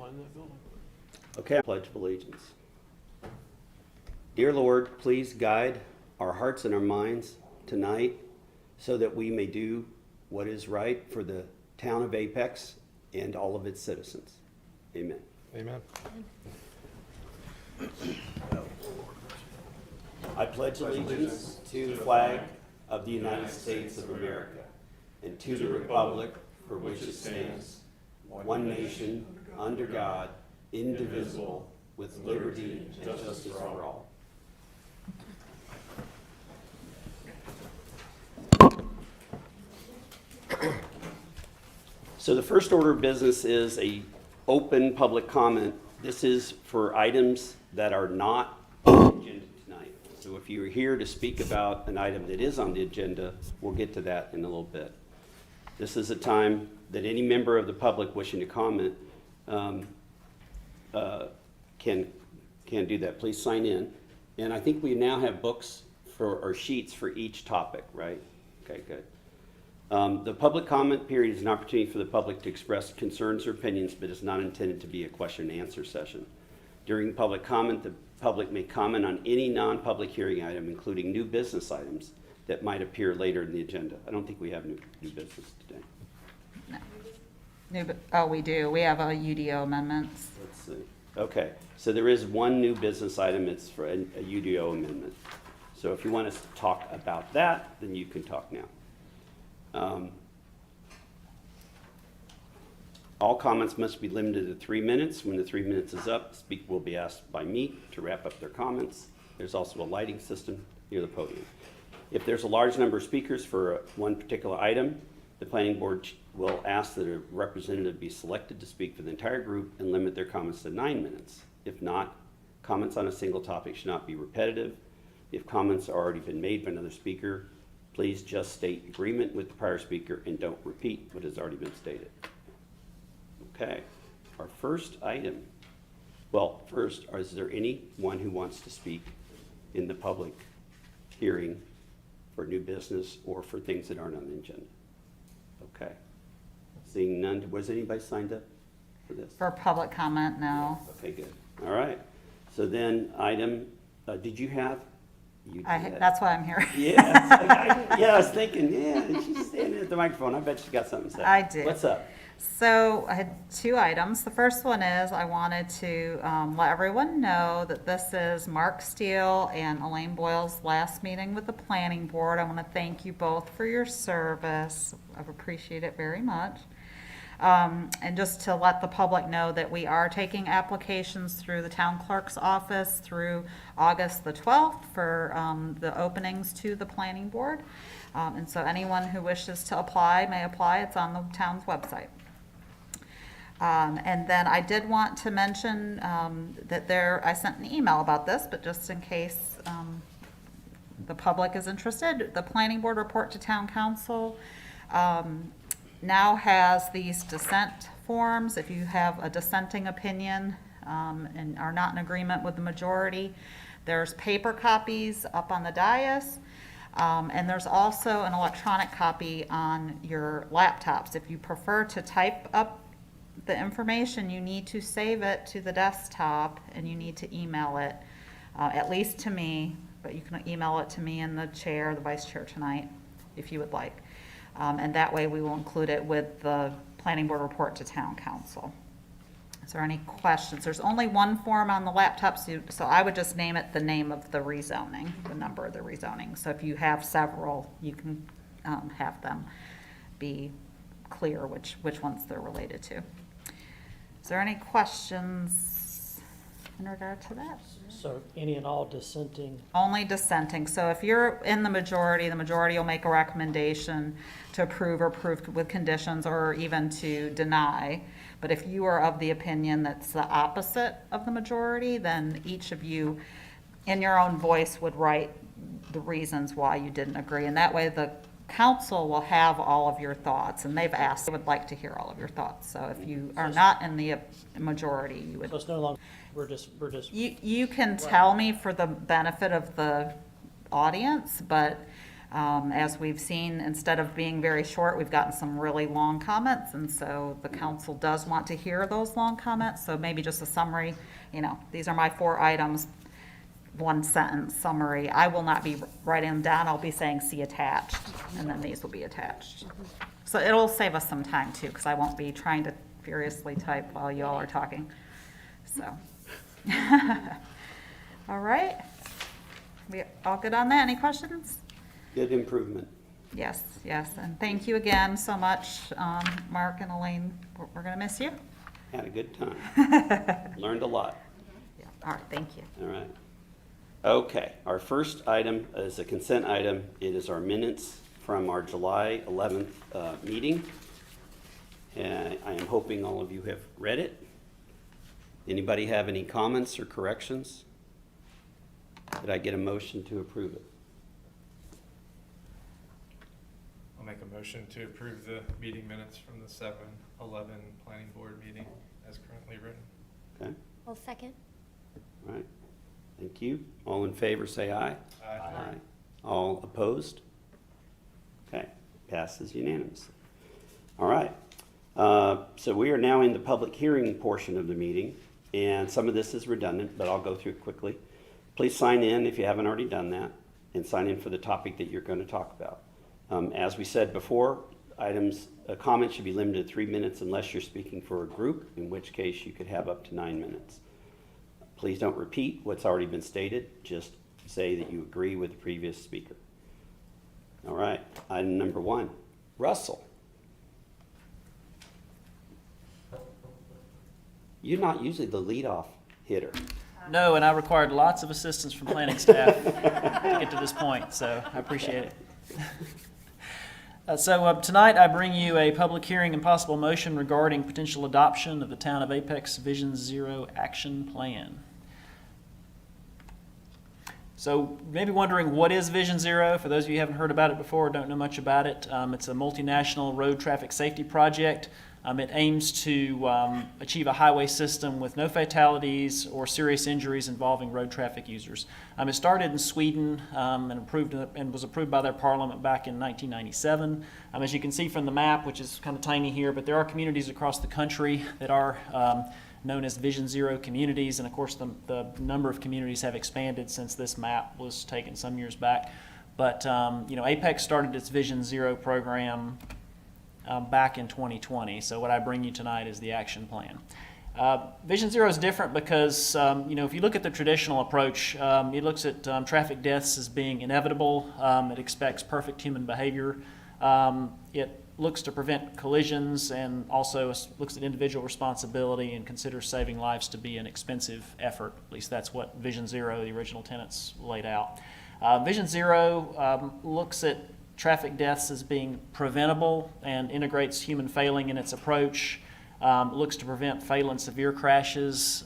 Find that building. Okay, Pledge of Allegiance. Dear Lord, please guide our hearts and our minds tonight so that we may do what is right for the town of Apex and all of its citizens. Amen. Amen. I pledge allegiance to the flag of the United States of America and to the republic for which it stands, one nation, under God, indivisible, with liberty and justice for all. So the first order of business is a open public comment. This is for items that are not on the agenda tonight. So if you're here to speak about an item that is on the agenda, we'll get to that in a little bit. This is a time that any member of the public wishing to comment can do that. Please sign in. And I think we now have books or sheets for each topic, right? Okay, good. The public comment period is an opportunity for the public to express concerns or opinions, but is not intended to be a question and answer session. During public comment, the public may comment on any non-public hearing item, including new business items that might appear later in the agenda. I don't think we have new business today. Oh, we do. We have a UDO amendments. Let's see. Okay, so there is one new business item. It's for a UDO amendment. So if you want us to talk about that, then you can talk now. All comments must be limited to 3 minutes. When the 3 minutes is up, the speaker will be asked by me to wrap up their comments. There's also a lighting system near the podium. If there's a large number of speakers for one particular item, the planning board will ask that a representative be selected to speak for the entire group and limit their comments to 9 minutes. If not, comments on a single topic should not be repetitive. If comments have already been made by another speaker, please just state agreement with the prior speaker and don't repeat what has already been stated. Okay, our first item. Well, first, is there anyone who wants to speak in the public hearing for new business or for things that aren't on the agenda? Okay, seeing none, was anybody signed up for this? For public comment, no. Okay, good. All right, so then item, did you have? You did. That's why I'm here. Yeah, I was thinking, yeah, she's standing at the microphone. I bet she's got something to say. I did. What's up? So I had 2 items. The first one is I wanted to let everyone know that this is Mark Steele and Elaine Boyle's last meeting with the planning board. I want to thank you both for your service. I've appreciated it very much. And just to let the public know that we are taking applications through the town clerk's office through August the 12th for the openings to the planning board. And so anyone who wishes to apply may apply. It's on the town's website. And then I did want to mention that I sent an email about this, but just in case the public is interested, the planning board report to town council now has these dissent forms. If you have a dissenting opinion and are not in agreement with the majority, there's paper copies up on the dais. And there's also an electronic copy on your laptops. If you prefer to type up the information, you need to save it to the desktop and you need to email it, at least to me, but you can email it to me and the chair, the vice chair tonight, if you would like. And that way we will include it with the planning board report to town council. Is there any questions? There's only one form on the laptop, so I would just name it the name of the rezoning, the number of the rezoning. So if you have several, you can have them be clear which ones they're related to. Is there any questions in regard to that? So any and all dissenting? Only dissenting. So if you're in the majority will make a recommendation to approve or approve with conditions or even to deny. But if you are of the opinion that's the opposite of the majority, then each of you in your own voice would write the reasons why you didn't agree. And that way the council will have all of your thoughts, and they've asked, they would like to hear all of your thoughts. So if you are not in the majority, you would. So it's no longer, we're just. You can tell me for the benefit of the audience, but As we've seen, instead of being very short, we've gotten some really long comments, and so the council does want to hear those long comments, so maybe just a summary, these are my 4 items, 1-sentence summary. I will not be writing them down, I'll be saying see attached, and then these will be attached. So it'll save us some time too, because I won't be trying to furiously type while you all are talking, so. All right, we all good on that? Any questions? Good improvement. Yes, and thank you again so much, Mark and Elaine. We're gonna miss you. Had a good time. Learned a lot. Yeah. All right, thank you. All right. Okay, our first item is a consent item. It is our minutes from our July 11th meeting. And I am hoping all of you have read it. Anybody have any comments or corrections? Did I get a motion to approve it? I'll make a motion to approve the meeting minutes from the 7/11 planning board meeting as currently written. Okay, I'll second. all right. Thank you. All in favor, say aye. Aye. All opposed? Okay, passes unanimously. All right. So we are now in the public hearing portion of the meeting, and some of this is redundant, but I'll go through it quickly. Please sign in if you haven't already done that, and sign in for the topic that you're going to talk about. As we said before, comments should be limited to 3 minutes unless you're speaking for a group, in which case you could have up to 9 minutes. Please don't repeat what's already been stated, just say that you agree with the previous speaker. All right, item number 1, Russell. You're not usually the leadoff hitter. No, and I required lots of assistance from planning staff to get to this point, so I appreciate it. Tonight I bring you a public hearing and possible motion regarding potential adoption of the Town of Apex Vision Zero Action Plan. So maybe wondering, what is Vision Zero? For those of you who haven't heard about it before or don't know much about it, it's a multinational road traffic safety project. It aims to achieve a highway system with no fatalities or serious injuries involving road traffic users. It started in Sweden and was approved by their parliament back in 1997. As you can see from the map, which is kind of tiny here, but there are communities across the country that are known as Vision Zero communities, and of course the number of communities have expanded since this map was taken some years back. But Apex started its Vision Zero program back in 2020. So what I bring you tonight is the action plan. Vision Zero is different because, if you look at the traditional approach, it looks at traffic deaths as being inevitable. It expects perfect human behavior. It looks to prevent collisions and also looks at individual responsibility and considers saving lives to be an expensive effort. At least that's what Vision Zero, the original tenets, laid out. Vision Zero looks at traffic deaths as being preventable and integrates human failing in its approach. Looks to prevent fatal and severe crashes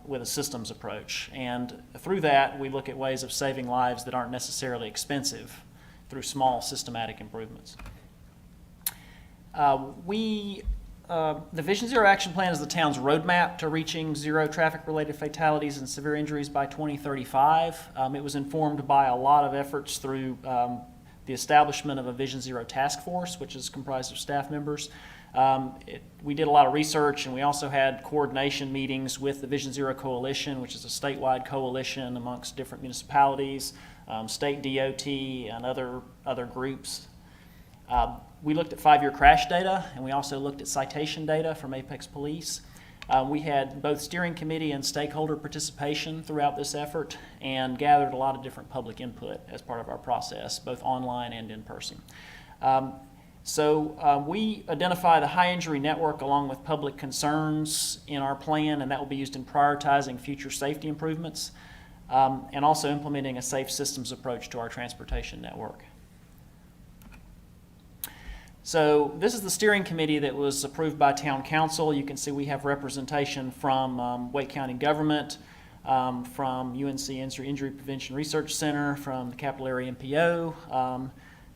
with a systems approach. And through that, we look at ways of saving lives that aren't necessarily expensive through small systematic improvements. The Vision Zero Action Plan is the town's roadmap to reaching zero traffic-related fatalities and severe injuries by 2035. It was informed by a lot of efforts through the establishment of a Vision Zero task force, which is comprised of staff members. We did a lot of research, and we also had coordination meetings with the Vision Zero Coalition, which is a statewide coalition amongst different municipalities, state DOT, and other groups. We looked at 5-year crash data, and we also looked at citation data from Apex Police. We had both steering committee and stakeholder participation throughout this effort and gathered a lot of different public input as part of our process, both online and in person. We identify the high injury network along with public concerns in our plan, and that will be used in prioritizing future safety improvements and also implementing a safe systems approach to our transportation network. So this is the steering committee that was approved by town council. You can see we have representation from Wake County government, from UNC Injury Prevention Research Center, from the Capital Area MPO,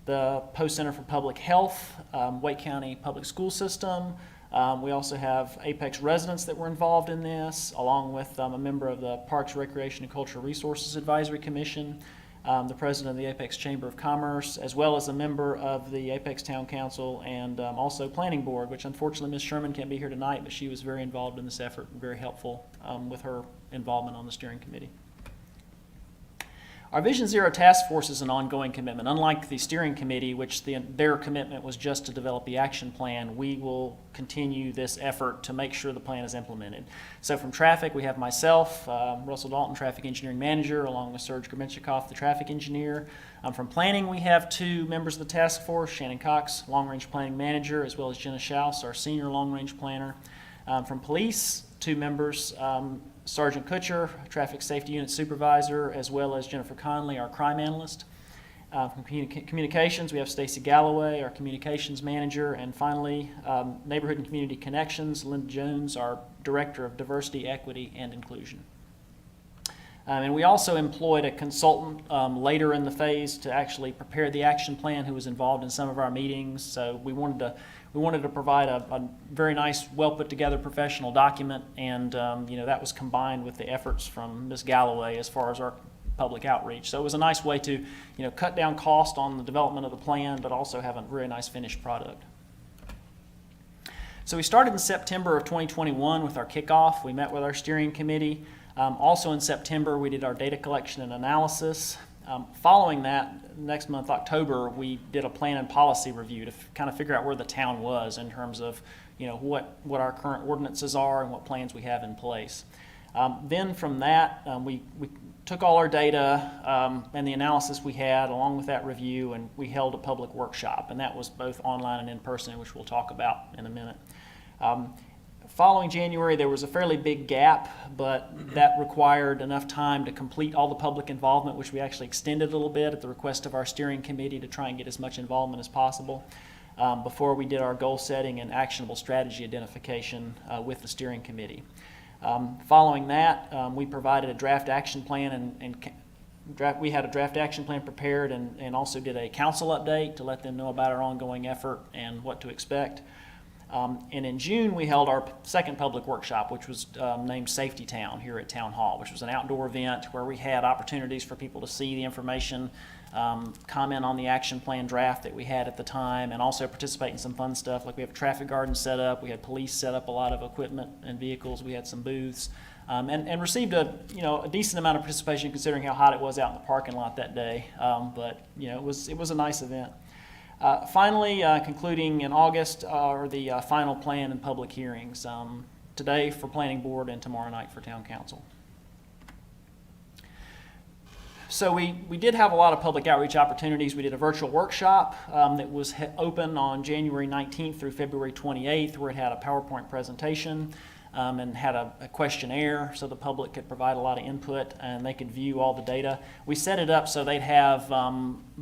the Post Center for Public Health, Wake County Public School System. We also have Apex residents that were involved in this, along with a member of the Parks, Recreation, and Cultural Resources Advisory Commission. the president of the Apex Chamber of Commerce, as well as a member of the Apex Town Council and also Planning Board, which unfortunately Ms. Sherman can't be here tonight, but she was very involved in this effort and very helpful with her involvement on the steering committee. Our Vision Zero Task Force is an ongoing commitment. Unlike the steering committee, which their commitment was just to develop the action plan, we will continue this effort to make sure the plan is implemented. So from traffic, we have myself, Russell Dalton, Traffic Engineering Manager, along with Serge Grabinchikoff, the Traffic Engineer. From planning, we have 2 members of the task force, Shannon Cox, Long Range Planning Manager, as well as Jenna Schaus, our Senior Long Range Planner. From police, 2 members, Sergeant Kutcher, Traffic Safety Unit Supervisor, as well as Jennifer Conley, our Crime Analyst. From communications, we have Stacy Galloway, our Communications Manager, and finally, Neighborhood and Community Connections, Linda Jones, our Director of Diversity, Equity, and Inclusion. And we also employed a consultant later in the phase to actually prepare the action plan, who was involved in some of our meetings. So we wanted to provide a very nice, well put together professional document, and that was combined with the efforts from Ms. Galloway as far as our public outreach. So it was a nice way to cut down cost on the development of the plan, but also have a very nice finished product. So we started in September of 2021 with our kickoff. We met with our steering committee. Also in September, we did our data collection and analysis. Following that, next month, October, we did a plan and policy review to kind of figure out where the town was in terms of what our current ordinances are and what plans we have in place. Then from that, we took all our data and the analysis we had along with that review, and we held a public workshop, and that was both online and in person, which we'll talk about in a minute. Following January, there was a fairly big gap, but that required enough time to complete all the public involvement, which we actually extended a little bit at the request of our steering committee to try and get as much involvement as possible before we did our goal setting and actionable strategy identification with the steering committee. Following that, we provided a draft action plan we had a draft action plan prepared and also did a council update to let them know about our ongoing effort and what to expect. And in June, we held our second public workshop, which was named Safety Town here at Town Hall, which was an outdoor event where we had opportunities for people to see the information, comment on the action plan draft that we had at the time, and also participate in some fun stuff. Like we have a traffic garden set up, we had police set up a lot of equipment and vehicles, we had some booths, and received a decent amount of participation considering how hot it was out in the parking lot that day. But it was a nice event. Finally, concluding in August are the final plan and public hearings, today for Planning Board and tomorrow night for Town Council. So we did have a lot of public outreach opportunities. We did a virtual workshop that was open on January 19th through February 28th, where it had a PowerPoint presentation and had a questionnaire so the public could provide a lot of input and they could view all the data. We set it up so they'd have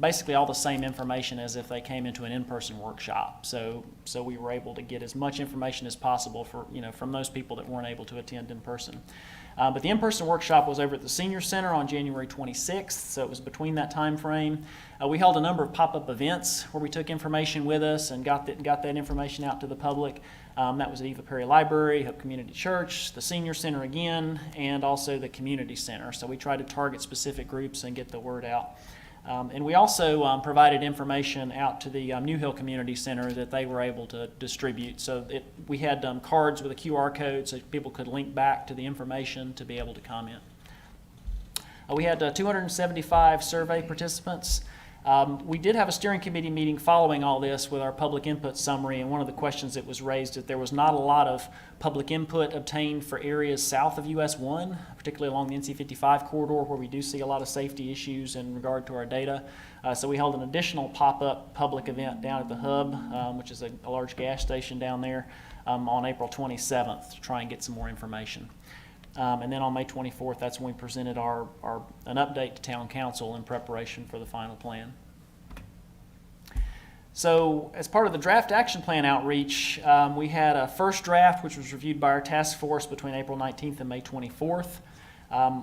basically all the same information as if they came into an in-person workshop. So we were able to get as much information as possible from those people that weren't able to attend in person. But the in-person workshop was over at the Senior Center on January 26th, so it was between that time frame. We held a number of pop-up events where we took information with us and got that information out to the public. That was at Eva Perry Library, Hope Community Church, the Senior Center again, and also the Community Center. So we tried to target specific groups and get the word out. And we also provided information out to the New Hill Community Center that they were able to distribute. So we had cards with a QR code so people could link back to the information to be able to comment. We had 275 survey participants. We did have a steering committee meeting following all this with our public input summary, and one of the questions that was raised is that there was not a lot of public input obtained for areas south of US 1, particularly along the NC 55 corridor where we do see a lot of safety issues in regard to our data. So we held an additional pop-up public event down at the Hub, which is a large gas station down there, on April 27th to try and get some more information. And then on May 24th, that's when we presented an update to Town Council in preparation for the final plan. So as part of the draft action plan outreach, we had a first draft which was reviewed by our task force between April 19th and May 24th.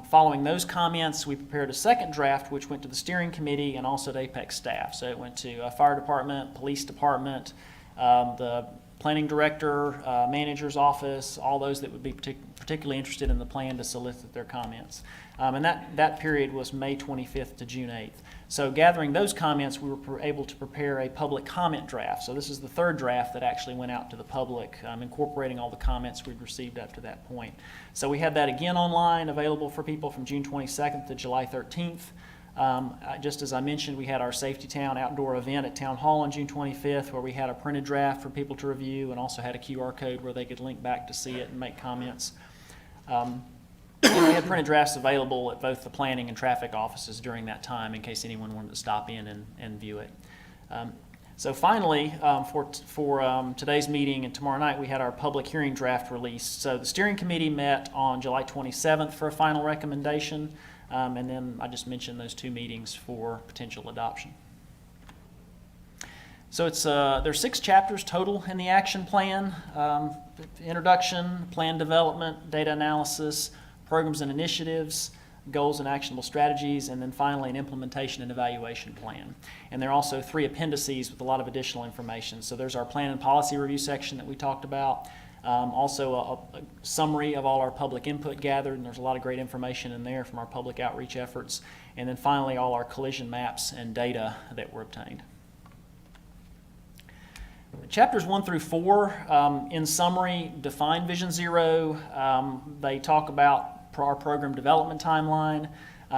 Following those comments, we prepared a second draft which went to the steering committee and also to Apex staff. So it went to fire department, police department, the planning director, manager's office, all those that would be particularly interested in the plan to solicit their comments. And that period was May 25th to June 8th. So gathering those comments, we were able to prepare a public comment draft. So this is the third draft that actually went out to the public, incorporating all the comments we'd received up to that point. So we had that again online, available for people from June 22nd to July 13th. Just as I mentioned, we had our Safety Town outdoor event at Town Hall on June 25th, where we had a printed draft for people to review and also had a QR code where they could link back to see it and make comments. And we had printed drafts available at both the planning and traffic offices during that time in case anyone wanted to stop in and view it. So finally, for today's meeting and tomorrow night, we had our public hearing draft released. So the steering committee met on July 27th for a final recommendation. And then I just mentioned those two meetings for potential adoption. So there's 6 chapters total in the action plan: introduction, plan development, data analysis, programs and initiatives, goals and actionable strategies, and then finally an implementation and evaluation plan. And there are also 3 appendices with a lot of additional information. So there's our plan and policy review section that we talked about. Also a summary of all our public input gathered, and there's a lot of great information in there from our public outreach efforts. And then finally, all our collision maps and data that were obtained. Chapters 1 through 4, in summary, define Vision Zero. They talk about our program development timeline.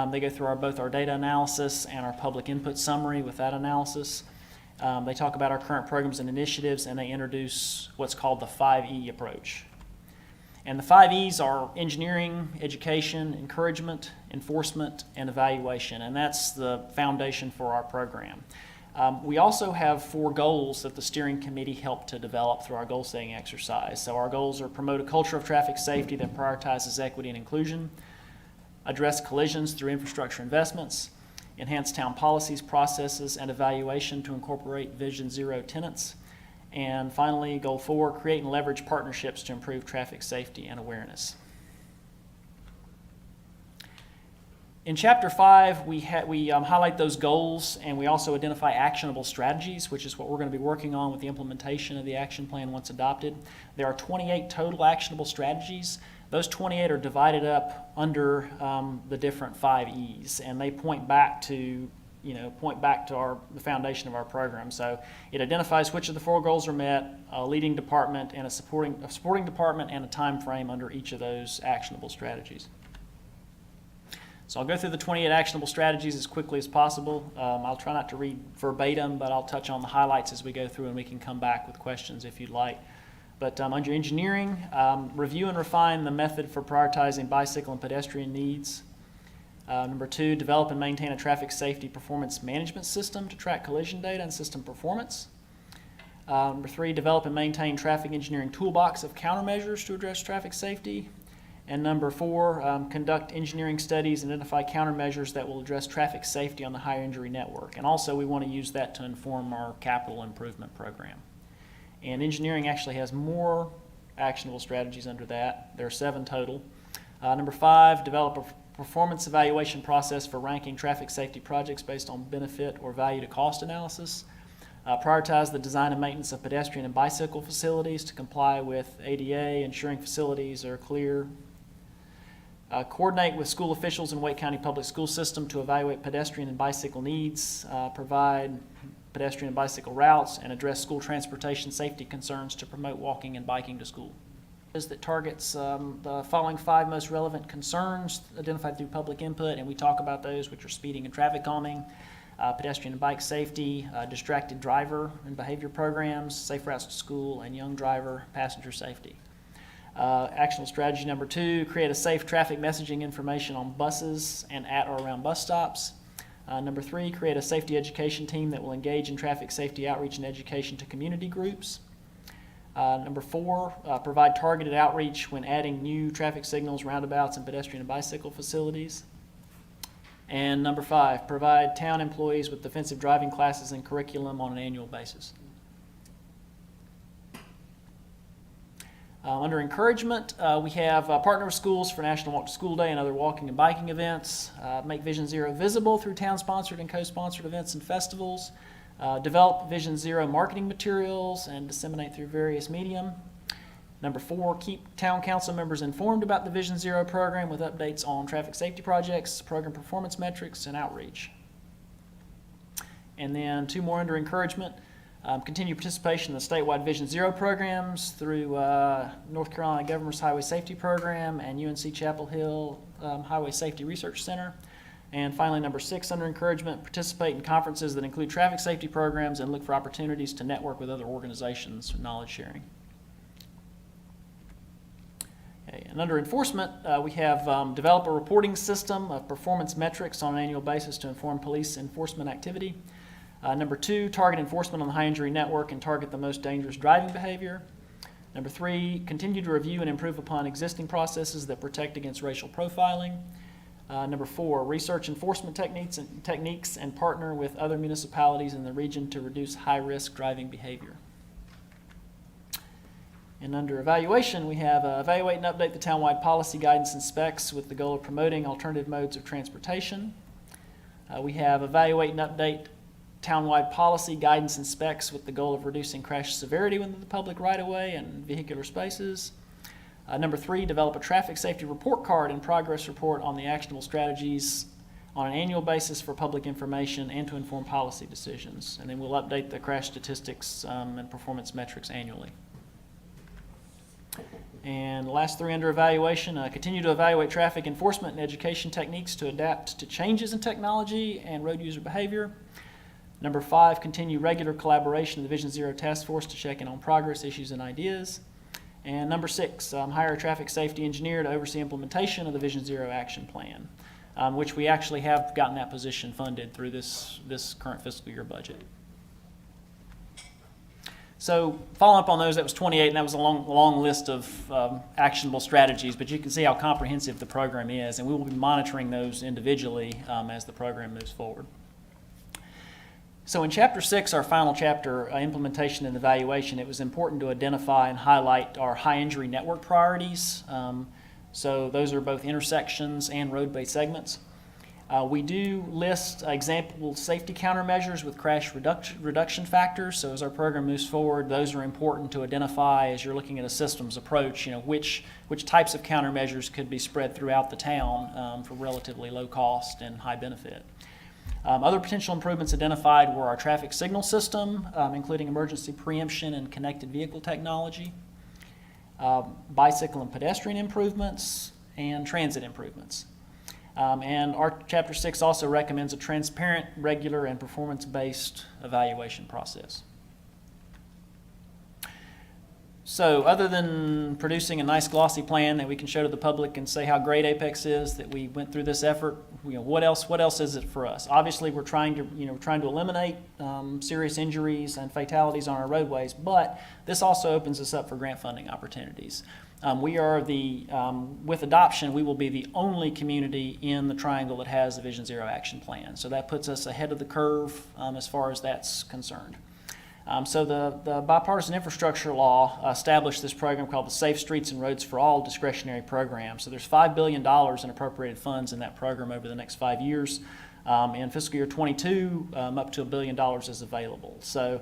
They go through both our data analysis and our public input summary with that analysis. They talk about our current programs and initiatives, and they introduce what's called the 5E approach. And the 5 E's are engineering, education, encouragement, enforcement, and evaluation, and that's the foundation for our program. We also have 4 goals that the steering committee helped to develop through our goal-setting exercise. So our goals are promote a culture of traffic safety that prioritizes equity and inclusion, address collisions through infrastructure investments, enhance town policies, processes, and evaluation to incorporate Vision Zero tenets, and finally, Goal 4, create and leverage partnerships to improve traffic safety and awareness. In Chapter 5, we highlight those goals, and we also identify actionable strategies, which is what we're going to be working on with the implementation of the action plan once adopted. There are 28 total actionable strategies. Those 28 are divided up under the different 5 E's, and they point back to the foundation of our program. So it identifies which of the 4 goals are met, a leading department, and a supporting department, and a time frame under each of those actionable strategies. So I'll go through the 28 actionable strategies as quickly as possible. I'll try not to read verbatim, but I'll touch on the highlights as we go through, and we can come back with questions if you'd like. But under engineering, review and refine the method for prioritizing bicycle and pedestrian needs. Number 2, develop and maintain a traffic safety performance management system to track collision data and system performance. Number 3, develop and maintain traffic engineering toolbox of countermeasures to address traffic safety. And number 4, conduct engineering studies and identify countermeasures that will address traffic safety on the high injury network. And also we want to use that to inform our capital improvement program. And engineering actually has more actionable strategies under that. There are 7 total. Number 5, develop a performance evaluation process for ranking traffic safety projects based on benefit or value to cost analysis. Prioritize the design and maintenance of pedestrian and bicycle facilities to comply with ADA, ensuring facilities are clear. Coordinate with school officials in Wake County Public School System to evaluate pedestrian and bicycle needs, provide pedestrian and bicycle routes, and address school transportation safety concerns to promote walking and biking to school. That targets the following 5 most relevant concerns identified through public input, and we talk about those, which are speeding and traffic calming, pedestrian and bike safety, distracted driver and behavior programs, safe routes to school, and young driver passenger safety. Actionable strategy number 2, create a safe traffic messaging information on buses and at or around bus stops. Number 3, create a safety education team that will engage in traffic safety outreach and education to community groups. Number 4, provide targeted outreach when adding new traffic signals, roundabouts, and pedestrian and bicycle facilities. And number 5, provide town employees with defensive driving classes and curriculum on an annual basis. Under encouragement, we have partner with schools for National Walk to School Day and other walking and biking events, make Vision Zero visible through town-sponsored and co-sponsored events and festivals, Develop Vision Zero marketing materials and disseminate through various medium. Number 4, keep town council members informed about the Vision Zero program with updates on traffic safety projects, program performance metrics, and outreach. And then 2 more under encouragement. Continue participation in the statewide Vision Zero programs through North Carolina Governor's Highway Safety Program and UNC Chapel Hill Highway Safety Research Center. And finally, number 6, under encouragement, participate in conferences that include traffic safety programs and look for opportunities to network with other organizations for knowledge sharing. Okay, and under enforcement, we have develop a reporting system of performance metrics on an annual basis to inform police enforcement activity. Number 2, target enforcement on the high injury network and target the most dangerous driving behavior. Number 3, continue to review and improve upon existing processes that protect against racial profiling. Number 4, research enforcement techniques and partner with other municipalities in the region to reduce high-risk driving behavior. And under evaluation, we have evaluate and update the townwide policy guidance and specs with the goal of promoting alternative modes of transportation. We have evaluate and update townwide policy guidance and specs with the goal of reducing crash severity within the public right-of-way and vehicular spaces. Number 3, develop a traffic safety report card and progress report on the actionable strategies on an annual basis for public information and to inform policy decisions. And then we'll update the crash statistics and performance metrics annually. And the last 3 under evaluation, continue to evaluate traffic enforcement and education techniques to adapt to changes in technology and road user behavior. Number 5, continue regular collaboration of the Vision Zero Task Force to check in on progress, issues, and ideas. And number 6, hire a traffic safety engineer to oversee implementation of the Vision Zero action plan, which we actually have gotten that position funded through this current fiscal year budget. So following up on those, that was 28, and that was a long list of actionable strategies, but you can see how comprehensive the program is, and we will be monitoring those individually as the program moves forward. So in Chapter 6, our final chapter, implementation and evaluation, it was important to identify and highlight our high injury network priorities. So those are both intersections and roadway segments. We do list example safety countermeasures with crash reduction factors. So as our program moves forward, those are important to identify as you're looking at a systems approach, which types of countermeasures could be spread throughout the town for relatively low cost and high benefit. Other potential improvements identified were our traffic signal system, including emergency preemption and connected vehicle technology, bicycle and pedestrian improvements, and transit improvements. And our Chapter 6 also recommends a transparent, regular, and performance-based evaluation process. So other than producing a nice glossy plan that we can show to the public and say how great Apex is, that we went through this effort, what else is it for us? Obviously, we're trying to eliminate serious injuries and fatalities on our roadways, but this also opens us up for grant funding opportunities. We are with adoption, we will be the only community in the Triangle that has a Vision Zero action plan. So that puts us ahead of the curve as far as that's concerned. So the bipartisan infrastructure law established this program called the Safe Streets and Roads for All discretionary program. So there's $5 billion in appropriated funds in that program over the next 5 years. In fiscal year 22, up to $1 billion is available. So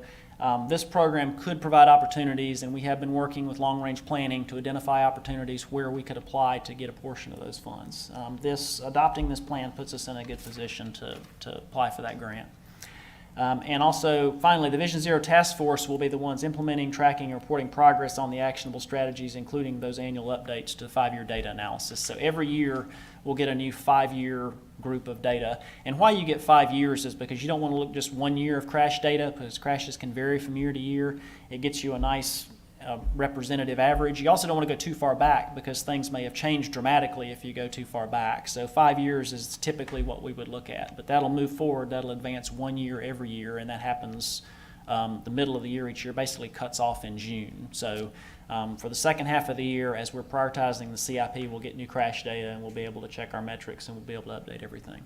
this program could provide opportunities, and we have been working with long-range planning to identify opportunities where we could apply to get a portion of those funds. Adopting this plan puts us in a good position to apply for that grant. And also, finally, the Vision Zero Task Force will be the ones implementing, tracking, and reporting progress on the actionable strategies, including those annual updates to 5-year data analysis. So every year, we'll get a new 5-year group of data. And why you get 5 years is because you don't want to look just 1 year of crash data, because crashes can vary from year to year. It gets you a nice representative average. You also don't want to go too far back because things may have changed dramatically if you go too far back. So 5 years is typically what we would look at, but that'll move forward. That'll advance 1 year every year, and that happens the middle of the year each year, basically cuts off in June. So for the second half of the year, as we're prioritizing the CIP, we'll get new crash data, and we'll be able to check our metrics, and we'll be able to update everything.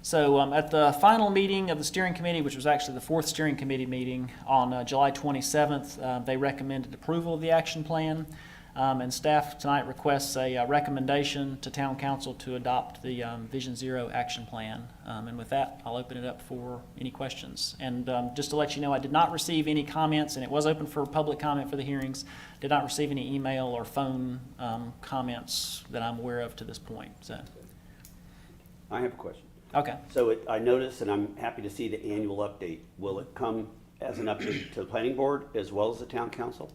So at the final meeting of the steering committee, which was actually the 4th steering committee meeting on July 27th, they recommended approval of the action plan. And staff tonight requests a recommendation to town council to adopt the Vision Zero action plan. And with that, I'll open it up for any questions. And just to let you know, I did not receive any comments, and it was open for public comment for the hearings. Did not receive any email or phone comments that I'm aware of to this point. So, I have a question. okay. So I noticed, and I'm happy to see the annual update. Will it come as an update to the planning board as well as the town council?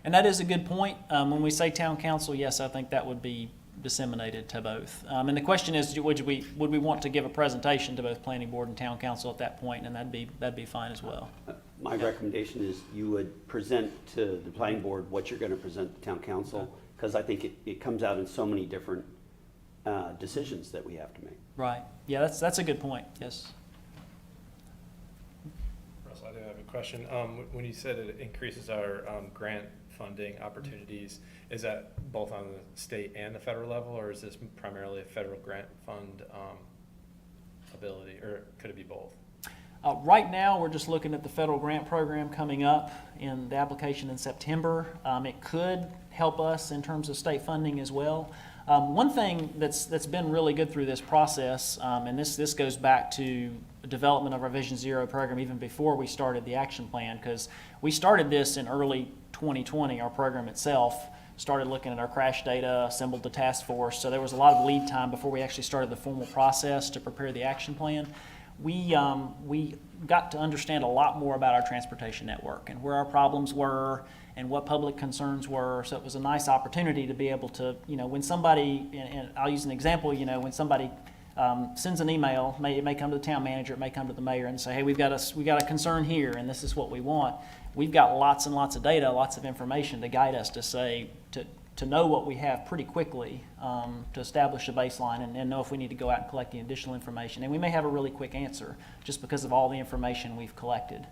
And that is a good point. When we say town council, yes, I think that would be disseminated to both. And the question is, would we want to give a presentation to both planning board and town council at that point? And that'd be fine as well. My recommendation is you would present to the planning board what you're going to present to town council, because I think it comes out in so many different decisions that we have to make. Right. Yeah, that's a good point. Yes. Russell, I do have a question. When you said it increases our grant funding opportunities, is that both on the state and the federal level, or is this primarily a federal grant fund ability, or could it be both? Right now, we're just looking at the federal grant program coming up in the application in September. It could help us in terms of state funding as well. One thing that's been really good through this process, and this goes back to the development of our Vision Zero program even before we started the action plan, because we started this in early 2020, our program itself, started looking at our crash data, assembled the task force, so there was a lot of lead time before we actually started the formal process to prepare the action plan. We got to understand a lot more about our transportation network and where our problems were and what public concerns were. So it was a nice opportunity to be able to, when somebody, and I'll use an example, when somebody sends an email, it may come to the town manager, it may come to the mayor and say, hey, we got a concern here and this is what we want. We've got lots and lots of data, lots of information to guide us to say, to know what we have pretty quickly, to establish a baseline and know if we need to go out and collect the additional information. And we may have a really quick answer just because of all the information we've collected.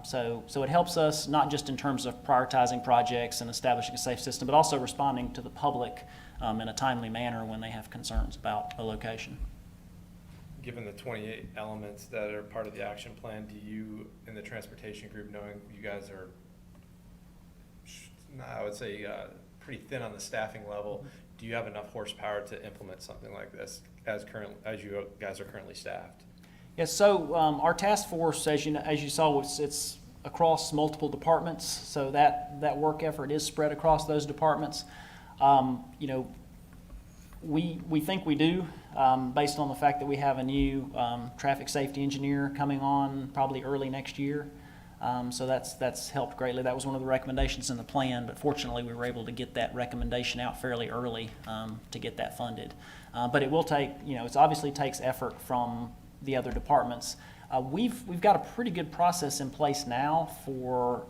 So it helps us not just in terms of prioritizing projects and establishing a safe system, but also responding to the public in a timely manner when they have concerns about a location. Given the 28 elements that are part of the action plan, do you, in the transportation group, knowing you guys are, I would say, pretty thin on the staffing level, do you have enough horsepower to implement something like this as you guys are currently staffed? Yes, so our task force, as you saw, it's across multiple departments, so that work effort is spread across those departments. We think we do, based on the fact that we have a new traffic safety engineer coming on probably early next year. So that's helped greatly. That was one of the recommendations in the plan, but fortunately we were able to get that recommendation out fairly early to get that funded. But it will take, it obviously takes effort from the other departments. We've got a pretty good process in place now for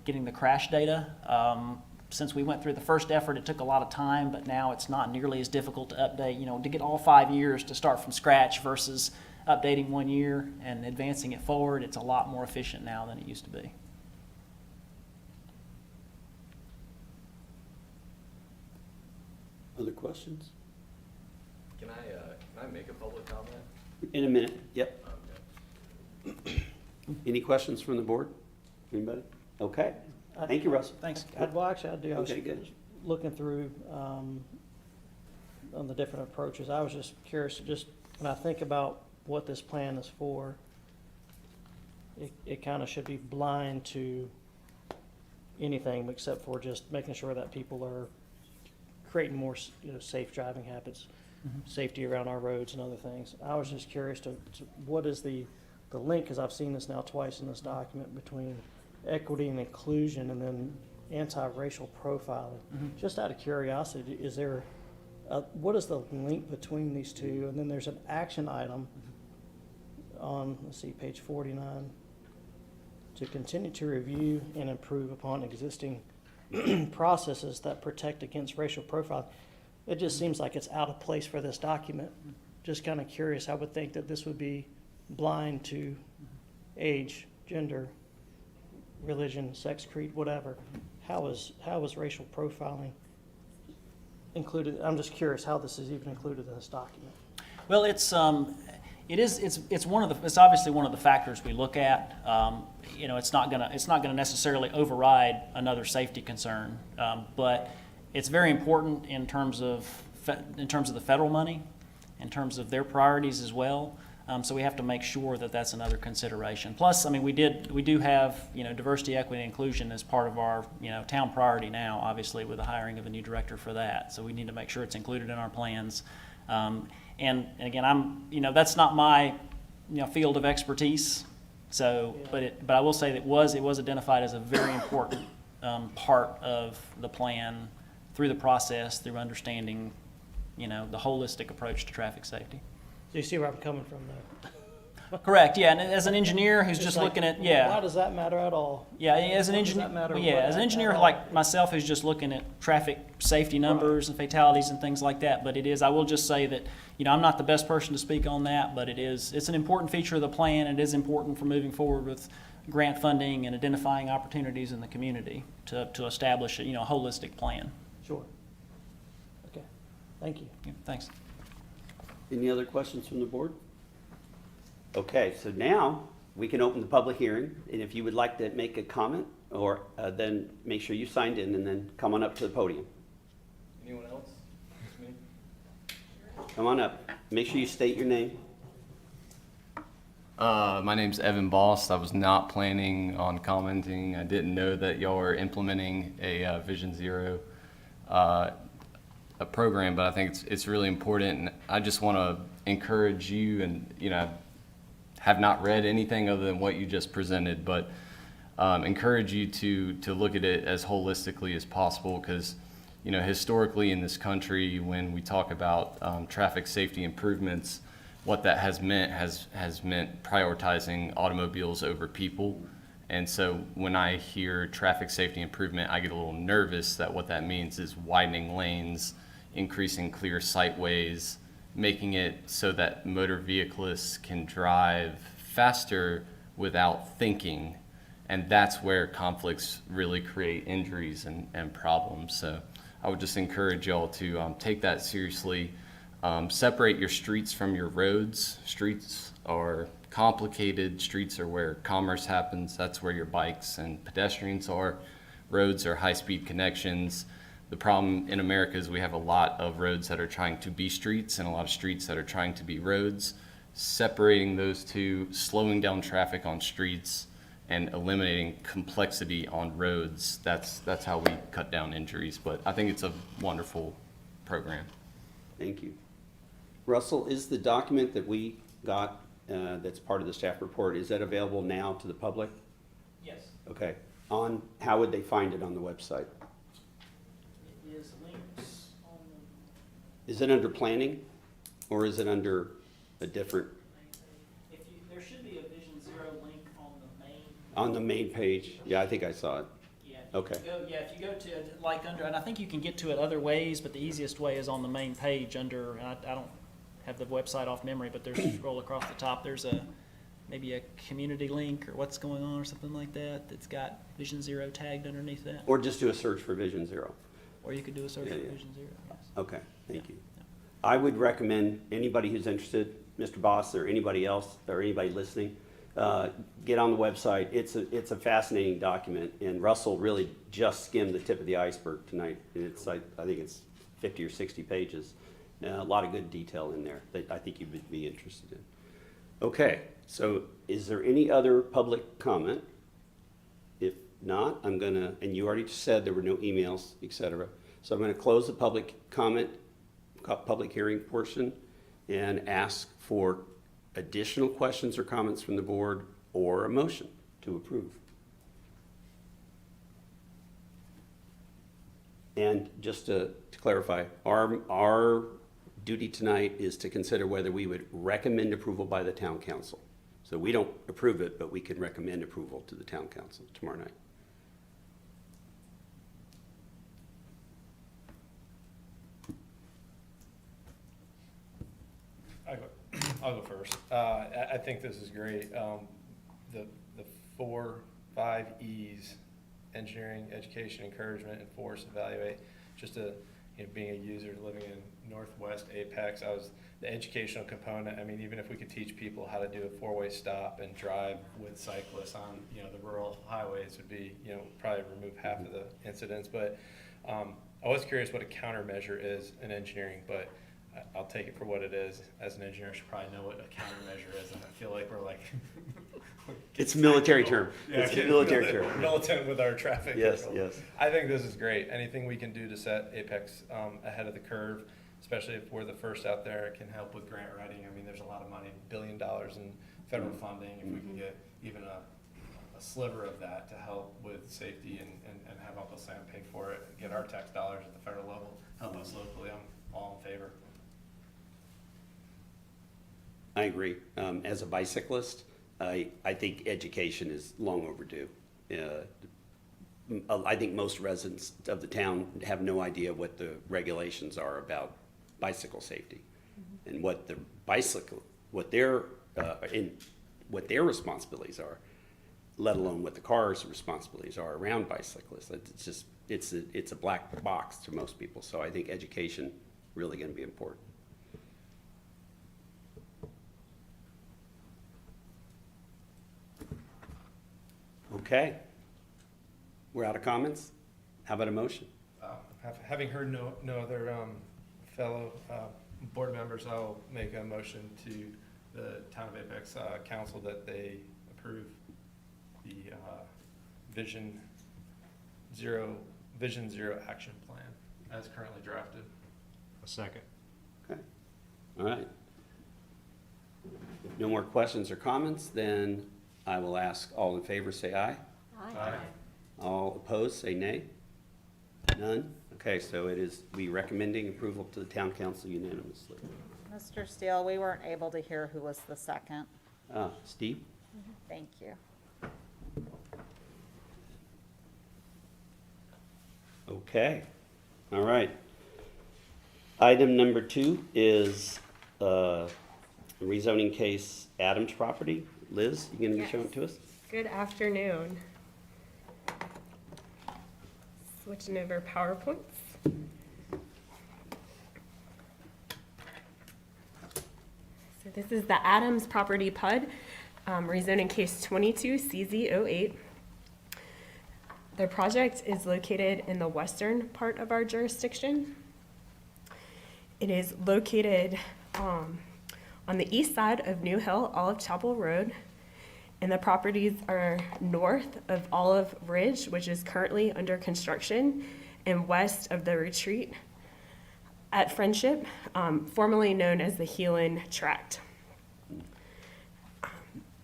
getting the crash data. Since we went through the first effort, it took a lot of time, but now it's not nearly as difficult to update, to get all 5 years to start from scratch versus updating 1 year and advancing it forward. It's a lot more efficient now than it used to be. Other questions? Can I make a public comment? In a minute, yep. Okay. Any questions from the board? Anybody? Okay. Thank you, Russell. Thanks. Well, actually, I do. I was Okay, good. looking through on the different approaches. I was just curious, just when I think about what this plan is for, it kind of should be blind to anything except for just making sure that people are creating more, safe driving habits, safety around our roads and other things. I was just curious to what is the link, because I've seen this now twice in this document, between equity and inclusion and then anti-racial profiling. Just out of curiosity, is there what is the link between these two? And then there's an action item on, let's see, page 49, to continue to review and improve upon existing processes that protect against racial profiling. It just seems like it's out of place for this document. Just kind of curious. I would think that this would be blind to age, gender, religion, sex, creed, whatever. How is racial profiling included? I'm just curious how this is even included in this document. Well, it's it's one of the, it's obviously one of the factors we look at. You know, it's not gonna necessarily override another safety concern, but it's very important in terms of the federal money, in terms of their priorities as well. So we have to make sure that that's another consideration. Plus, I mean, we do have, you know, diversity, equity, and inclusion as part of our, you know, town priority now, obviously with the hiring of a new director for that. So we need to make sure it's included in our plans. And again, you know, that's not my, you know, field of expertise. So, but I will say that it was identified as a very important part of the plan through the process, through understanding, you know, the holistic approach to traffic safety. So you see where I'm coming from there. Correct, yeah, and as an engineer who's It's just like, looking at, Why yeah, does that matter at all? yeah, as an Why does engineer, that matter well, yeah, what as an at engineer all? like myself who's just looking at traffic safety numbers and fatalities and things like that, but I will just say that, you know, I'm not the best person to speak on that, but it's an important feature of the plan. It is important for moving forward with grant funding and identifying opportunities in the community to establish a, you know, a holistic plan. Sure. Okay, thank you. Yeah, thanks. Any other questions from the board? Okay, so now we can open the public hearing, and if you would like to make a comment, or then make sure you signed in and then come on up to the podium. Anyone else? Just me? Come on up. Make sure you state your name. My name's Evan Boss. I was not planning on commenting. I didn't know that y'all were implementing a Vision Zero a program, but I think it's really important. And I just want to encourage you, and you know, have not read anything other than what you just presented, but encourage you to look at it as holistically as possible, because you know, historically in this country, when we talk about traffic safety improvements, what that has meant prioritizing automobiles over people. And so when I hear traffic safety improvement, I get a little nervous that what that means is widening lanes, increasing clear sightways, making it so that motor vehiclists can drive faster without thinking. And that's where conflicts really create injuries and problems. So I would just encourage y'all to take that seriously. Separate your streets from your roads. Streets are complicated. Streets are where commerce happens. That's where your bikes and pedestrians are. Roads are high-speed connections. The problem in America is we have a lot of roads that are trying to be streets and a lot of streets that are trying to be roads. Separating those two, slowing down traffic on streets, and eliminating complexity on roads, that's how we cut down injuries. But I think it's a wonderful program. Thank you. Russell, is the document that we got that's part of the staff report, is that available now to the public? Yes. Okay. How would they find it on the website? It is links on Is it under planning, or is it under a different, there should be a Vision Zero link on the main page? Yeah, I think I saw it. Yeah. Okay. If you go to like under, and I think you can get to it other ways, but the easiest way is on the main page under, and I don't have the website off memory, but there's scroll across the top, there's maybe a community link or what's going on or something like that that's got Vision Zero tagged underneath that. Or just do a search for Vision Zero. Or you could do a search Yeah, for yeah. Vision Zero, yes. Okay, thank you. I would recommend anybody who's interested, Mr. Boss or anybody else, or anybody listening, get on the website. It's a fascinating document, and Russell really just skimmed the tip of the iceberg tonight. And it's I think it's 50 or 60 pages. A lot of good detail in there that I think you would be interested in. Okay, so is there any other public comment? If not, I'm gonna, and you already said there were no emails, etc. So I'm gonna close the public comment, public hearing portion, and ask for additional questions or comments from the board or a motion to approve. And just to clarify, our duty tonight is to consider whether we would recommend approval by the town council. So we don't approve it, but we can recommend approval to the town council tomorrow night. I'll go first. I think this is great. The 5 E's: engineering, education, encouragement, enforce, evaluate. Just to being a user living in Northwest Apex, the educational component, I mean, even if we could teach people how to do a four-way stop and drive with cyclists on, the rural highways would be, probably remove half of the incidents. But I was curious what a countermeasure is in engineering, but I'll take it for what it is. As an engineer, I should probably know what a countermeasure is, and I feel like we're like. It's a military term. Yeah, It's a military term. Militant with our traffic. Yes, control. yes. I think this is great. Anything we can do to set Apex ahead of the curve, especially if we're the first out there, it can help with grant writing. I mean, there's a lot of money, $1 billion in federal funding. If we can get even a sliver of that to help with safety and have Uncle Sam pay for it, get our tax dollars at the federal level, help us locally, I'm all in favor. I agree. As a bicyclist, I think education is long overdue. I think most residents of the town have no idea what the regulations are about bicycle safety and what their responsibilities are, let alone what the car's responsibilities are around bicyclists. It's a black box to most people. So I think education really going to be important. Okay. We're out of comments. How about a motion? Having heard no other fellow board members, I'll make a motion to the Town of Apex Council that they approve the Vision Zero action plan as currently drafted. A second. Okay. All right. No more questions or comments, then I will ask all in favor, say aye. Aye. All opposed, say nay. None? Okay, so it is, we recommending approval to the town council unanimously. Mr. Steele, we weren't able to hear who was the second. Steve? Thank you. Okay, all right. Item number 2 is rezoning case Adams property. Liz, you gonna be showing it to us? Good afternoon. Switching over PowerPoints. So this is the Adams property PUD, rezoning case 22 CZ08. The project is located in the western part of our jurisdiction. It is located on the east side of New Hill, Olive Chapel Road, and the properties are north of Olive Ridge, which is currently under construction, and west of the retreat at Friendship, formerly known as the Heelan Tract.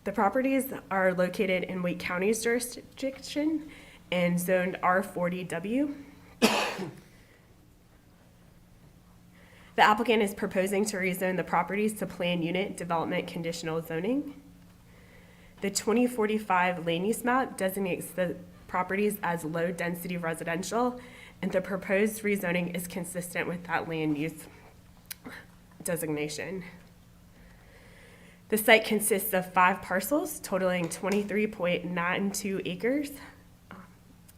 The properties are located in Wake County's jurisdiction and zoned R40W. The applicant is proposing to rezone the properties to plan unit development conditional zoning. The 2045 land use map designates the properties as low-density residential, and the proposed rezoning is consistent with that land use designation. The site consists of 5 parcels totaling 23.92 acres.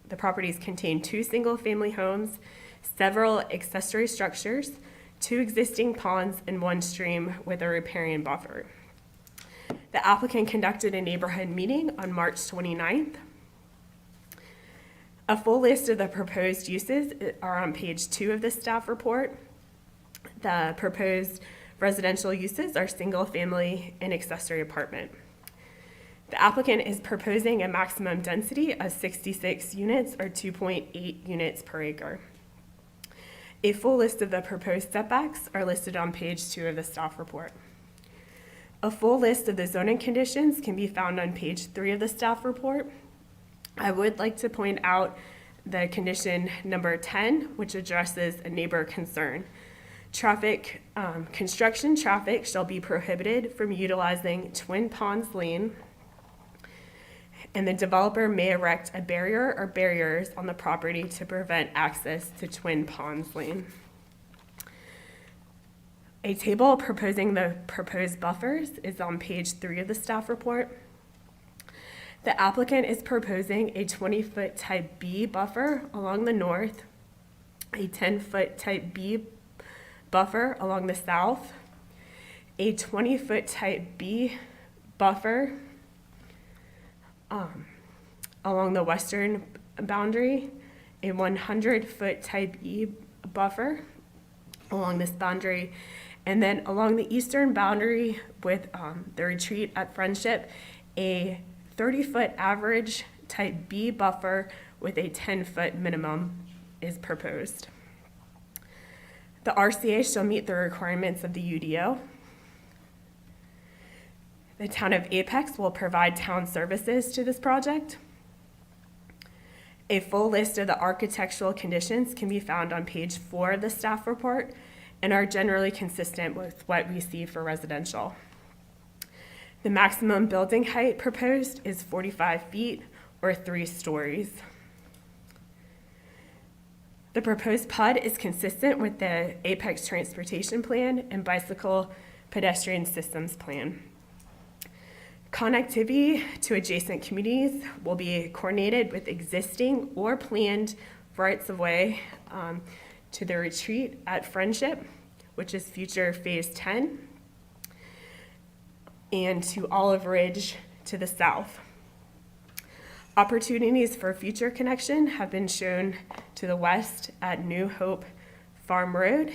The properties contain 2 single-family homes, several accessory structures, 2 existing ponds, and 1 stream with a riparian buffer. The applicant conducted a neighborhood meeting on March 29th. A full list of the proposed uses are on page 2 of the staff report. The proposed residential uses are single-family and accessory apartment. The applicant is proposing a maximum density of 66 units or 2.8 units per acre. A full list of the proposed setbacks are listed on page 2 of the staff report. A full list of the zoning conditions can be found on page 3 of the staff report. I would like to point out the condition number 10, which addresses a neighbor concern. Construction traffic shall be prohibited from utilizing Twin Ponds Lane, and the developer may erect a barrier or barriers on the property to prevent access to Twin Ponds Lane. A table proposing the proposed buffers is on page 3 of the staff report. The applicant is proposing a 20-foot type B buffer along the north a 10-foot type B buffer along the south, a 20-foot type B buffer along the western boundary, a 100-foot type E buffer along this boundary, and then along the eastern boundary with the retreat at Friendship, a 30-foot average type B buffer with a 10-foot minimum is proposed. The RCA shall meet the requirements of the UDO. The town of Apex will provide town services to this project. A full list of the architectural conditions can be found on page 4 of the staff report and are generally consistent with what we see for residential. The maximum building height proposed is 45 feet or 3 stories. The proposed PUD is consistent with the Apex Transportation Plan and Bicycle Pedestrian Systems Plan. Connectivity to adjacent communities will be coordinated with existing or planned rights-of-way to the retreat at Friendship, which is future Phase 10, and to Olive Ridge to the south. Opportunities for future connection have been shown to the west at New Hope Farm Road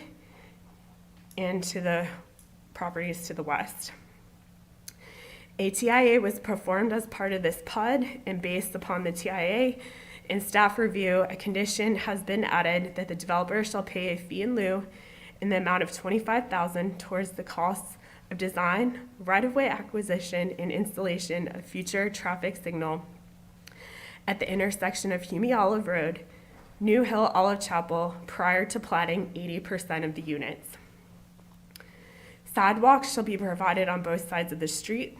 and to the properties to the west. A TIA was performed as part of this PUD, and based upon the TIA and staff review, a condition has been added that the developer shall pay a fee in lieu in the amount of $25,000 towards the costs of design, right-of-way acquisition, and installation of future traffic signal at the intersection of Hume Olive Road, New Hill Olive Chapel, prior to platting 80% of the units. Sidewalks shall be provided on both sides of the street.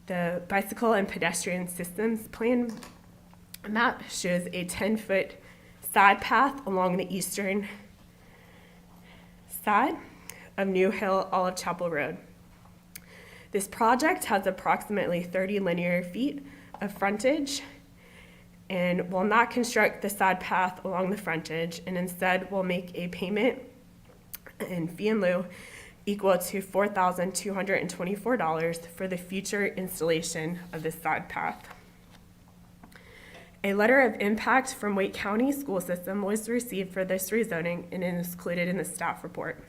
The Bicycle and Pedestrian Systems Plan map shows a 10-foot side path along the eastern side of New Hill Olive Chapel Road. This project has approximately 30 linear feet of frontage and will not construct the side path along the frontage, and instead will make a payment in fee in lieu equal to $4,224 for the future installation of this side path. A letter of impact from Wake County School System was received for this rezoning and is included in the staff report.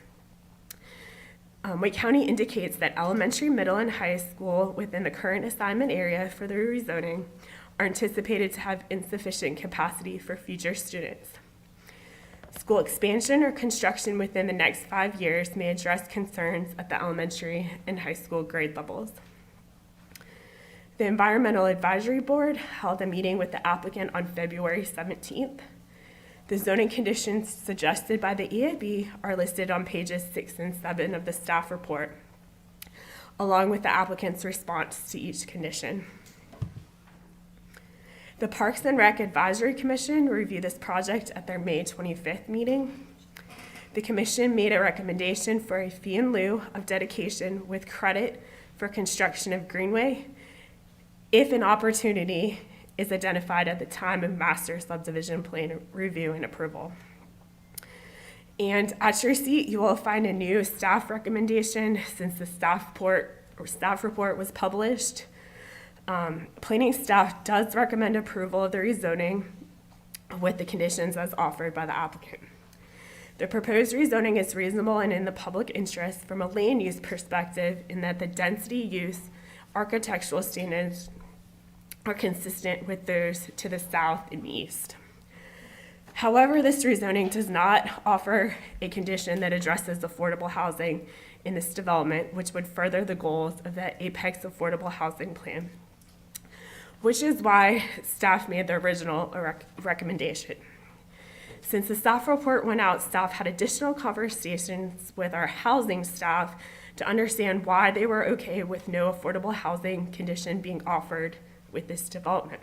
Wake County indicates that elementary, middle, and high school within the current assignment area for the rezoning are anticipated to have insufficient capacity for future students. School expansion or construction within the next 5 years may address concerns at the elementary and high school grade levels. The Environmental Advisory Board held a meeting with the applicant on February 17th. The zoning conditions suggested by the EAB are listed on pages 6 and 7 of the staff report, along with the applicant's response to each condition. The Parks and Rec Advisory Commission reviewed this project at their May 25th meeting. The commission made a recommendation for a fee in lieu of dedication with credit for construction of greenway if an opportunity is identified at the time of master subdivision plan review and approval. And at your seat, you will find a new staff recommendation since the staff report was published. Planning staff does recommend approval of the rezoning with the conditions as offered by the applicant. The proposed rezoning is reasonable and in the public interest from a land use perspective in that the density use architectural standards are consistent with those to the south and east. However, this rezoning does not offer a condition that addresses affordable housing in this development, which would further the goals of the Apex Affordable Housing Plan, which is why staff made the original recommendation. Since the staff report went out, staff had additional conversations with our housing staff to understand why they were okay with no affordable housing condition being offered with this development.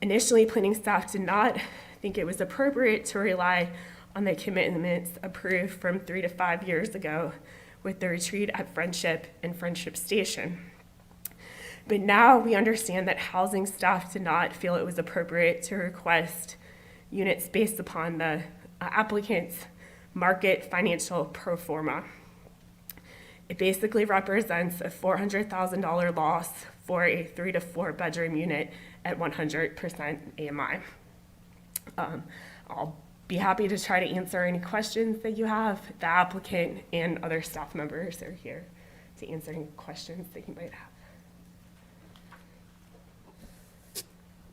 Initially, planning staff did not think it was appropriate to rely on the commitments approved from 3 to 5 years ago with the retreat at Friendship and Friendship Station. But now we understand that housing staff did not feel it was appropriate to request units based upon the applicant's market financial pro forma. It basically represents a $400,000 loss for a 3 to 4 bedroom unit at 100% AMI. I'll be happy to try to answer any questions that you have. The applicant and other staff members are here to answer any questions that you might have.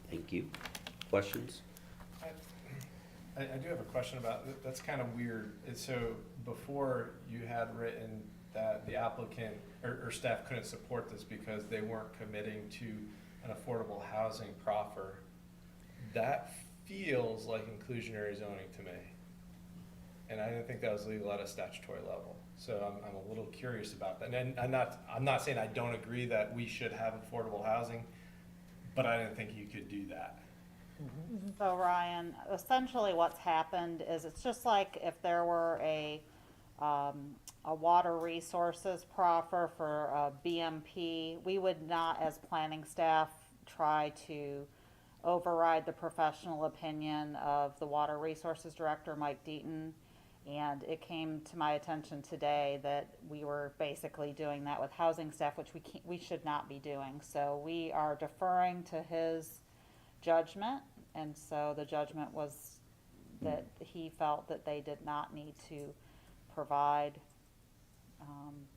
Thank you. Questions? I do have a question about, that's kind of weird. So before you had written that the applicant or staff couldn't support this because they weren't committing to an affordable housing proffer. That feels like inclusionary zoning to me. And I didn't think that was legal at a statutory level. So I'm a little curious about that. And I'm not saying I don't agree that we should have affordable housing, but I didn't think you could do that. So Ryan, essentially what's happened is it's just like if there were a water resources proffer for a BMP, we would not, as planning staff, try to override the professional opinion of the water resources director, Mike Deaton. And it came to my attention today that we were basically doing that with housing staff, which we should not be doing. So we are deferring to his judgment, and so the judgment was that he felt that they did not need to provide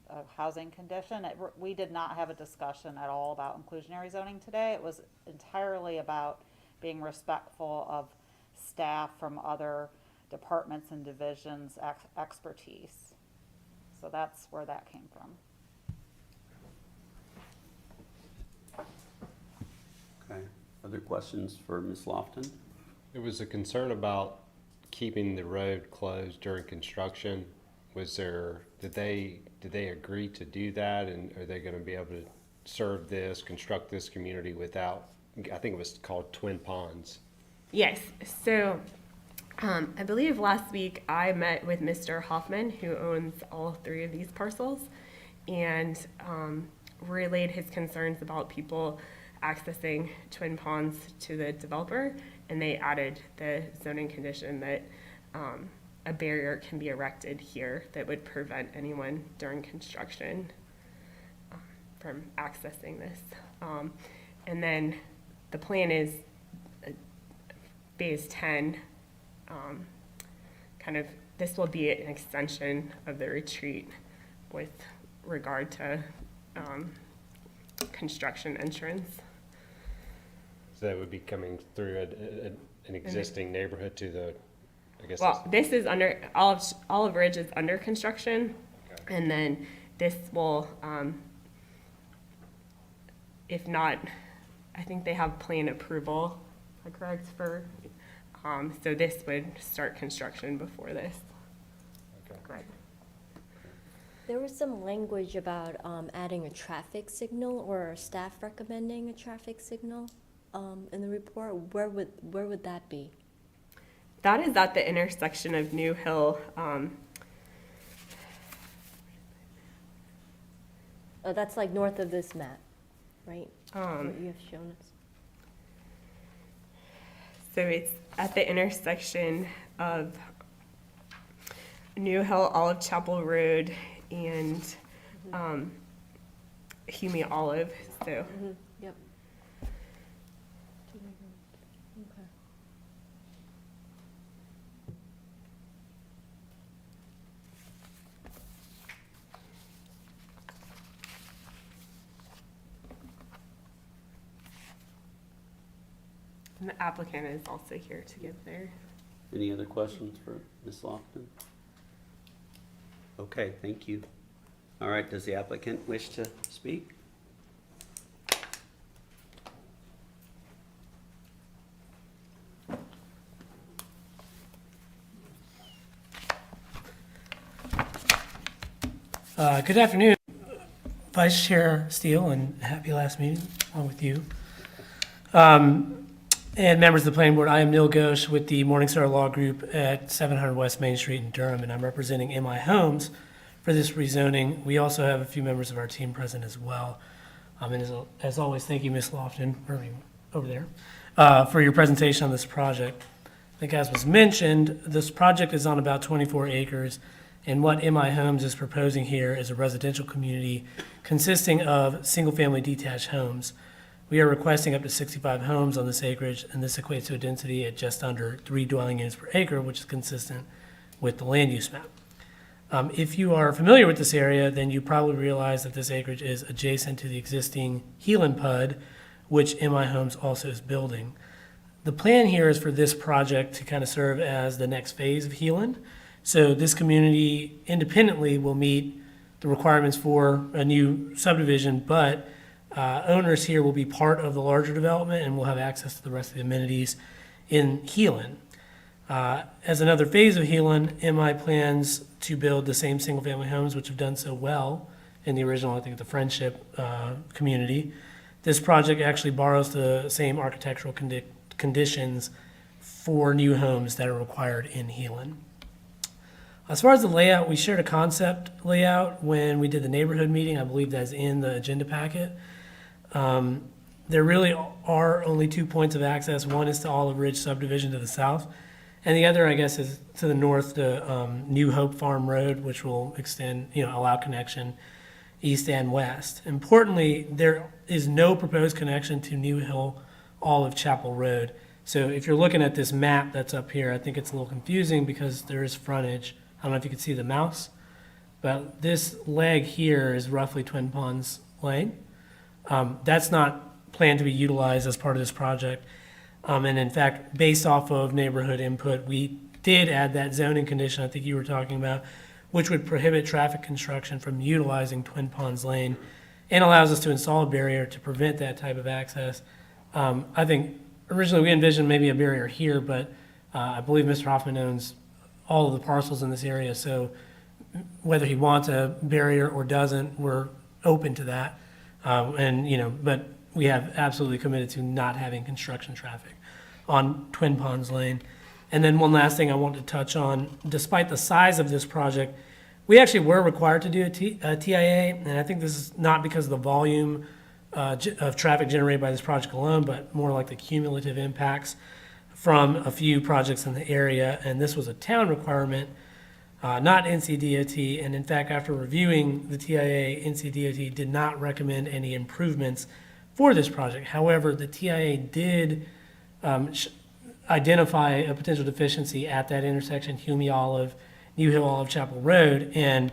a housing condition. We did not have a discussion at all about inclusionary zoning today. It was entirely about being respectful of staff from other departments and divisions' expertise. So that's where that came from. Okay. Other questions for Ms. Lofton? There was a concern about keeping the road closed during construction. Did they agree to do that, and are they going to be able to construct this community without, I think it was called Twin Ponds? Yes, so I believe last week I met with Mr. Hoffman, who owns all 3 of these parcels, and relayed his concerns about people accessing Twin Ponds to the developer, and they added the zoning condition that a barrier can be erected here that would prevent anyone during construction from accessing this. And then the plan is phase 10, this will be an extension of the retreat with regard to construction entrance. So that would be coming through an existing neighborhood to the, I guess. Well, this is under, Olive Ridge is under construction, Okay. and then this will, if not, I think they have plan approval, am I correct, for, so this would start construction before this. Okay. Correct. There was some language about adding a traffic signal, or staff recommending a traffic signal in the report. Where would that be? That is at the intersection of New Hill. That's like north of this map, right? What you have shown us. So it's at the intersection of New Hill, Olive Chapel Road, and Hume Olive. So Yep. Okay. and the applicant is also here to give their. Any other questions for Ms. Lofton? Okay, thank you. All right, does the applicant wish to speak? Good afternoon, Vice Chair Steele, and happy last meeting along with you. And members of the planning board, I am Neil Ghosh with the Morningstar Law Group at 700 West Main Street in Durham, and I'm representing MI Homes for this rezoning. We also have a few members of our team present as well. And as always, thank you, Ms. Lofton, over there, for your presentation on this project. think as was mentioned, this project is on about 24 acres, and what MI Homes is proposing here is a residential community consisting of single-family detached homes. We are requesting up to 65 homes on this acreage, and this equates to a density at just under 3 dwelling units per acre, which is consistent with the land use map. If you are familiar with this area, then you probably realize that this acreage is adjacent to the existing Heelan PUD, which MI Homes also is building. The plan here is for this project to kind of serve as the next phase of Heelan. So this community independently will meet the requirements for a new subdivision, but owners here will be part of the larger development and will have access to the rest of the amenities in Heelan. As another phase of Heelan, MI plans to build the same single-family homes which have done so well in the original, I think, the Friendship community. This project actually borrows the same architectural conditions for new homes that are required in Heelan. As far as the layout, we shared a concept layout when we did the neighborhood meeting. I believe that's in the agenda packet. There really are only 2 points of access. One is to Olive Ridge subdivision to the south, and the other, I guess, is to the north to New Hope Farm Road, which will extend, allow connection east and west. Importantly, there is no proposed connection to New Hill Olive Chapel Road. So if you're looking at this map that's up here, I think it's a little confusing because there is frontage. I don't know if you can see the mouse, but this leg here is roughly Twin Ponds Lane. That's not planned to be utilized as part of this project. And in fact, based off of neighborhood input, we did add that zoning condition I think you were talking about, which would prohibit traffic construction from utilizing Twin Ponds Lane and allows us to install a barrier to prevent that type of access. I think originally we envisioned maybe a barrier here, but I believe Mr. Hoffman owns all of the parcels in this area, so whether he wants a barrier or doesn't, we're open to that. But we have absolutely committed to not having construction traffic on Twin Ponds Lane. And then one last thing I want to touch on, despite the size of this project, we actually were required to do a TIA, and I think this is not because of the volume of traffic generated by this project alone, but more like the cumulative impacts from a few projects in the area. And this was a town requirement, not NCDOT. And in fact, after reviewing the TIA, NCDOT did not recommend any improvements for this project. However, the TIA did identify a potential deficiency at that intersection, Hume Olive, New Hill Olive Chapel Road, and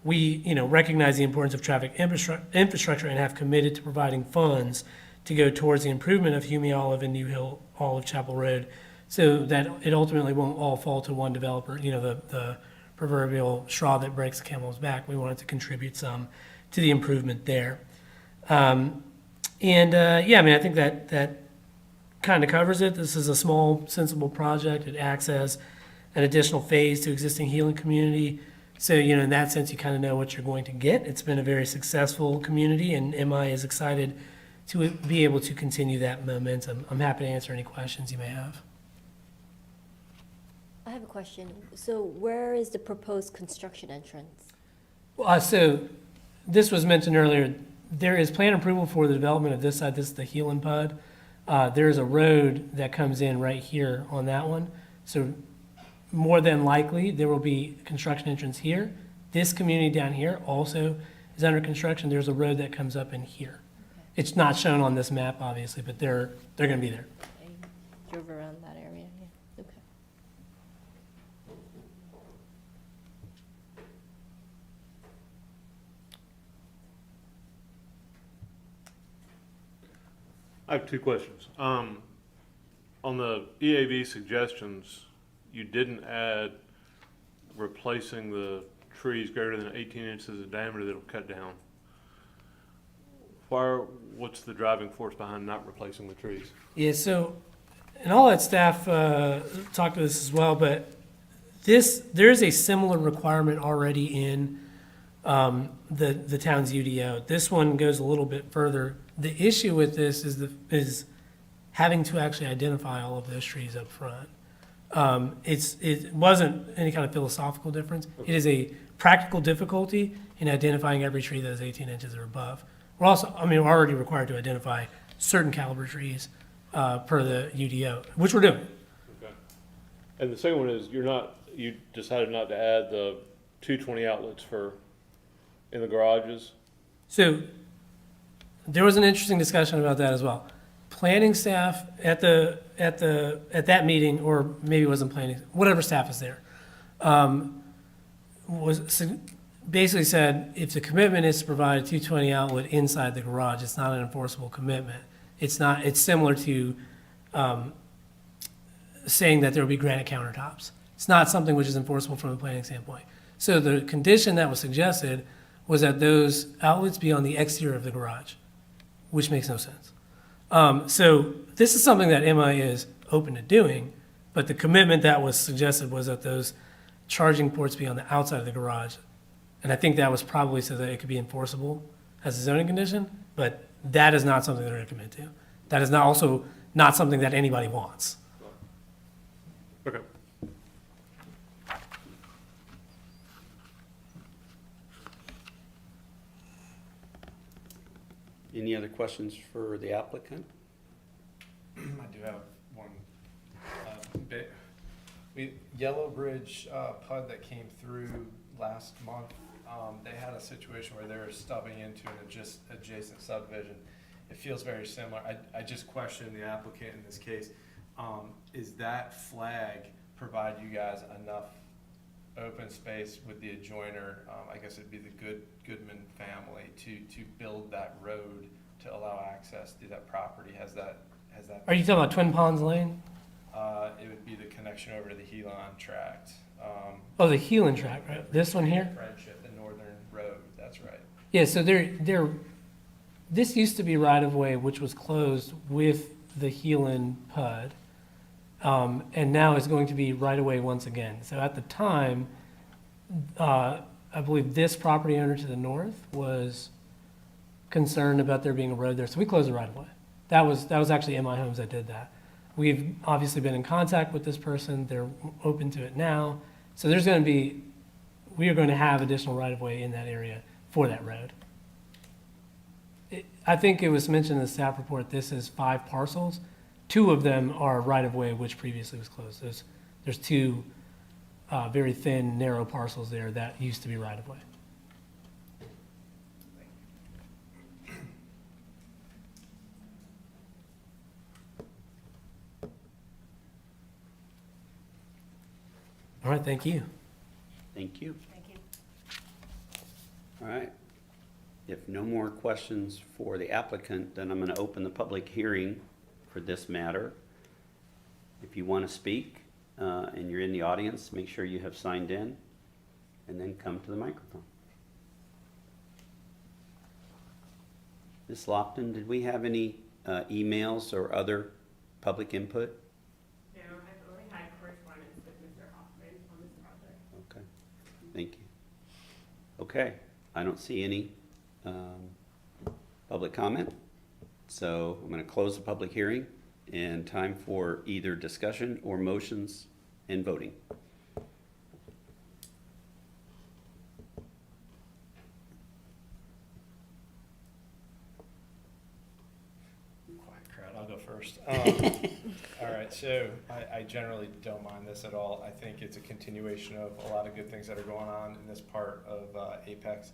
we, recognize the importance of traffic infrastructure and have committed to providing funds to go towards the improvement of Hume Olive and New Hill Olive Chapel Road, so that it ultimately won't all fall to one developer. The proverbial straw that breaks the camel's back. We wanted to contribute some to the improvement there. I think that kind of covers it. This is a small, sensible project. It acts as an additional phase to existing Heelan community. So, in that sense, you kind of know what you're going to get. It's been a very successful community, and MI is excited to be able to continue that momentum. I'm happy to answer any questions you may have. I have a question. So where is the proposed construction entrance? So this was mentioned earlier. There is plan approval for the development of this side. This is the Heelan PUD. There is a road that comes in right here on that one. So more than likely, there will be construction entrance here. This community down here also is under construction. There's a road that comes up in here. Okay. It's not shown on this map, obviously, but they're going to be there. I drove around that area, yeah. Okay. I have two questions. On the EAV suggestions, you didn't add replacing the trees greater than 18 inches in diameter that'll cut down. What's the driving force behind not replacing the trees? Yeah, so, and I'll let staff talk to this as well, but there is a similar requirement already in the town's UDO. This one goes a little bit further. The issue with this is having to actually identify all of those trees up front. It wasn't any kind of philosophical difference. It is a practical difficulty in identifying every tree that is 18 inches or above. We're already required to identify certain caliber trees per the UDO, which we're doing. Okay. And the second one is, you decided not to add the 220 outlets in the garages? So there was an interesting discussion about that as well. Planning staff at that meeting, or maybe it wasn't planning, whatever staff is there, basically said if the commitment is to provide a 220 outlet inside the garage, it's not an enforceable commitment. It's similar to saying that there will be granite countertops. It's not something which is enforceable from a planning standpoint. So the condition that was suggested was that those outlets be on the exterior of the garage, which makes no sense. So this is something that MI is open to doing, but the commitment that was suggested was that those charging ports be on the outside of the garage. And I think that was probably so that it could be enforceable as a zoning condition, but that is not something they're going to commit to. That is also not something that anybody wants. Okay. Any other questions for the applicant? I do have one. Yellow Bridge PUD that came through last month, they had a situation where they were stubbing into an adjacent subdivision. It feels very similar. I just question the applicant in this case. Is that flag provide you guys enough open space with the adjoiner? I guess it'd be the Goodman family to build that road to allow access to that property. Has that? Are you talking about Twin Ponds Lane? It would be the connection over to the Helon tract. Oh, the Heelan tract, right? This one here? Friendship, the northern road, that's right. Yeah, so this used to be right-of-way, which was closed with the Heelan PUD, and now it's going to be right-of-way once again. So at the time, I believe this property owner to the north was concerned about there being a road there, so we closed the right-of-way. That was actually MI Homes that did that. We've obviously been in contact with this person. They're open to it now. So we are going to have additional right-of-way in that area for that road. I think it was mentioned in the staff report, this is 5 parcels. 2 of them are right-of-way, which previously was closed. There's 2 very thin, narrow parcels there that used to be right-of-way. All right, thank you. Thank you. All right. If no more questions for the applicant, then I'm going to open the public hearing for this matter. If you want to speak and you're in the audience, make sure you have signed in and then come to the microphone. Ms. Lofton, did we have any emails or other public input? No, I've only had correspondence with Mr. Hoffman on this project. Okay, thank you. Okay, I don't see any public comment, so I'm going to close the public hearing and time for either discussion or motions and voting. Quiet crowd, I'll go first. All right, so I generally don't mind this at all. I think it's a continuation of a lot of good things that are going on in this part of Apex.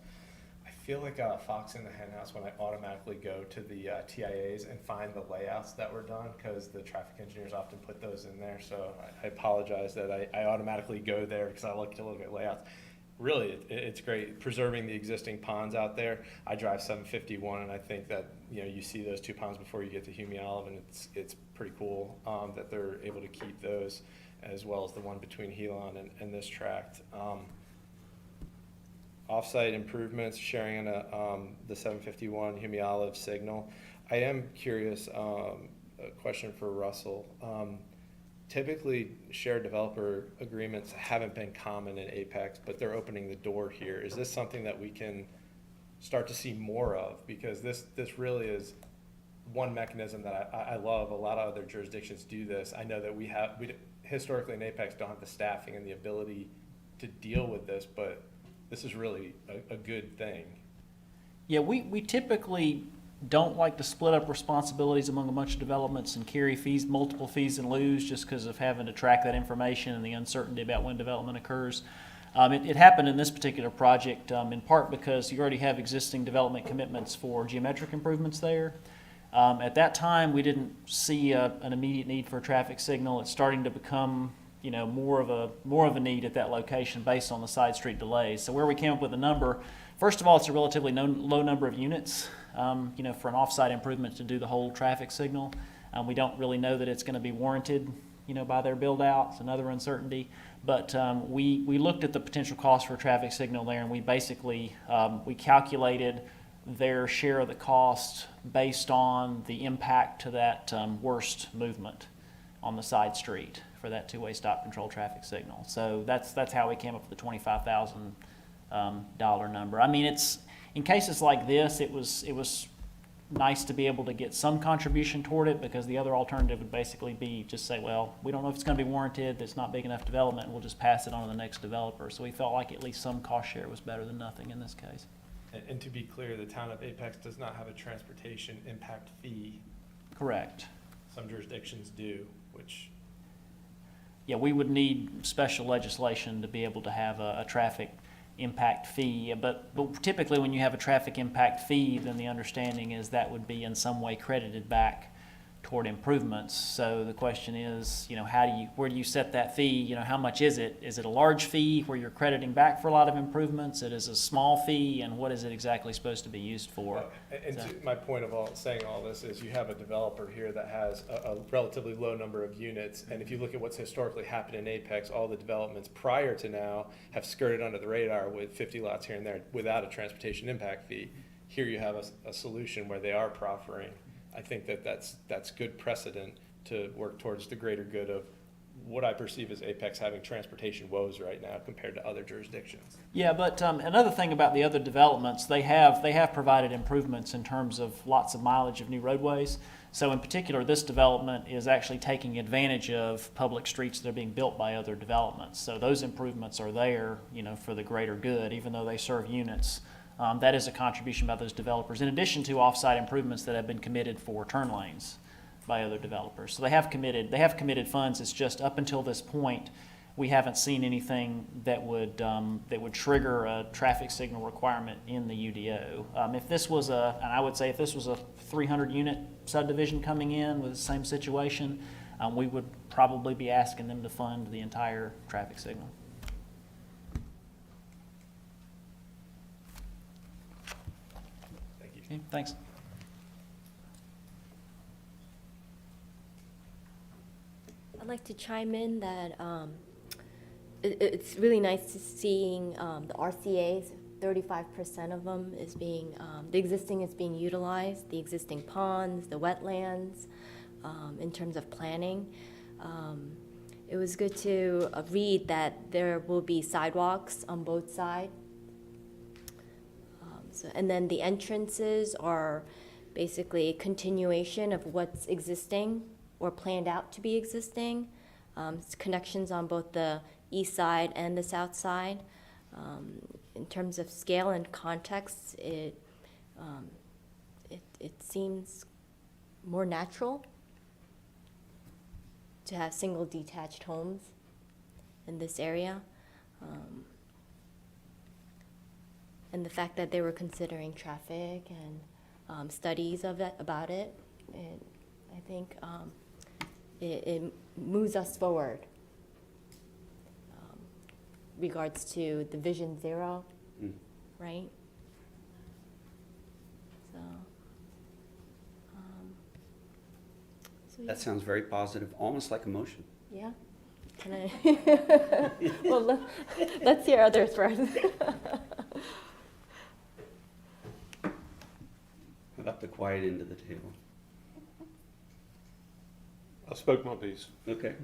I feel like a fox in the henhouse when I automatically go to the TIAs and find the layouts that were done, because the traffic engineers often put those in there. So I apologize that I automatically go there because I like to look at layouts. Really, it's great preserving the existing ponds out there. I drive 751, and I think that you see those 2 ponds before you get to Hume Olive, and it's pretty cool that they're able to keep those, as well as the one between Helon and this tract. Offsite improvements, sharing the 751 Hume Olive signal. I am curious, a question for Russell. Typically, shared developer agreements haven't been common in Apex, but they're opening the door here. Is this something that we can start to see more of? Because this really is one mechanism that I love. A lot of other jurisdictions do this. I know that we historically in Apex don't have the staffing and the ability to deal with this, but this is really a good thing. Yeah, we typically don't like to split up responsibilities among a bunch of developments and carry fees, multiple fees and lieu just because of having to track that information and the uncertainty about when development occurs. It happened in this particular project in part because you already have existing development commitments for geometric improvements there. At that time, we didn't see an immediate need for a traffic signal. It's starting to become, you know, more of a need at that location based on the side street delays. So where we came up with a number, first of all, it's a relatively low number of units, you know, for an off-site improvement to do the whole traffic signal. We don't really know that it's going to be warranted, you know, by their build-out. It's another uncertainty. But we looked at the potential cost for a traffic signal there, and we basically we calculated their share of the cost based on the impact to that worst movement on the side street for that two-way stop control traffic signal. So that's how we came up with the $25,000 number. I mean, it's in cases like this, it was nice to be able to get some contribution toward it, because the other alternative would basically be just say, well, we don't know if it's going to be warranted, it's not big enough development, and we'll just pass it on to the next developer. So we felt like at least some cost share was better than nothing in this case. And to be clear, the town of Apex does not have a transportation impact fee. Correct. Some jurisdictions do, which, Yeah, we would need special legislation to be able to have a traffic impact fee. But typically when you have a traffic impact fee, then the understanding is that would be in some way credited back toward improvements. So the question is, you know, where do you set that fee? You know, how much is it? Is it a large fee where you're crediting back for a lot of improvements? It is a small fee, and what is it exactly supposed to be used for? and to my point of saying all this is you have a developer here that has a relatively low number of units, and if you look at what's historically happened in Apex, all the developments prior to now have skirted under the radar with 50 lots here and there without a transportation impact fee. Here you have a solution where they are proffering. I think that's good precedent to work towards the greater good of what I perceive as Apex having transportation woes right now compared to other jurisdictions. Yeah, but another thing about the other developments, they have provided improvements in terms of lots of mileage of new roadways. So in particular, this development is actually taking advantage of public streets that are being built by other developments. So those improvements are there, you know, for the greater good, even though they serve units. That is a contribution by those developers, in addition to off-site improvements that have been committed for turn lanes by other developers. So they have committed funds. It's just up until this point, we haven't seen anything that would trigger a traffic signal requirement in the UDO. If this was and I would say if this was a 300-unit subdivision coming in with the same situation, we would probably be asking them to fund the entire traffic signal. Okay, thanks. I'd like to chime in that it's really nice to seeing the RCAs, 35% of them is being, the existing is being utilized, the existing ponds, the wetlands, in terms of planning. It was good to read that there will be sidewalks on both sides. And then the entrances are basically a continuation of what's existing or planned out to be existing. It's connections on both the east side and the south side. In terms of scale and context, it seems more natural to have single detached homes in this area. And the fact that they were considering traffic and studies about it, I think it moves us forward. Regards to the Vision Zero, right? So yeah. That sounds very positive, almost like a motion. Yeah. Can I? Well, let's hear others first. About the quiet end of the table. I spoke my piece. Okay.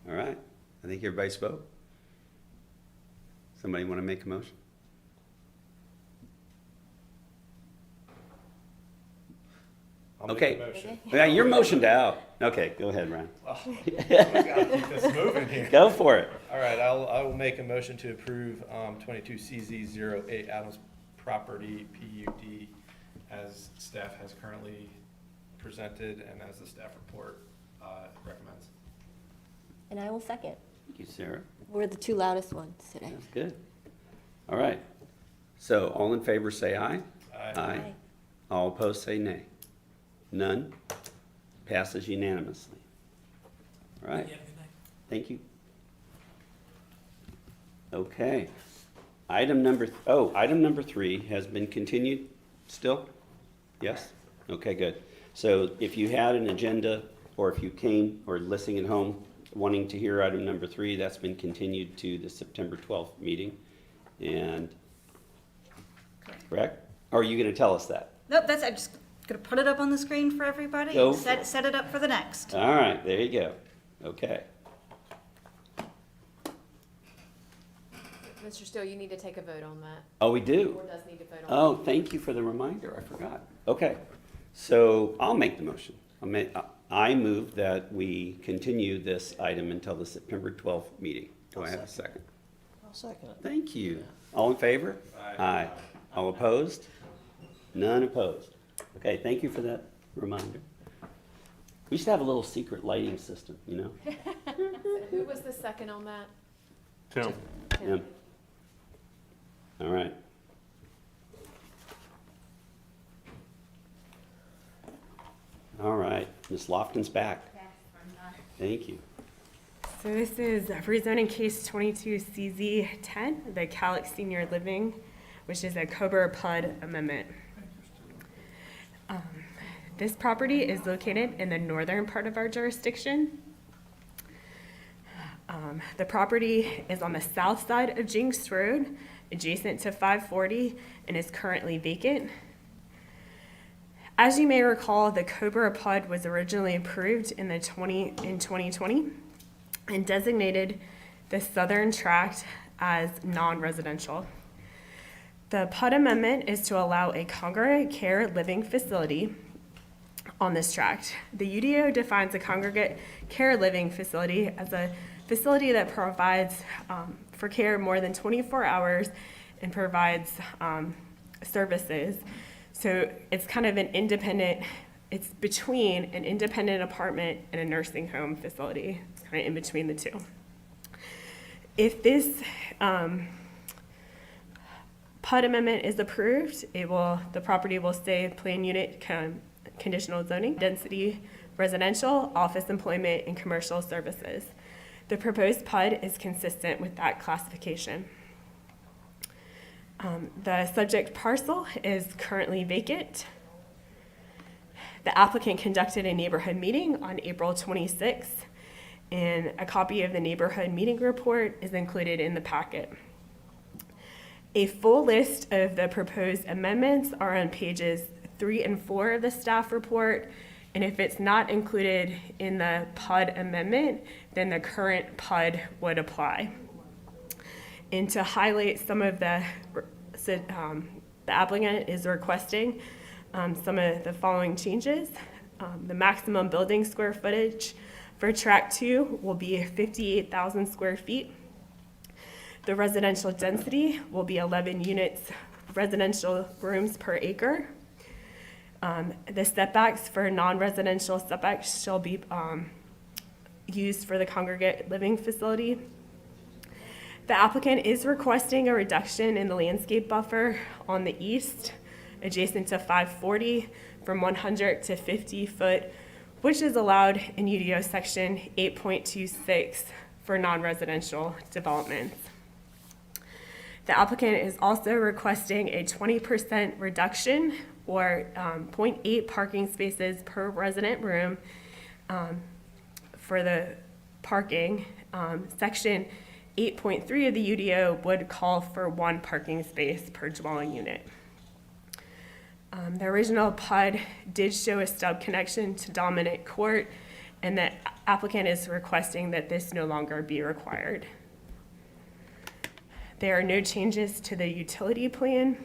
All right. I think everybody spoke. Somebody want to make a motion? I'll make Okay. the motion. Yeah, you're motioned out. Okay, go ahead, Ryan. We gotta keep this moving here. Go for it. All right, I will make a motion to approve 22CZ08 Adams Property PUD as staff has currently presented and as the staff report recommends. And I will second. Thank you, Sarah. We're the two loudest ones today. That's good. All right. So all in favor say aye. Aye. All opposed say nay. None. Passes unanimously. All right. Thank you. Okay. Item number 3 has been continued still? Yes? Okay, good. So if you had an agenda, or if you came or listening at home wanting to hear item number 3, that's been continued to the September 12th meeting. And, correct? Or are you going to tell us that? Nope, I'm just gonna put it up on the screen for everybody Go and for set it up for the next. All right, there you go. Okay. Mr. Steele, you need to take a vote on that. Oh, we The do? board does need to vote on Oh, thank you for the reminder. I forgot. Okay. So I'll make the motion. I move that we continue this item until the September 12th meeting. Do I have a second? I'll second it. Thank you. All in favor? Aye. All opposed? None opposed. Okay, thank you for that reminder. We should have a little secret lighting system, you know? Who was the second on that? Tim, Yeah. All right. All right, Ms. Lofton's back. Thank you. So this is rezoning case 22CZ10, the Calix Senior Living, which is a Cobra PUD amendment. This property is located in the northern part of our jurisdiction. The property is on the south side of Jinx Road, adjacent to 540, and is currently vacant. As you may recall, the Cobra PUD was originally approved in 2020 and designated the southern tract as non-residential. The PUD amendment is to allow a congregate care living facility on this tract. The UDO defines a congregate care living facility as a facility that provides for care more than 24 hours and provides services. So it's kind of an independent, it's between an independent apartment and a nursing home facility. It's kind of in between the two. If this PUD amendment is approved, the property will stay plan unit conditional zoning, density residential, office employment, and commercial services. The proposed PUD is consistent with that classification. The subject parcel is currently vacant. The applicant conducted a neighborhood meeting on April 26th, and a copy of the neighborhood meeting report is included in the packet. A full list of the proposed amendments are on pages 3 and 4 of the staff report, and if it's not included in the PUD amendment, then the current PUD would apply. And to highlight some of the applicant is requesting some of the following changes. The maximum building square footage for tract 2 will be 58,000 square feet. The residential density will be 11 units, residential rooms per acre. The setbacks for non-residential setbacks shall be used for the congregate living facility. The applicant is requesting a reduction in the landscape buffer on the east, adjacent to 540, from 100 to 50 foot, which is allowed in UDO section 8.26 for non-residential developments. The applicant is also requesting a 20% reduction or 0.8 parking spaces per resident room for the parking. Section 8.3 of the UDO would call for 1 parking space per dwelling unit. The original PUD did show a stub connection to dominant court, and the applicant is requesting that this no longer be required. There are no changes to the utility plan.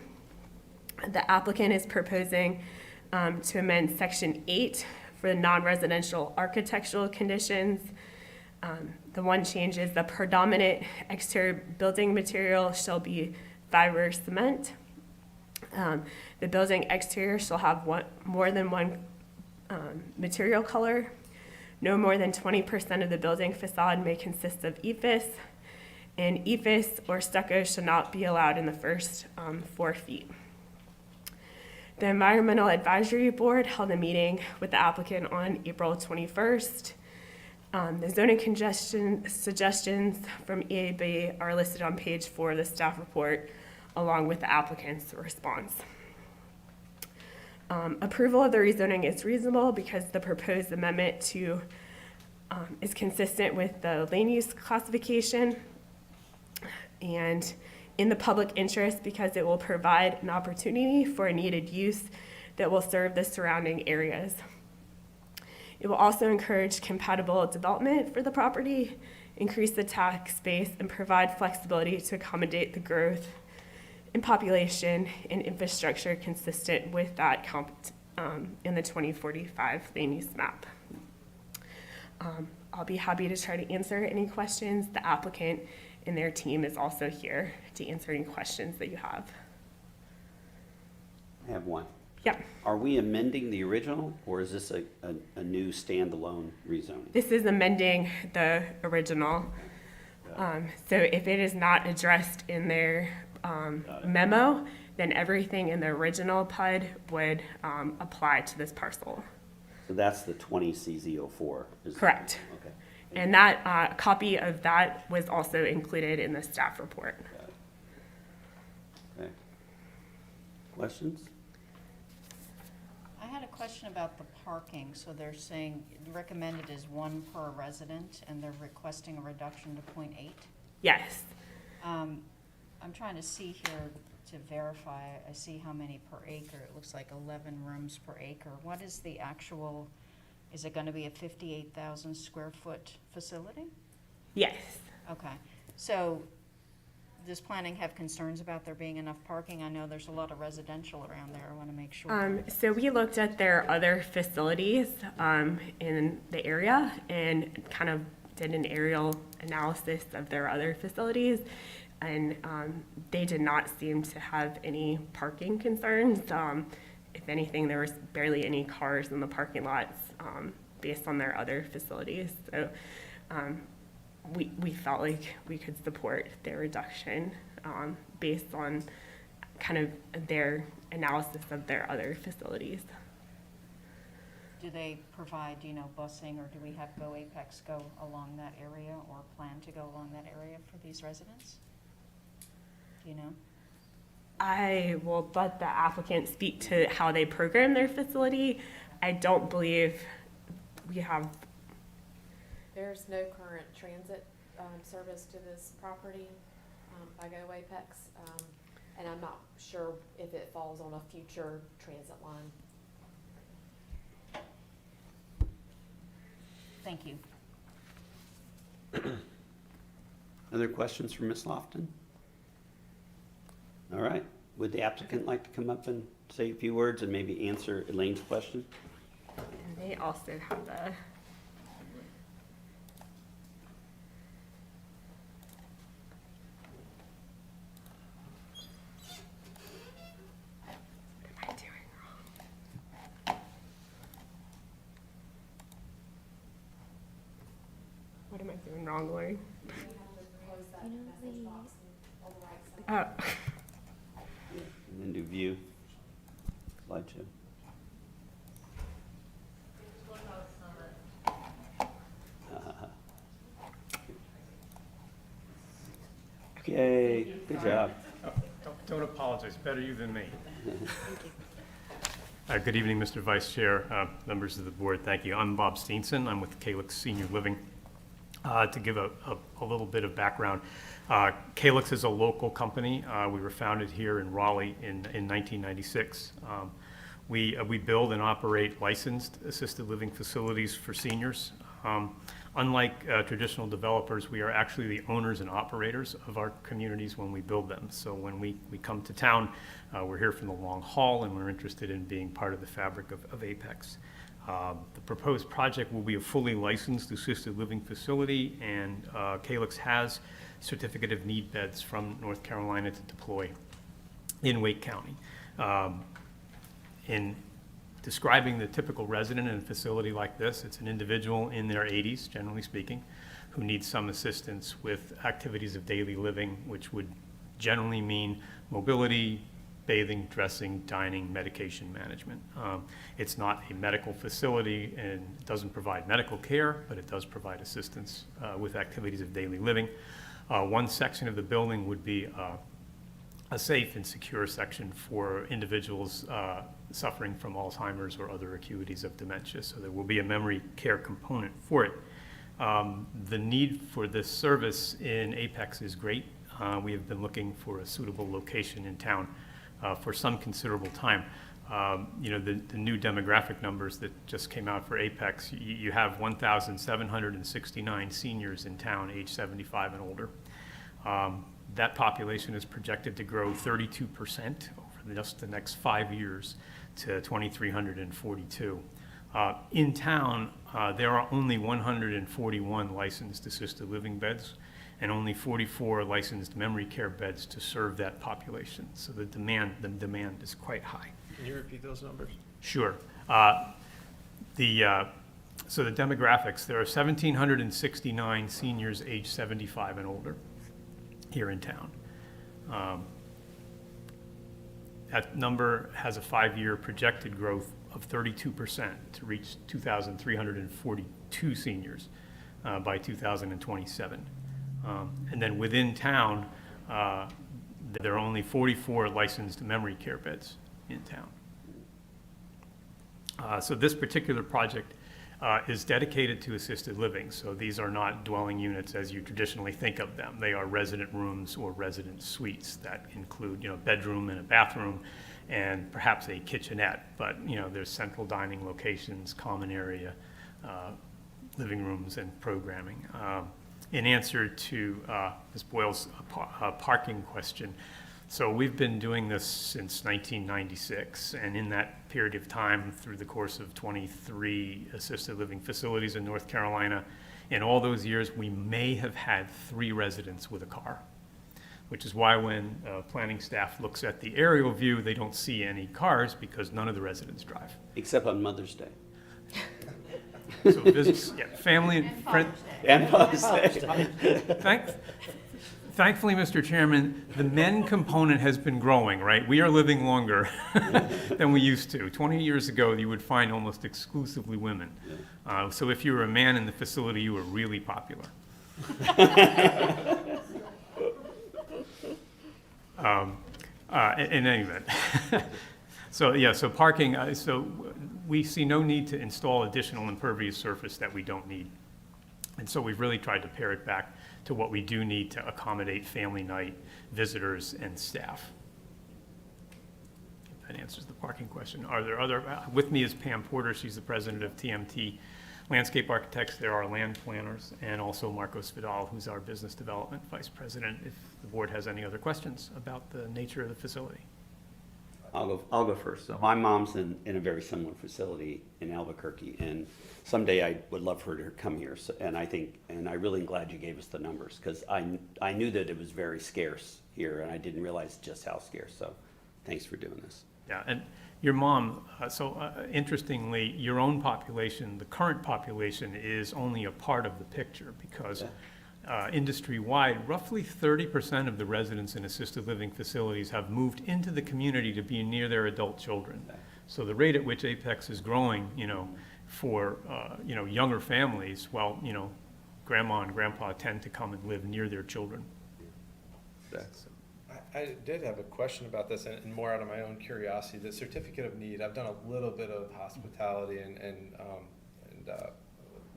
The applicant is proposing to amend Section 8 for the non-residential architectural conditions. The one change is the predominant exterior building material shall be fiber cement. The building exterior shall have more than one material color. No more than 20% of the building facade may consist of EIFS, and EIFS or stucco should not be allowed in the first 4 feet. The Environmental Advisory Board held a meeting with the applicant on April 21st. The zoning suggestions from EAB are listed on page 4 of the staff report, along with the applicant's response. Approval of the rezoning is reasonable because the proposed amendment is consistent with the land use classification and in the public interest because it will provide an opportunity for a needed use that will serve the surrounding areas. It will also encourage compatible development for the property, increase the tax base, and provide flexibility to accommodate the growth in population and infrastructure consistent with that in the 2045 land use map. I'll be happy to try to answer any questions. The applicant and their team is also here to answer any questions that you have. I have one. Yeah. Are we amending the original, or is this a new standalone rezoning? This is amending the original. So if it is not addressed in their memo, then everything in the original PUD would apply to this parcel. So that's the 20 CZ04? Correct. Okay. And that copy of that was also included in the staff report. Got it. Okay. Questions? I had a question about the parking. So they're saying recommended is 1 per resident, and they're requesting a reduction to 0.8. Yes. I'm trying to see here to verify. I see how many per acre. It looks like 11 rooms per acre. What is the actual, is it going to be a 58,000 square foot facility? Yes. Okay. So does planning have concerns about there being enough parking? I know there's a lot of residential around there. I want to make sure. So we looked at their other facilities in the area and kind of did an aerial analysis of their other facilities. And they did not seem to have any parking concerns. If anything, there was barely any cars in the parking lots based on their other facilities. So we felt like we could support their reduction based on kind of their analysis of their other facilities. Do they provide, busing, or do we have Go Apex go along that area or plan to go along that area for these residents? Do you know? I will let the applicant speak to how they program their facility. I don't believe we have. There's no current transit service to this property by Go Apex, and I'm not sure if it falls on a future transit line. Thank you. Other questions for Ms. Lofton? All right. Would the applicant like to come up and say a few words and maybe answer Elaine's question? And they also have the. What am I doing wrong? What am I doing wrong, Lori? Oh. And then do view, slideshow. Okay, good job. Don't apologize, better you than me. Good evening, Mr. Vice Chair, members of the board, thank you. I'm Bob Steenson, I'm with Calyx Senior Living. To give a little bit of background, Calyx is a local company. We were founded here in Raleigh in 1996. We build and operate licensed assisted living facilities for seniors. Unlike traditional developers, we are actually the owners and operators of our communities when we build them. So when we come to town, we're here for the long haul, and we're interested in being part of the fabric of Apex. The proposed project will be a fully licensed assisted living facility, and Calyx has certificate of need beds from North Carolina to deploy in Wake County. In describing the typical resident in a facility like this, it's an individual in their 80s, generally speaking, who needs some assistance with activities of daily living, which would generally mean mobility, bathing, dressing, dining, medication management. It's not a medical facility and it doesn't provide medical care, but it does provide assistance with activities of daily living. One section of the building would be a safe and secure section for individuals suffering from Alzheimer's or other acuities of dementia. So there will be a memory care component for it. The need for this service in Apex is great. We have been looking for a suitable location in town for some considerable time. The new demographic numbers that just came out for Apex, you have 1,769 seniors in town, age 75 and older. That population is projected to grow 32% over just the next 5 years to 2,342. In town, there are only 141 licensed assisted living beds and only 44 licensed memory care beds to serve that population. So the demand is quite high. Can you repeat those numbers? Sure. So the demographics, there are 1,769 seniors age 75 and older here in town. That number has a 5-year projected growth of 32% to reach 2,342 seniors by 2027. And then within town, there are only 44 licensed memory care beds in town. So this particular project is dedicated to assisted living. So these are not dwelling units as you traditionally think of them. They are resident rooms or resident suites that include, bedroom and a bathroom and perhaps a kitchenette. But, there's central dining locations, common area, living rooms, and programming. In answer to Ms. Boyle's parking question, so we've been doing this since 1996, and in that period of time, through the course of 23 assisted living facilities in North Carolina, in all those years, we may have had 3 residents with a car, which is why when planning staff looks at the aerial view, they don't see any cars because none of the residents drive. Except on Mother's Day. So visits, family and friends. And Father's Day. Thankfully, Mr. Chairman, the men component has been growing, right? We are living longer than we used to. 20 years ago, you would find almost exclusively women. So if you were a man in the facility, you were really popular. In any event. So parking, so we see no need to install additional impervious surface that we don't need. And so we've really tried to pare it back to what we do need to accommodate family night, visitors, and staff. If that answers the parking question. Are there other, with me is Pam Porter, she's the president of TMT Landscape Architects. There are land planners, and also Marcos Vidal, who's our business development vice president, if the board has any other questions about the nature of the facility. I'll go first. So my mom's in a very similar facility in Albuquerque, and someday I would love for her to come here. So, and I really am glad you gave us the numbers, because I knew that it was very scarce here, and I didn't realize just how scarce. So thanks for doing this. Yeah, and your mom, interestingly, your own population, the current population, is only a part of the picture, because industry-wide, roughly 30% of the residents in assisted living facilities have moved into the community to be near their adult children. So the rate at which Apex is growing, for younger families, grandma and grandpa tend to come and live near their children. I did have a question about this, and more out of my own curiosity. The certificate of need, I've done a little bit of hospitality, and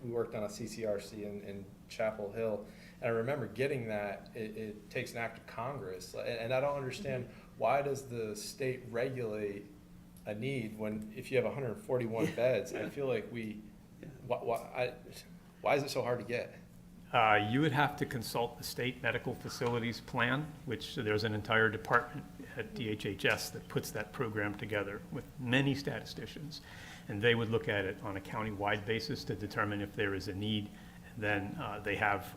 we worked on a CCRC in Chapel Hill, and I remember getting that. It takes an act of Congress, and I don't understand why does the state regulate a need when if you have 141 beds, I feel like why Why is it so hard to get? You would have to consult the state medical facilities plan, which there's an entire department at DHHS that puts that program together with many statisticians. And they would look at it on a county-wide basis to determine if there is a need. Then they have,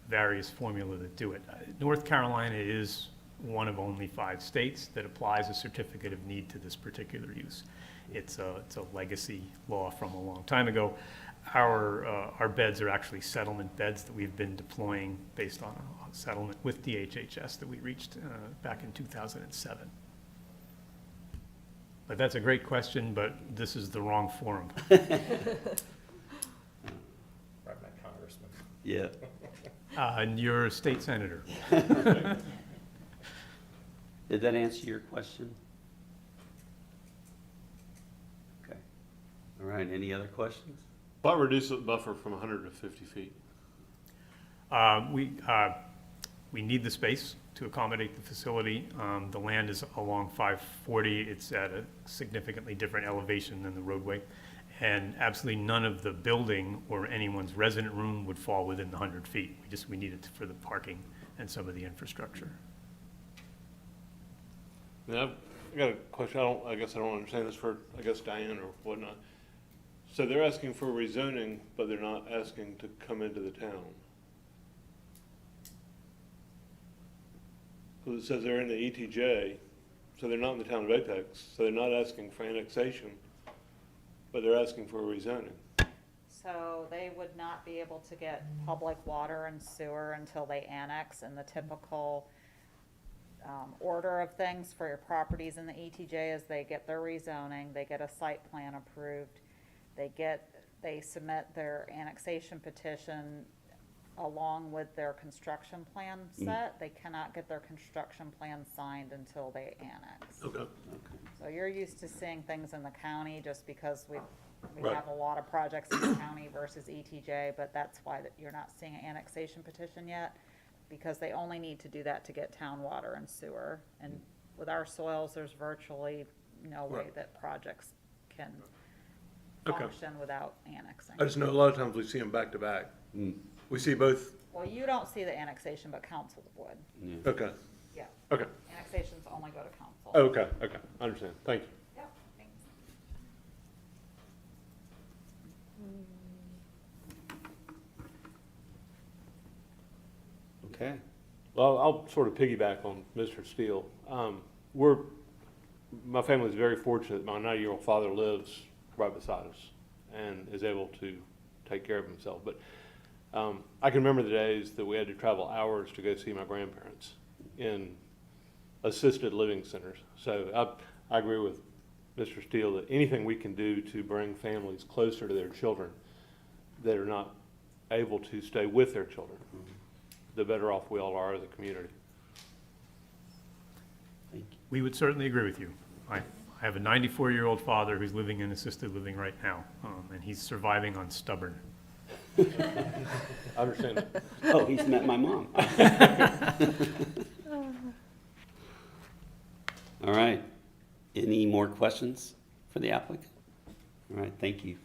various formula that do it. North Carolina is one of only 5 states that applies a certificate of need to this particular use. It's a legacy law from a long time ago. Our beds are actually settlement beds that we've been deploying based on a settlement with DHHS that we reached back in 2007. But that's a great question, but this is the wrong forum. Right, my congressman. Yeah. And you're a state senator. Did that answer your question? Okay. All right, any other questions? Why reduce the buffer from 100 to 50 feet? We need the space to accommodate the facility. The land is along 540. It's at a significantly different elevation than the roadway. And absolutely none of the building or anyone's resident room would fall within the 100 feet. We need it for the parking and some of the infrastructure. Now, I've got a question. I guess I don't understand this for, Diane or whatnot. So they're asking for rezoning, but they're not asking to come into the town. So it says they're in the ETJ, so they're not in the town of Apex, so they're not asking for annexation, but they're asking for a rezoning. So they would not be able to get public water and sewer until they annex in the typical order of things for your properties in the ETJ is they get their rezoning, they get a site plan approved, they submit their annexation petition along with their construction plan set. They cannot get their construction plan signed until they annex. Okay. So you're used to seeing things in the county just because we Right. have a lot of projects in the county versus ETJ, but that's why you're not seeing an annexation petition yet, because they only need to do that to get town water and sewer. And with our soils, there's virtually no way Right. that projects can Okay. function without annexing. I just know a lot of times we see them back to back. We see both. Well, you don't see the annexation, but council would. Yeah. Okay. Yeah. Okay. Annexations only go to council. Okay. I understand. Thank you. Yep, thanks. Okay. Well, I'll sort of piggyback on Mr. Steele. My family's very fortunate. My 90-year-old father lives right beside us and is able to take care of himself. But I can remember the days that we had to travel hours to go see my grandparents in assisted living centers. So I agree with Mr. Steele that anything we can do to bring families closer to their children that are not able to stay with their children, the better off we all are as a community. We would certainly agree with you. I have a 94-year-old father who's living in assisted living right now, and he's surviving on stubborn. I understand that. Oh, he's met my mom. All right. Any more questions for the applicant? All right, thank you.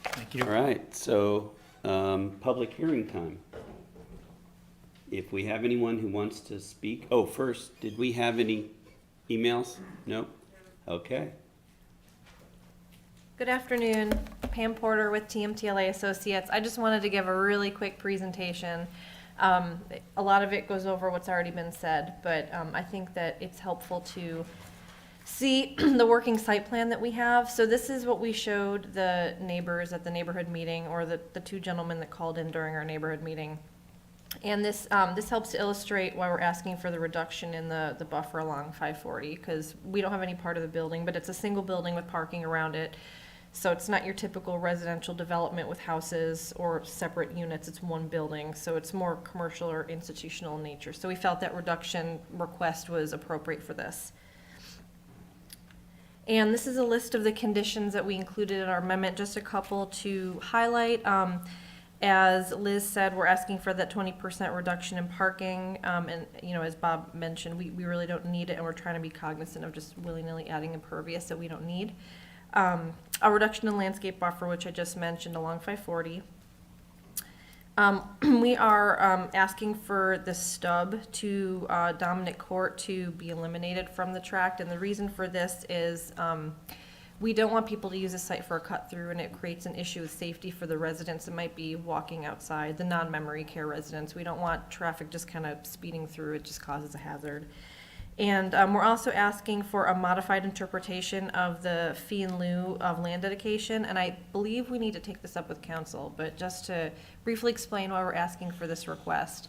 Thank you. All right, so public hearing time. If we have anyone who wants to speak, first, did we have any emails? No? Okay. Good afternoon, Pam Porter with TMTLA Associates. I just wanted to give a really quick presentation. A lot of it goes over what's already been said, but I think that it's helpful to see the working site plan that we have. So this is what we showed the neighbors at the neighborhood meeting, or the 2 gentlemen that called in during our neighborhood meeting. And this helps to illustrate why we're asking for the reduction in the buffer along 540, because we don't have any part of the building, but it's a single building with parking around it. So it's not your typical residential development with houses or separate units, it's one building. So it's more commercial or institutional in nature. So we felt that reduction request was appropriate for this. And this is a list of the conditions that we included in our amendment, just a couple to highlight. As Liz said, we're asking for that 20% reduction in parking. And, as Bob mentioned, we really don't need it, and we're trying to be cognizant of just willy-nilly adding impervious that we don't need. A reduction in landscape buffer, which I just mentioned, along 540. We are asking for the stub to Dominic Court to be eliminated from the tract, and the reason for this is we don't want people to use the site for a cut-through, and it creates an issue with safety for the residents that might be walking outside, the non-memory care residents. We don't want traffic just kind of speeding through, it just causes a hazard. And we're also asking for a modified interpretation of the fee in lieu of land dedication, and I believe we need to take this up with council, but just to briefly explain why we're asking for this request.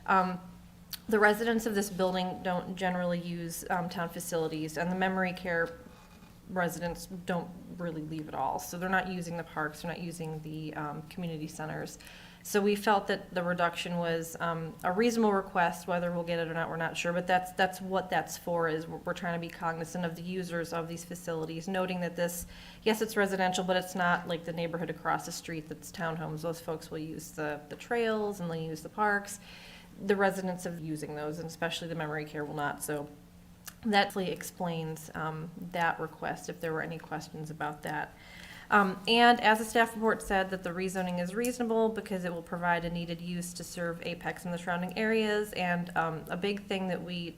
The residents of this building don't generally use town facilities, and the memory care residents don't really leave at all. So they're not using the parks, they're not using the community centers. So we felt that the reduction was a reasonable request. Whether we'll get it or not, we're not sure, but that's what that's for, is we're trying to be cognizant of the users of these facilities, noting that this, yes, it's residential, but it's not like the neighborhood across the street that's townhomes. Those folks will use the trails and they'll use the parks. The residents of using those, and especially the memory care, will not. So that really explains that request, if there were any questions about that. And as the staff report said, that the rezoning is reasonable because it will provide a needed use to serve Apex and the surrounding areas. And a big thing that we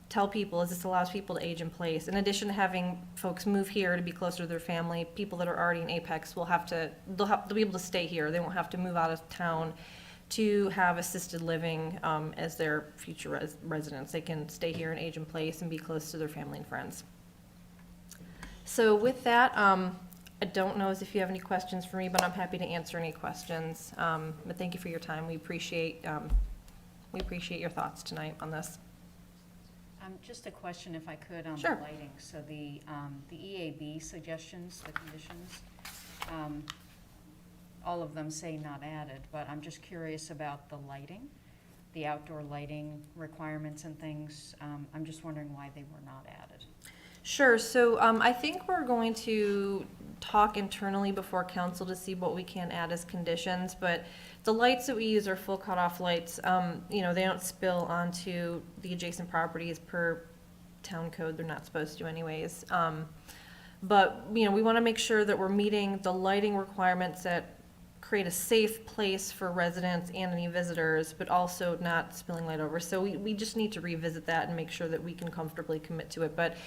tell people is this allows people to age in place. In addition to having folks move here to be closer to their family, people that are already in Apex will they'll be able to stay here. They won't have to move out of town to have assisted living as their future residents. They can stay here and age in place and be close to their family and friends. So with that, I don't know if you have any questions for me, but I'm happy to answer any questions. But thank you for your time. We appreciate your thoughts tonight on this. Just a question, if I could, on Sure. the lighting. So the EAB suggestions, the conditions, all of them say not added, but I'm just curious about the lighting, the outdoor lighting requirements and things. I'm just wondering why they were not added. Sure. So I think we're going to talk internally before council to see what we can add as conditions, but the lights that we use are full cutoff lights. They don't spill onto the adjacent properties per town code. They're not supposed to anyways. But we want to make sure that we're meeting the lighting requirements that create a safe place for residents and any visitors, but also not spilling light over. So we just need to revisit that and make sure that we can comfortably commit to it. But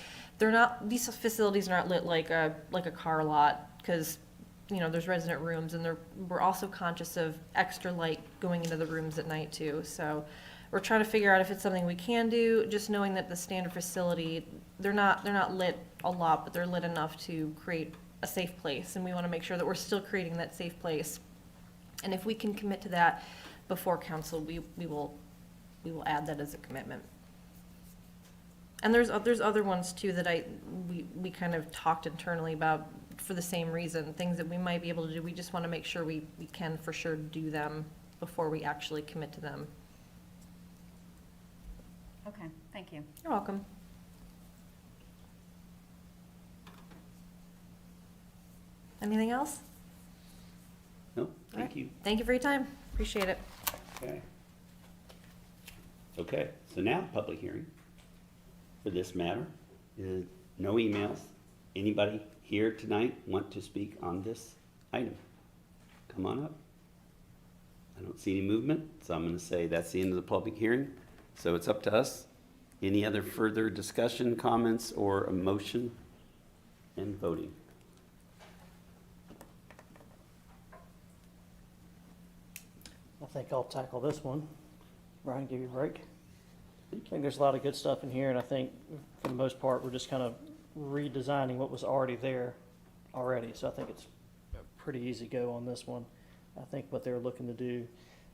these facilities are not lit like a car lot, because there's resident rooms, and we're also conscious of extra light going into the rooms at night too. So we're trying to figure out if it's something we can do, just knowing that the standard facility, they're not lit a lot, but they're lit enough to create a safe place, and we want to make sure that we're still creating that safe place. And if we can commit to that before council, we will add that as a commitment. And there's other ones too that we kind of talked internally about for the same reason, things that we might be able to do. We just want to make sure we can for sure do them before we actually commit to them. Okay, thank you. You're welcome. Anything else? No, All thank right. you. Thank you for your time. Appreciate it. Okay, so now, public hearing for this matter. No emails. Anybody here tonight want to speak on this item? Come on up. I don't see any movement, so I'm going to say that's the end of the public hearing. So it's up to us. Any other further discussion, comments, or a motion and voting? I think I'll tackle this one. Brian, give you a break. I think there's a lot of good stuff in here, and I think for the most part, we're just kind of redesigning what was already there already. So I think it's a pretty easy go on this one. I think what they're looking to do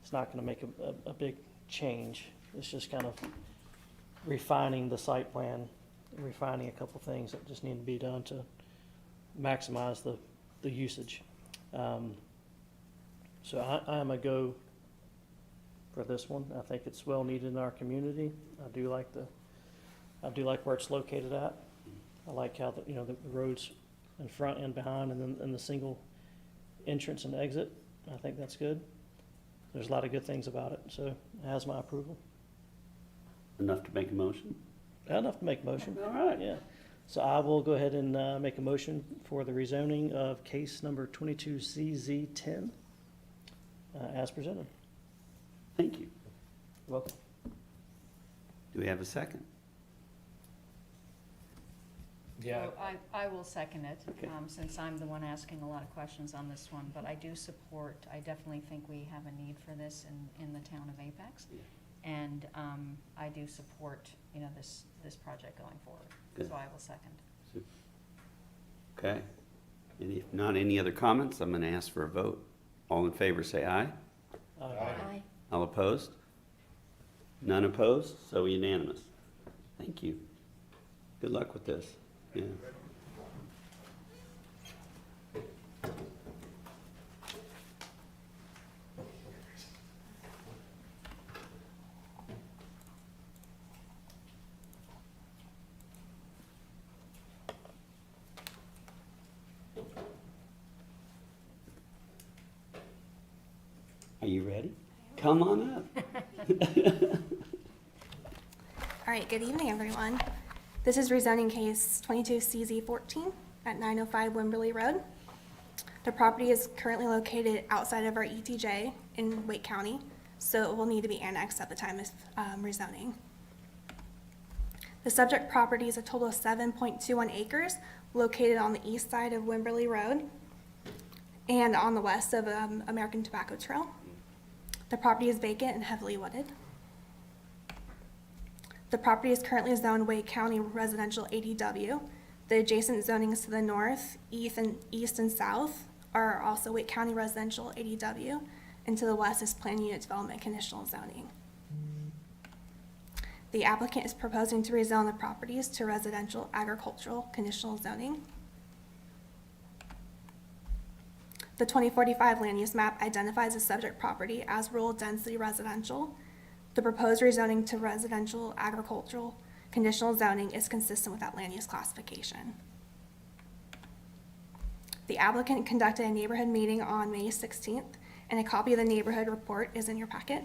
is not going to make a big change. It's just kind of refining the site plan, refining a couple things that just need to be done to maximize the usage. So I am a go for this one. I think it's well needed in our community. I do like where it's located at. I like how the roads in front and behind, and the single entrance and exit. I think that's good. There's a lot of good things about it, so it has my approval. Enough to make a motion? Enough to make a motion. All right. Yeah. So I will go ahead and make a motion for the rezoning of case number 22CZ10 as presented. Thank you. You're welcome. Do we have a second? Yeah. So I will second it, Okay. since I'm the one asking a lot of questions on this one, but I do support, I definitely think we have a need for this in the town of Apex. Yeah. And, I do support, this project going forward. Good. So I will second. Okay. And if not any other comments, I'm going to ask for a vote. All in favor, say aye. Aye. All opposed? None opposed, so unanimous. Thank you. Good luck with this. Yeah. Are you ready? Come on up. All right, good evening, everyone. This is rezoning case 22CZ14 at 905 Wimberley Road. The property is currently located outside of our ETJ in Wake County, so it will need to be annexed at the time of rezoning. The subject property is a total of 7.21 acres located on the east side of Wimberley Road and on the west of American Tobacco Trail. The property is vacant and heavily wooded. The property is currently zoned Wake County Residential ADW. The adjacent zonings to the north, east and south are also Wake County Residential ADW, and to the west is Plan Unit Development Conditional Zoning. The applicant is proposing to rezone the properties to residential agricultural conditional zoning. The 2045 land use map identifies the subject property as rural density residential. The proposed rezoning to residential agricultural conditional zoning is consistent with that land use classification. The applicant conducted a neighborhood meeting on May 16th, and a copy of the neighborhood report is in your packet.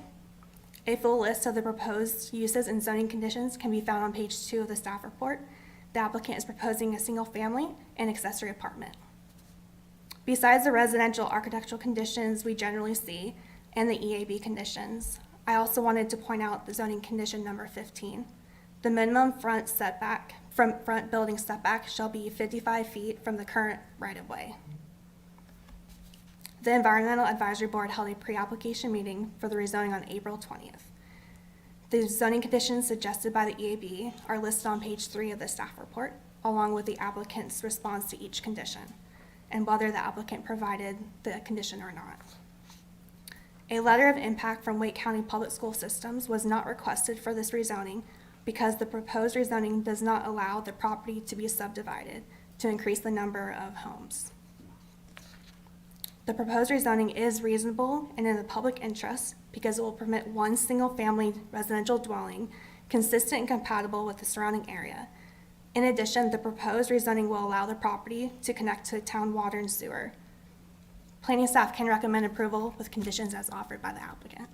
A full list of the proposed uses and zoning conditions can be found on page 2 of the staff report. The applicant is proposing a single family and accessory apartment. Besides the residential architectural conditions we generally see and the EAB conditions, I also wanted to point out the zoning condition number 15. The minimum front building setback shall be 55 feet from the current right-of-way. The Environmental Advisory Board held a pre-application meeting for the rezoning on April 20th. The zoning conditions suggested by the EAB are listed on page 3 of the staff report, along with the applicant's response to each condition, and whether the applicant provided the condition or not. A letter of impact from Wake County Public School Systems was not requested for this rezoning because the proposed rezoning does not allow the property to be subdivided to increase the number of homes. The proposed rezoning is reasonable and in the public interest because it will permit one single-family residential dwelling consistent and compatible with the surrounding area. In addition, the proposed rezoning will allow the property to connect to town water and sewer. Planning staff can recommend approval with conditions as offered by the applicant.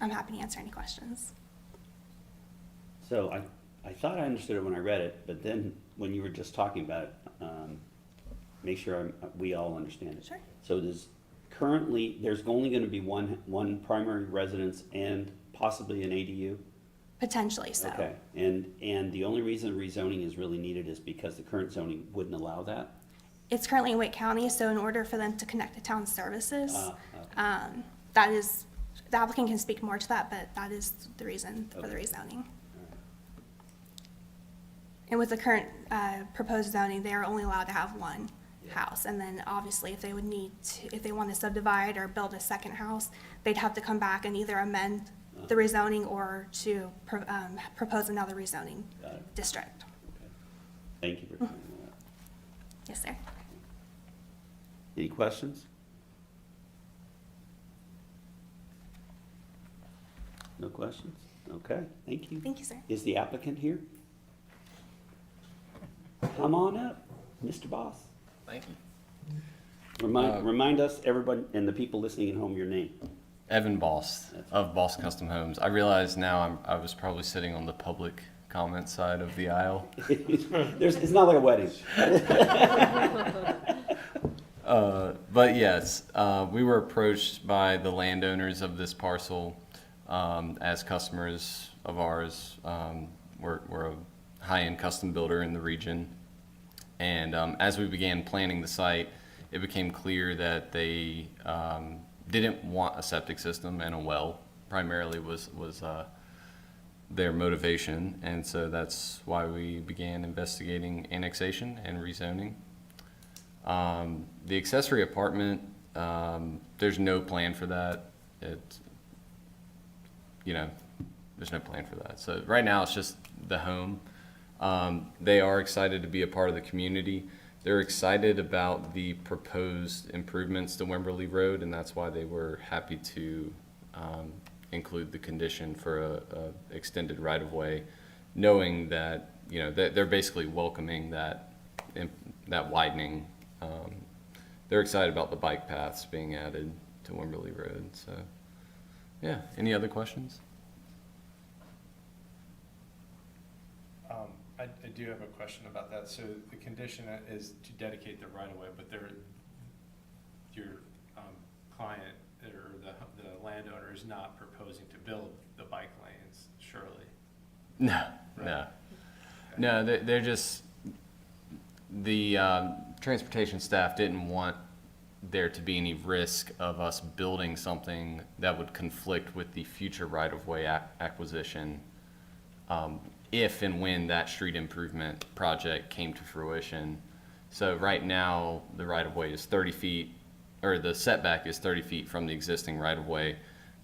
I'm happy to answer any questions. So I thought I understood it when I read it, but then when you were just talking about it, make sure we all understand it. Sure. So there's only going to be one primary residence and possibly an ADU? Potentially so. Okay, and the only reason rezoning is really needed is because the current zoning wouldn't allow that? It's currently in Wake County, so in order for them to connect to town services, Okay. that is, the applicant can speak more to that, but that is the reason for the Okay. rezoning. And with the current proposed zoning, they are only allowed to have one house. And then obviously if they if they want to subdivide or build a second house, they'd have to come back and either amend the rezoning or to propose another rezoning Got it. district. Okay. Thank you for clearing that up. Yes, sir. Any questions? No questions? Okay, thank you. Thank you, sir. Is the applicant here? Come on up, Mr. Boss. Thank you. Remind us, everybody, and the people listening at home, your name. Evan Boss of Boss Custom Homes. I realize now I was probably sitting on the public comment side of the aisle. It's not like a wedding. But yes, we were approached by the landowners of this parcel as customers of ours. We're a high-end custom builder in the region. And as we began planning the site, it became clear that they didn't want a septic system and a well, primarily was their motivation. And so that's why we began investigating annexation and rezoning. The accessory apartment, there's no plan for that. There's no plan for that. So right now it's just the home. They are excited to be a part of the community. They're excited about the proposed improvements to Wimberley Road, and that's why they were happy to include the condition for a extended right-of-way, knowing that, that they're basically welcoming that widening. They're excited about the bike paths being added to Wimberley Road. So, yeah. Any other questions? I do have a question about that. So the condition is to dedicate the right of way, but your client or the landowner is not proposing to build the bike lanes, surely. No, Right. no, no. They're just the transportation staff didn't want there to be any risk of us building something that would conflict with the future right-of-way acquisition if and when that street improvement project came to fruition. So right now, the right-of-way is 30 feet, or the setback is 30 feet from the existing right-of-way.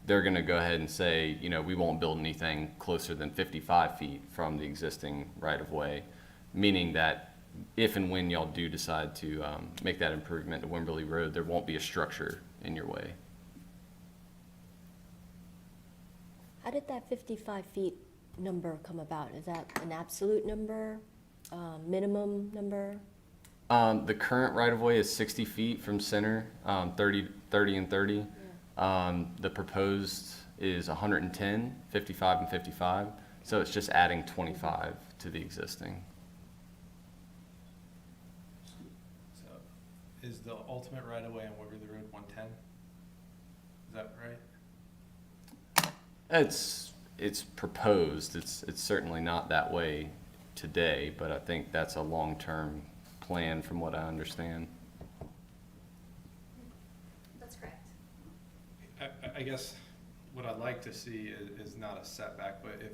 They're gonna go ahead and say, we won't build anything closer than 55 feet from the existing right-of-way, meaning that if and when y'all do decide to make that improvement to Wimberley Road, there won't be a structure in your way. How did that 55 feet number come about? Is that an absolute number, minimum number? The current right-of-way is 60 feet from center, 30 and 30. Yeah. The proposed is 110, 55 and 55. So it's just adding 25 to the existing. So is the ultimate right of way on Wimberley Road 110? Is that right? It's proposed. It's certainly not that way today, but I think that's a long-term plan from what I understand. That's correct. I guess what I'd like to see is not a setback, but if,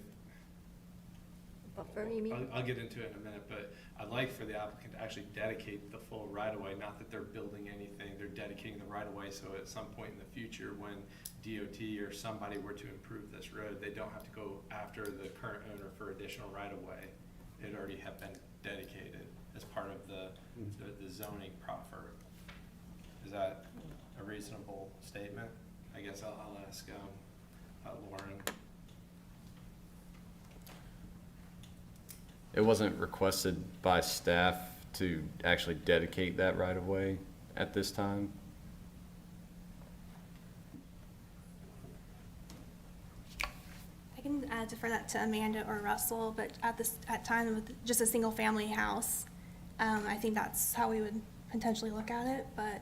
Buffer, you mean? I'll get into it in a minute, but I'd like for the applicant to actually dedicate the full right-of-way, not that they're building anything, they're dedicating the right-of-way, so at some point in the future, when DOT or somebody were to improve this road, they don't have to go after the current owner for additional right-of-way. It already have been dedicated as part of the zoning proffer. Is that a reasonable statement? I guess I'll ask Lauren. It wasn't requested by staff to actually dedicate that right-of-way at this time. I can defer that to Amanda or Russell, but at time with just a single family house, I think that's how we would potentially look at it, but.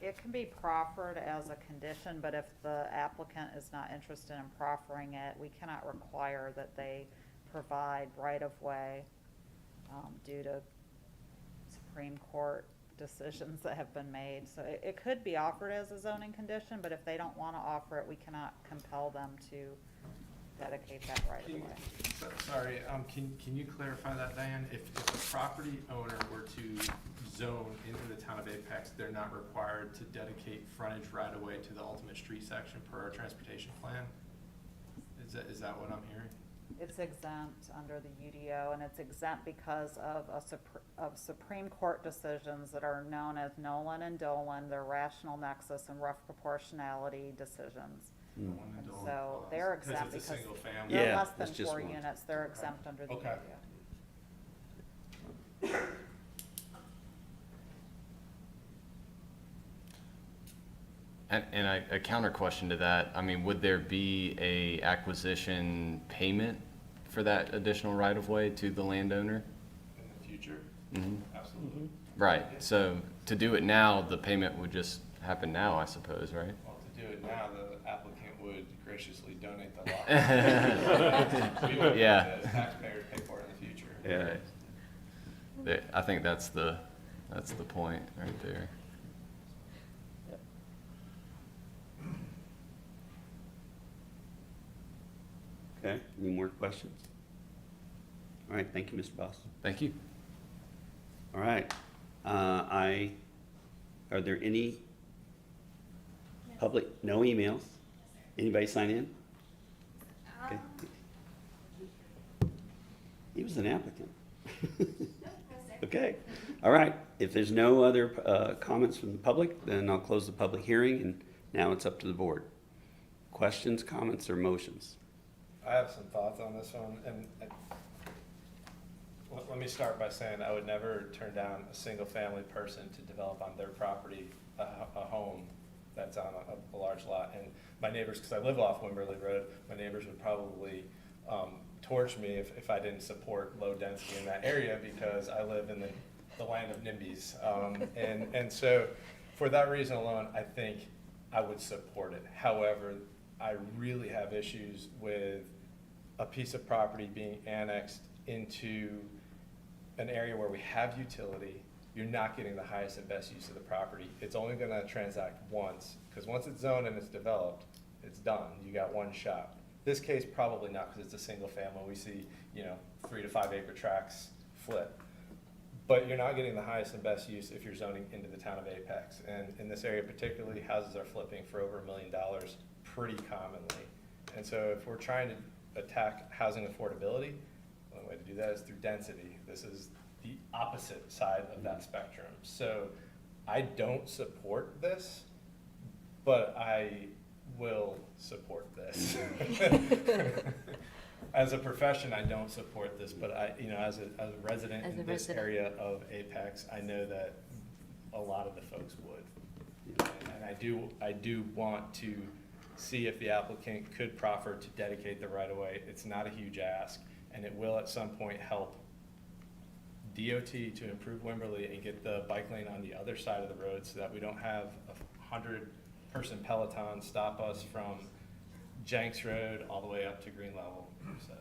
It can be proffered as a condition, but if the applicant is not interested in proffering it, we cannot require that they provide right-of-way due to Supreme Court decisions that have been made. So it could be offered as a zoning condition, but if they don't want to offer it, we cannot compel them to dedicate that right-of-way. Sorry, can you clarify that, Diane? If a property owner were to zone into the town of Apex, they're not required to dedicate frontage right-of-way to the ultimate street section per our transportation plan? Is that what I'm hearing? It's exempt under the UDO, and it's exempt because of Supreme Court decisions that are known as Nolan and Dolan. They're rational nexus and rough proportionality decisions. And so they're exempt because it's a because single family. they're Yeah, less than that's just 4 one. units. They're exempt under the Okay. UDO. And a counter question to that, I mean, would there be a acquisition payment for that additional right-of-way to the landowner? In the future, Mm-hmm. absolutely. Right, so to do it now, the payment would just happen now, I suppose, right? Well, to do it now, the applicant would graciously donate the lot. We would, Yeah. as taxpayers, pay for it in the future. Yeah. I think that's the point right there. Okay, any more questions? All right, thank you, Mr. Boss. Thank you. All right, are there any public, no emails? Anybody sign in? Okay. He was an applicant. Okay, all right. If there's no other comments from the public, then I'll close the public hearing, and now it's up to the board. Questions, comments, or motions? I have some thoughts on this one, and let me start by saying I would never turn down a single-family person to develop on their property a home that's on a large lot. And my neighbors, because I live off Wimberley Road, my neighbors would probably torch me if I didn't support low density in that area, because I live in the land of NIMBYs. And so for that reason alone, I think I would support it. However, I really have issues with a piece of property being annexed into an area where we have utility. You're not getting the highest and best use of the property. It's only gonna transact once, because once it's zoned and it's developed, it's done. You got one shot. This case, probably not, because it's a single family. We see, 3 to 5 acre tracts flip. But you're not getting the highest and best use if you're zoning into the town of Apex. And in this area particularly, houses are flipping for over $1 million pretty commonly. And so if we're trying to attack housing affordability, one way to do that is through density. This is the opposite side of that spectrum. So I don't support this, but I will support this. As a profession, I don't support this, but as a resident in this area of Apex, I know that a lot of the folks would. And I do want to see if the applicant could proffer to dedicate the right-of-way. It's not a huge ask, and it will at some point help DOT to improve Wimberley and get the bike lane on the other side of the road so that we don't have a 100-person Peloton stop us from Jenks Road all the way up to Green Level. So.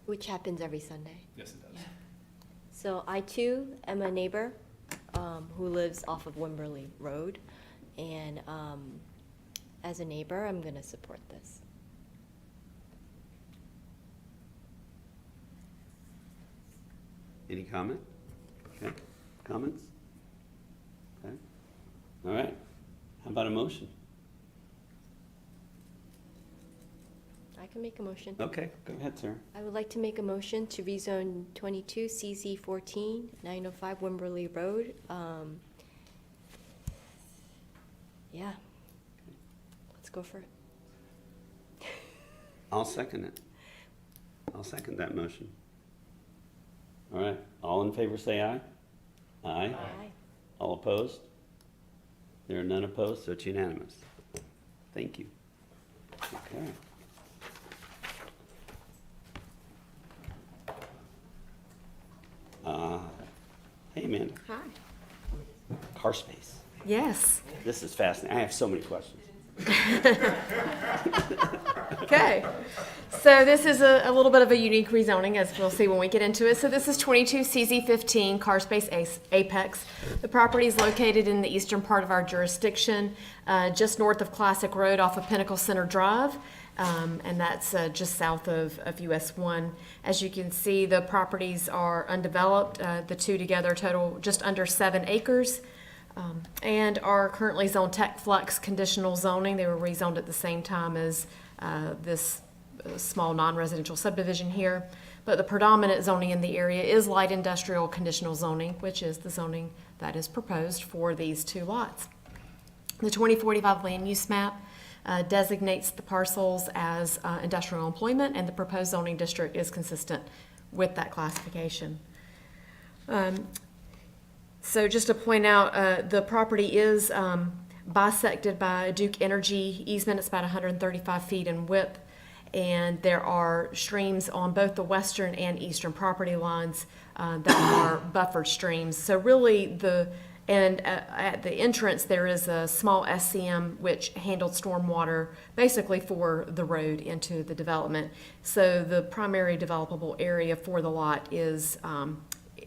Which happens every Sunday. Yes, it does. So I too am a neighbor who lives off of Wimberley Road, and as a neighbor, I'm going to support this. Any comment? Okay, comments? Okay, all right. How about a motion? I can make a motion. Okay, go ahead, sir. I would like to make a motion to rezone 22 CZ 14 905 Wimberley Road. Yeah, let's go for it. I'll second it. I'll second that motion. All right, all in favor say aye. Aye. Aye. All opposed? There are none opposed, so it's unanimous. Thank you. Okay. Hey, Amanda. Hi. Car space. Yes. This is fascinating. I have so many questions. Okay. So this is a little bit of a unique rezoning, as we'll see when we get into it. So this is 22 CZ15 Car Space Apex. The property is located in the eastern part of our jurisdiction, just north of Classic Road off of Pinnacle Center Drive. And that's just south of US 1. As you can see, the properties are undeveloped. The two together total just under 7 acres. And are currently zoned Tech Flux conditional zoning. They were rezoned at the same time as this small non-residential subdivision here. But the predominant zoning in the area is light industrial conditional zoning, which is the zoning that is proposed for these two lots. The 2045 land use map designates the parcels as industrial employment, and the proposed zoning district is consistent with that classification. So just to point out, the property is bisected by a Duke Energy easement. It's about 135 feet in width. And there are streams on both the western and eastern property lines that are buffered streams. So really at the entrance, there is a small SCM which handled stormwater basically for the road into the development. So the primary developable area for the lot is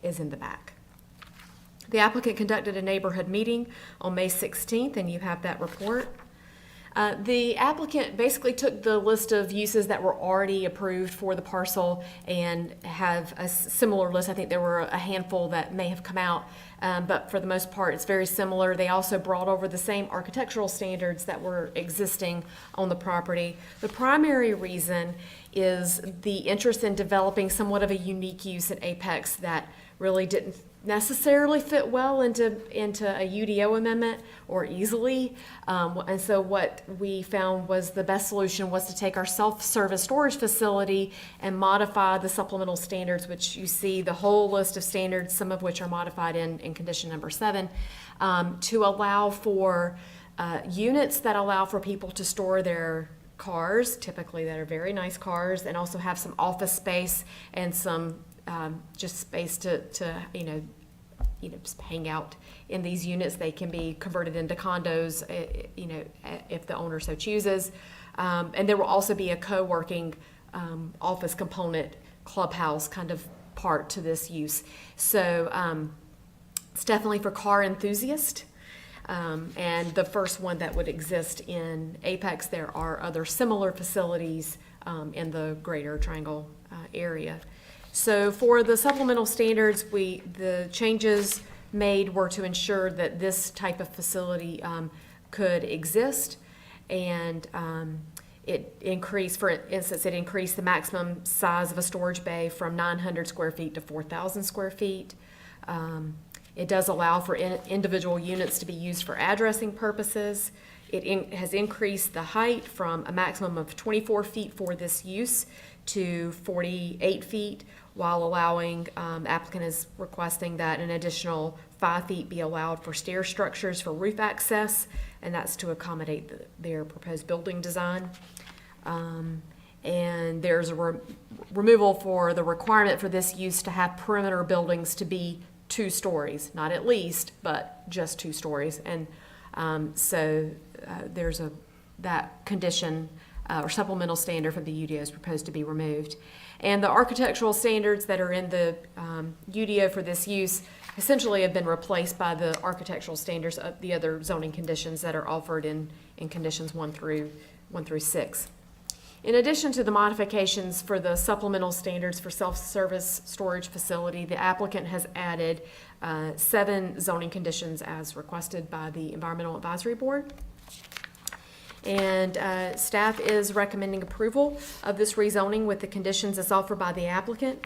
in the back. The applicant conducted a neighborhood meeting on May 16th, and you have that report. The applicant basically took the list of uses that were already approved for the parcel and have a similar list. I think there were a handful that may have come out, but for the most part, it's very similar. They also brought over the same architectural standards that were existing on the property. The primary reason is the interest in developing somewhat of a unique use at Apex that really didn't necessarily fit well into a UDO amendment or easily. And so what we found was the best solution was to take our self-service storage facility and modify the supplemental standards, which you see the whole list of standards, some of which are modified in condition number 7, to allow for units that allow for people to store their cars, typically that are very nice cars, and also have some office space and some just space to just hang out in these units. They can be converted into condos, if the owner so chooses. And there will also be a co-working office component, clubhouse kind of part to this use. So it's definitely for car enthusiasts. And the first one that would exist in Apex. There are other similar facilities in the greater Triangle area. So for the supplemental standards, the changes made were to ensure that this type of facility could exist, and it increased, for instance, it increased the maximum size of a storage bay from 900 square feet to 4,000 square feet. It does allow for individual units to be used for addressing purposes. It has increased the height from a maximum of 24 feet for this use to 48 feet, while allowing, applicant is requesting that an additional 5 feet be allowed for stair structures for roof access, and that's to accommodate their proposed building design. And there's a removal for the requirement for this use to have perimeter buildings to be 2 stories, not at least, but just 2 stories. And so there's that condition or supplemental standard for the UDO is proposed to be removed. And the architectural standards that are in the UDO for this use essentially have been replaced by the architectural standards of the other zoning conditions that are offered in conditions 1 through 6. In addition to the modifications for the supplemental standards for self-service storage facility, the applicant has added 7 zoning conditions as requested by the Environmental Advisory Board. And staff is recommending approval of this rezoning with the conditions as offered by the applicant.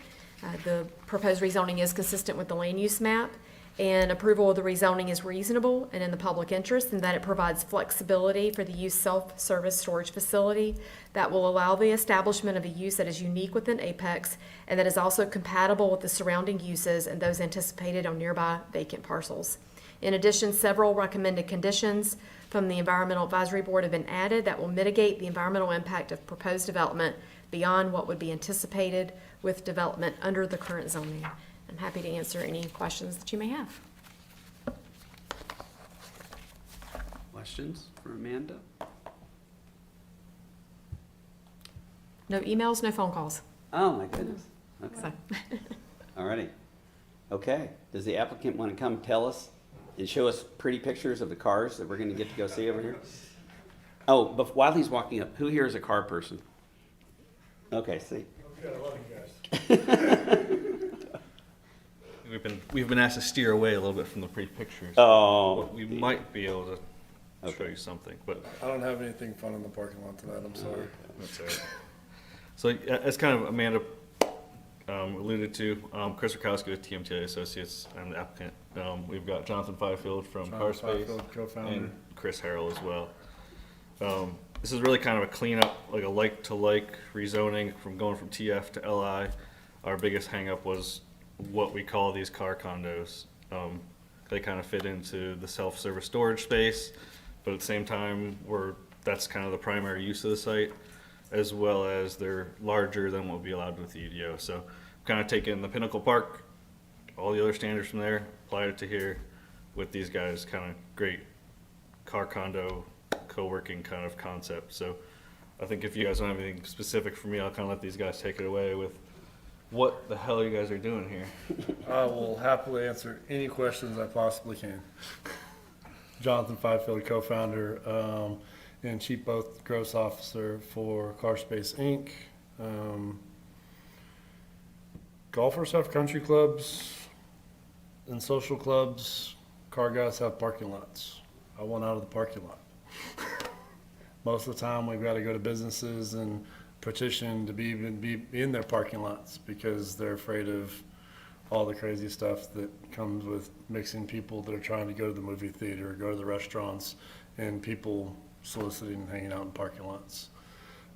The proposed rezoning is consistent with the land use map, and approval of the rezoning is reasonable and in the public interest in that it provides flexibility for the use self-service storage facility that will allow the establishment of a use that is unique within Apex and that is also compatible with the surrounding uses and those anticipated on nearby vacant parcels. In addition, several recommended conditions from the Environmental Advisory Board have been added that will mitigate the environmental impact of proposed development beyond what would be anticipated with development under the current zoning. I'm happy to answer any questions that you may have. Questions for Amanda? No emails, no phone calls. Oh, my goodness. Okay. So. All righty. Okay. Does the applicant want to come tell us and show us pretty pictures of the cars that we're going to get to go see over here? Oh, but while he's walking up, who here is a car person? Okay, see. Okay, I love you guys. We've been asked to steer away a little bit from the pretty pictures. Oh. But we might be able to show you something, but I don't have anything fun in the parking lot tonight, I'm sorry. that's all right. So as kind of Amanda alluded to, Chris Rakowski with TMTA Associates, I'm the applicant. We've got Jonathan Fifield from CarSpace co-founder. and Chris Harrell as well. This is really kind of a cleanup, like a like-to-like rezoning from going from TF to LI. Our biggest hang-up was what we call these car condos. They kind of fit into the self-service storage space. but at the same time, that's kind of the primary use of the site, as well as they're larger than what would be allowed with the UDO. So kind of taking the Pinnacle Park, all the other standards from there, applied it to here with these guys, kind of great car condo, co-working kind of concept. So I think if you guys don't have anything specific for me, I'll kind of let these guys take it away with what the hell you guys are doing here. I will happily answer any questions I possibly can. Jonathan Fifield, co-founder and chief both gross officer for Carspace Inc. Golfers have country clubs and social clubs. Car guys have parking lots. I want out of the parking lot. Most of the time, we've got to go to businesses and petition to be in their parking lots because they're afraid of all the crazy stuff that comes with mixing people that are trying to go to the movie theater or go to the restaurants and people soliciting and hanging out in parking lots.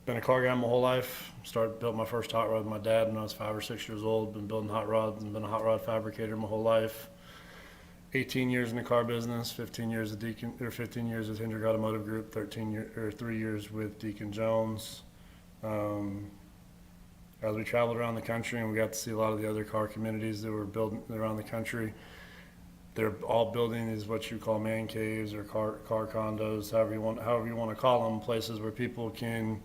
Been a car guy my whole life. Built my first hot rod with my dad when I was 5 or 6 years old. Been building hot rods and been a hot rod fabricator my whole life. 18 years in the car business, 15 years with 15 years with Hendrick Automotive Group, 3 years with Deacon Jones. As we traveled around the country and we got to see a lot of the other car communities that were building around the country, they're all building these what you call man caves or car condos, however you want to call them, places where people can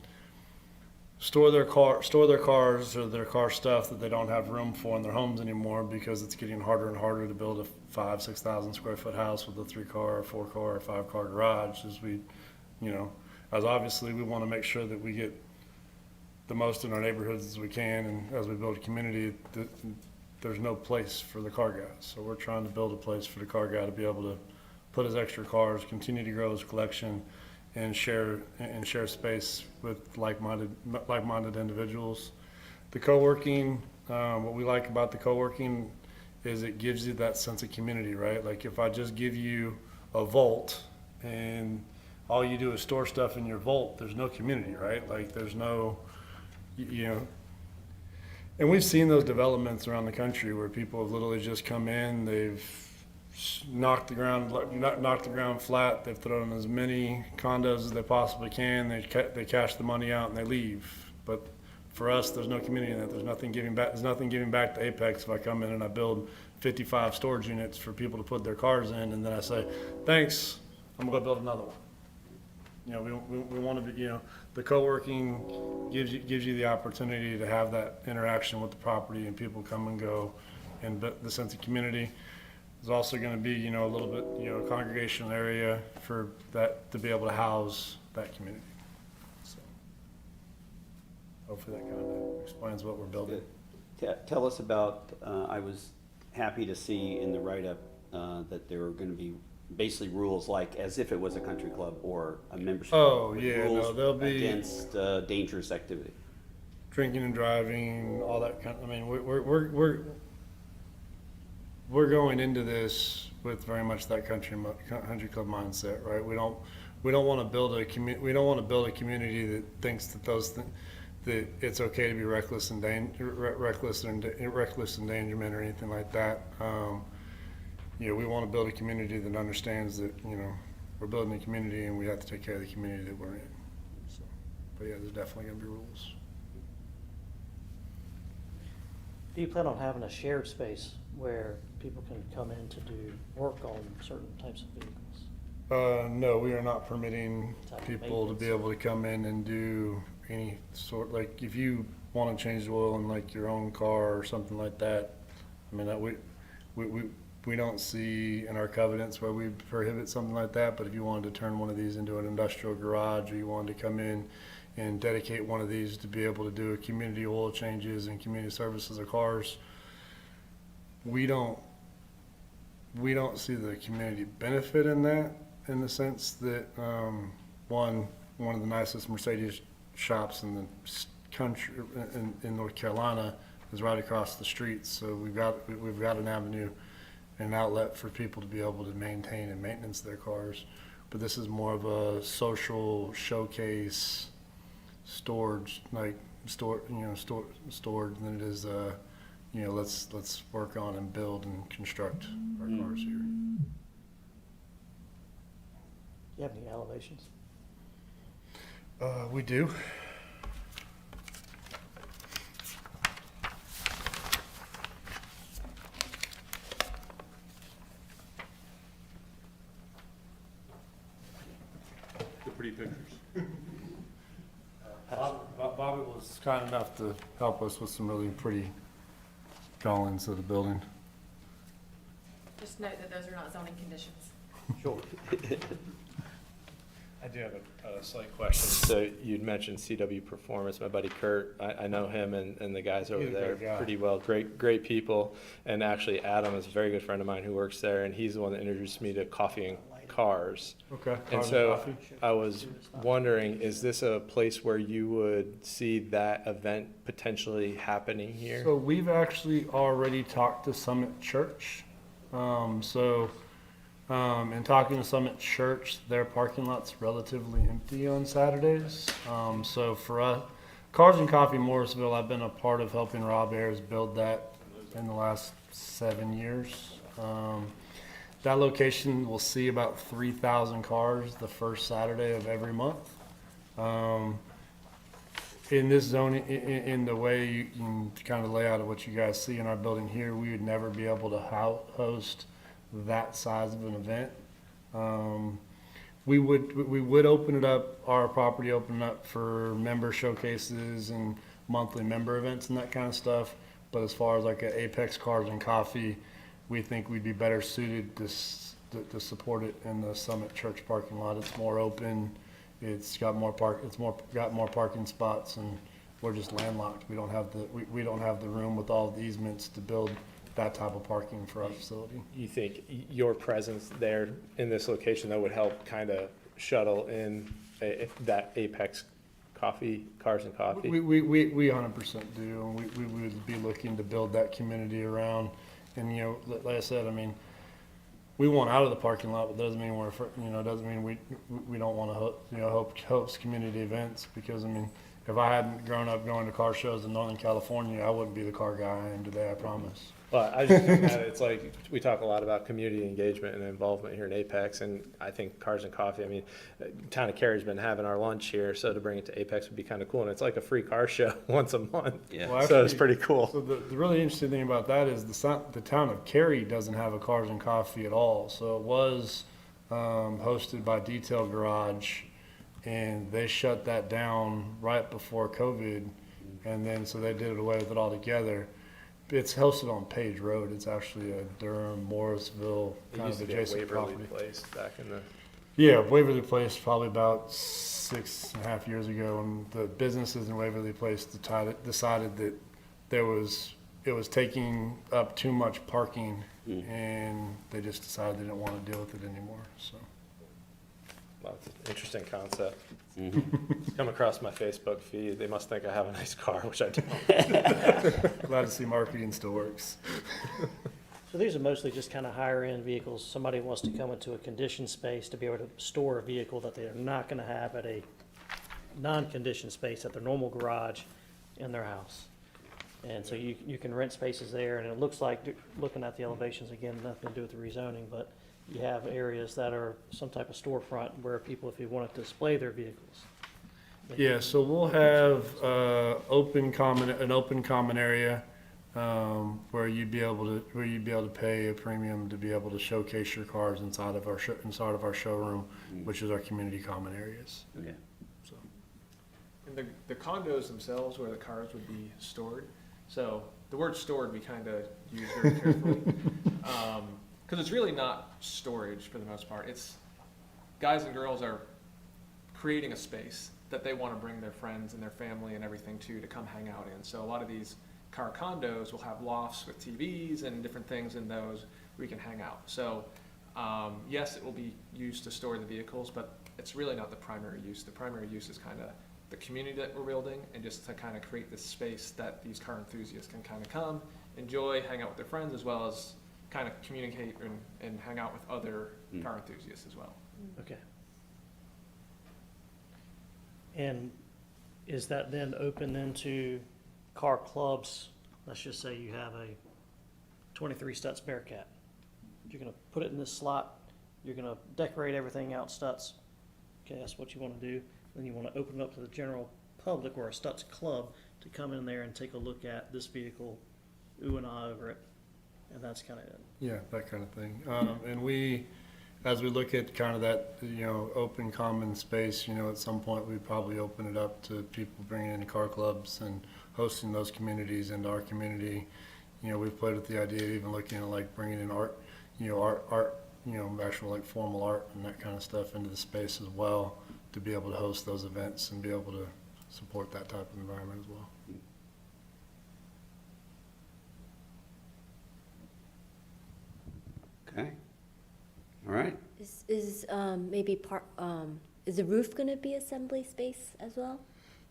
store their cars or their car stuff that they don't have room for in their homes anymore because it's getting harder and harder to build a 5,000-6,000 square foot house with a 3-car or 4-car or 5-car garage. As obviously we want to make sure that we get the most in our neighborhoods as we can, and as we build a community, there's no place for the car guys. So we're trying to build a place for the car guy to be able to put his extra cars, continue to grow his collection, and share space with like-minded individuals. The co-working, what we like about the co-working is it gives you that sense of community, right? Like if I just give you a vault and all you do is store stuff in your vault, there's no community, right? Like there's no, and we've seen those developments around the country where people have literally just come in, they've knocked the ground flat, they've thrown as many condos as they possibly can, they cash the money out and they leave. But for us, there's no community in that. There's nothing giving back to Apex if I come in and I build 55 storage units for people to put their cars in, and then I say, thanks, I'm gonna go build another one. We want to be, the co-working gives you the opportunity to have that interaction with the property and people come and go, and the sense of community. There's also going to be, a little bit, a congregational area for that to be able to house that community. So hopefully that kind of explains what we're building. Tell us about, I was happy to see in the write-up that there were going to be basically rules like as if it was a country club or a membership. Oh, with yeah, rules no, there'll be against dangerous activity. Drinking and driving, all that kind of, we're going into this with very much that country club mindset, right? We don't want to build a community that thinks that that it's okay to be reckless endangerment or anything like that. We want to build a community that understands that we're building a community and we have to take care of the community that we're in. So, but yeah, there's definitely going to be rules. Do you plan on having a shared space where people can come in to do work on certain types of vehicles? No, we are not permitting people to be able to come in and do any sort, like if you want to change the oil in like your own car or something like that. We don't see in our covenants where we prohibit something like that, but if you wanted to turn one of these into an industrial garage or you wanted to come in and dedicate one of these to be able to do a community oil changes and community services of cars, we don't see the community benefit in that, in the sense that one of the nicest Mercedes shops in the country in North Carolina is right across the street, so we've got an avenue, an outlet for people to be able to maintain and maintenance their cars. But this is more of a social showcase, storage than it is let's work on and build and construct our cars here. you have any elevations? We do. The pretty pictures. Bobby was kind enough to help us with some really pretty drawings of the building. Just note that those are not zoning conditions. Sure. I do have a slight question. So you'd mentioned CW Performance. My buddy Kurt, I know him and the guys over He's a there great guy. pretty well. Great people. And actually, Adam is a very good friend of mine who works there, and he's the one that introduced me to Coffee and Cars. Okay. And Cars so Coffee. I was wondering, is this a place where you would see that event potentially happening here? So we've actually already talked to Summit Church. In talking to Summit Church, their parking lot's relatively empty on Saturdays. So for us, Cars and Coffee Morrisville, I've been a part of helping Rob Ayers build that in the last 7 years. That location will see about 3,000 cars the first Saturday of every month. In this zone, in the way you can kind of lay out of what you guys see in our building here, we would never be able to host that size of an event. We would open it up, our property open up for member showcases and monthly member events and that kind of stuff. But as far as like an Apex Cars and Coffee, we think we'd be better suited to support it in the Summit Church parking lot. It's more open. It's got more parking spots, and we're just landlocked. We don't have the room with all the easements to build that type of parking for our facility. You think your presence there in this location that would help kind of shuttle in that Apex Coffee, Cars and Coffee? We 100% do, and we would be looking to build that community around. And, you know, like I said, I mean, we want out of the parking lot, but doesn't mean doesn't mean we don't want to host community events, because, I mean, if I hadn't grown up going to car shows in Northern California, I wouldn't be the car guy I am today, I promise. Well, I just think that it's like, we talk a lot about community engagement and involvement here in Apex, and I think Cars and Coffee, I mean, Town of Cary's been having our lunch here, so to bring it to Apex would be kind of cool, and it's like a free car show once a month. Yeah. Well, So it's actually, pretty cool. So the really interesting thing about that is the Town of Cary doesn't have a Cars and Coffee at all. So it was hosted by Detail Garage, and they shut that down right before COVID, and then so they did away with it altogether. It's hosted on Page Road. It's actually a Durham, Morrisville It kind used of to be at adjacent Waverly property. Place back in the, Yeah, Waverly Place probably about 6.5 years ago, and the businesses in Waverly Place decided that it was taking up too much parking, and they just decided they didn't want to deal with it anymore. So well, it's an interesting concept. It's come across my Facebook feed. They must think I have a nice car, which I don't. glad to see marketing still works. So these are mostly just kind of higher end vehicles. Somebody wants to come into a conditioned space to be able to store a vehicle that they're not going to have at a non-conditioned space at their normal garage in their house. And so you can rent spaces there, and it looks like, looking at the elevations, again, nothing to do with the rezoning, but you have areas that are some type of storefront where people, if you want to display their vehicles. Yeah, so we'll have an open common area where you'd be able to pay a premium to be able to showcase your cars inside of our showroom, which is our community common areas. Okay. So. And the condos themselves where the cars would be stored. So the word stored we kind of use very carefully. Because it's really not storage for the most part. It's guys and girls are creating a space that they want to bring their friends and their family and everything to come hang out in. So a lot of these car condos will have lofts with TVs and different things in those where you can hang out. So yes, it will be used to store the vehicles, but it's really not the primary use. The primary use is kind of the community that we're building, and just to kind of create this space that these car enthusiasts can kind of come, enjoy, hang out with their friends, as well as kind of communicate and hang out with other car enthusiasts as well. Okay. And is that then open into car clubs? Let's just say you have a 23 Stutz Bearcat. You're going to put it in this slot. You're going to decorate everything out Stutz, forecast what you want to do. Then you want to open it up to the general public or a Stutz club to come in there and take a look at this vehicle, ooh and ah over it. And that's kind of it. Yeah, that kind of thing. And we, as we look at kind of that, open common space, at some point we'd probably open it up to people bringing in car clubs and hosting those communities into our community. We've played with the idea of even looking at like bringing in art, actual like formal art and that kind of stuff into the space as well, to be able to host those events and be able to support that type of environment as well. Okay. All right. Is maybe part, is the roof gonna be assembly space as well?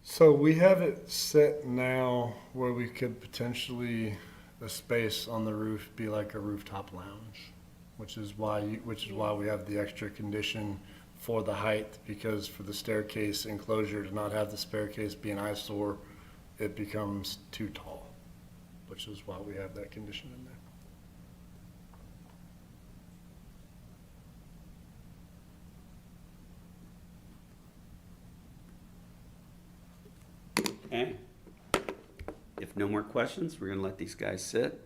So we have it set now where we could potentially, a space on the roof be like a rooftop lounge, which is why we have the extra condition for the height, because for the staircase enclosure to not have the staircase be an eyesore, it becomes too tall, which is why we have that condition in there. Okay. If no more questions, we're gonna let these guys sit.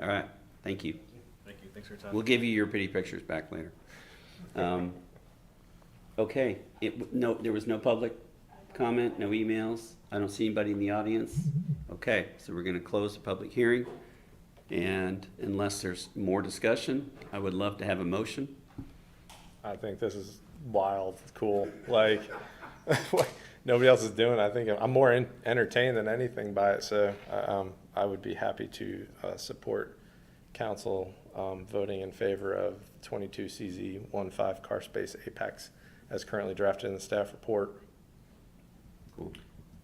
All right, thank you. Thank you. Thanks for your time. We'll give you your pretty pictures back later. Okay, there was no public comment, no emails. I don't see anybody in the audience. Okay, so we're gonna close the public hearing. And unless there's more discussion, I would love to have a motion. I think this is wild, cool, like, nobody else is doing it. I think I'm more entertained than anything by it, so I would be happy to support council voting in favor of 22 CZ 15 car space Apex as currently drafted in the staff report. Cool.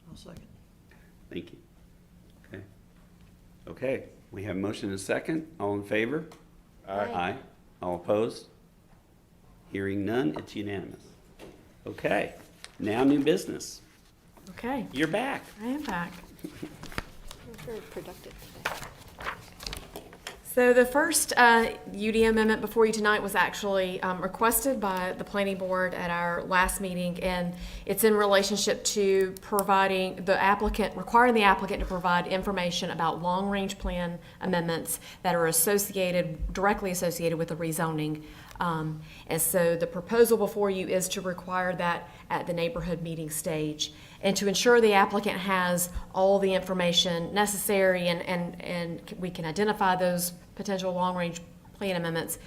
I'll second. Thank you. Okay. Okay, we have a motion and a second. All in favor? Aye. Aye. All opposed? Hearing none, it's unanimous. Okay, now new business. Okay, You're back. I am back. We're very productive today. So the first UD amendment before you tonight was actually requested by the planning board at our last meeting, and it's in relationship to providing requiring the applicant to provide information about long-range plan amendments that are directly associated with the rezoning. And so the proposal before you is to require that at the neighborhood meeting stage, and to ensure the applicant has all the information necessary and we can identify those potential long-range plan amendments.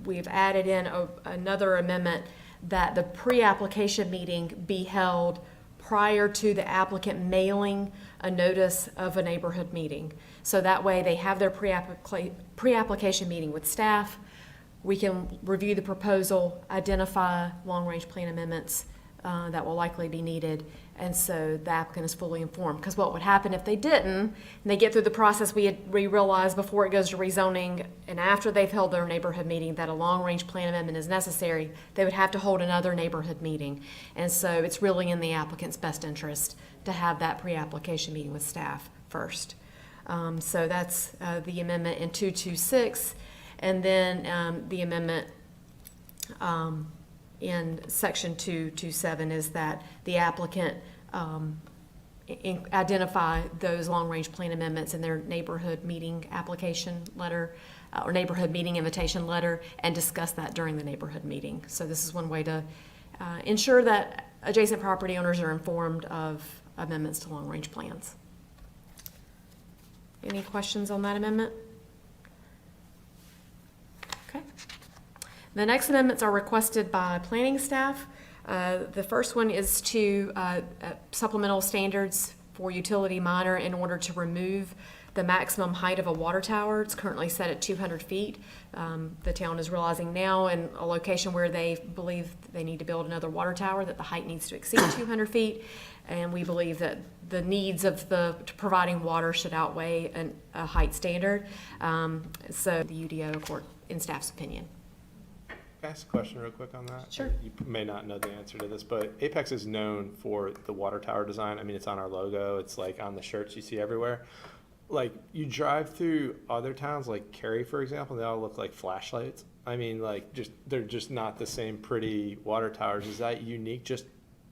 We've added in another amendment that the pre-application meeting be held prior to the applicant mailing a notice of a neighborhood meeting. So that way they have their pre-application meeting with staff. We can review the proposal, identify long-range plan amendments that will likely be needed, and so the applicant is fully informed. Because what would happen if they didn't, and they get through the process, we realize before it goes to rezoning and after they've held their neighborhood meeting that a long-range plan amendment is necessary, they would have to hold another neighborhood meeting. And so it's really in the applicant's best interest to have that pre-application meeting with staff first. So that's the amendment in 226. And then the amendment in section 227 is that the applicant identify those long-range plan amendments in their neighborhood meeting application letter or neighborhood meeting invitation letter and discuss that during the neighborhood meeting. So this is one way to ensure that adjacent property owners are informed of amendments to long-range plans. Any questions on that amendment? Okay. The next amendments are requested by planning staff. The first one is to supplemental standards for utility minor in order to remove the maximum height of a water tower. It's currently set at 200 feet. The town is realizing now in a location where they believe they need to build another water tower that the height needs to exceed 200 feet. And we believe that the needs of providing water should outweigh a height standard. So the UDO accord in staff's opinion. Can I ask a question real quick on that? Sure. You may not know the answer to this, but Apex is known for the water tower design. I mean, it's on our logo. It's like on the shirts you see everywhere. like you drive through other towns like Cary, for example, they all look like flashlights. I mean, like they're just not the same pretty water towers. Is that unique just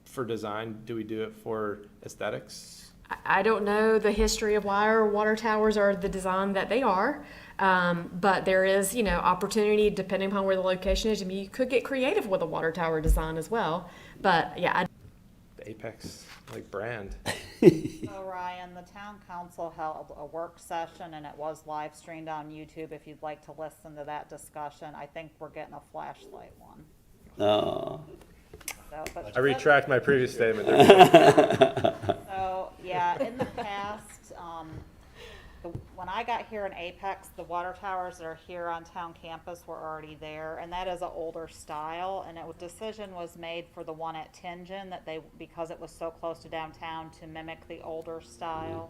for design? Do we do it for aesthetics? I don't know the history of why our water towers are the design that they are, but there is, opportunity depending upon where the location is. I mean, you could get creative with a water tower design as well, but yeah. The Apex like brand. So Ryan, the town council held a work session and it was live streamed on YouTube. If you'd like to listen to that discussion, I think we're getting a flashlight one. Oh. So, but I retract my previous statement. So, yeah, in the past, when I got here in Apex, the water towers that are here on town campus were already there, and that is an older style, and a decision was made for the one at Tingen that because it was so close to downtown, to mimic the older style.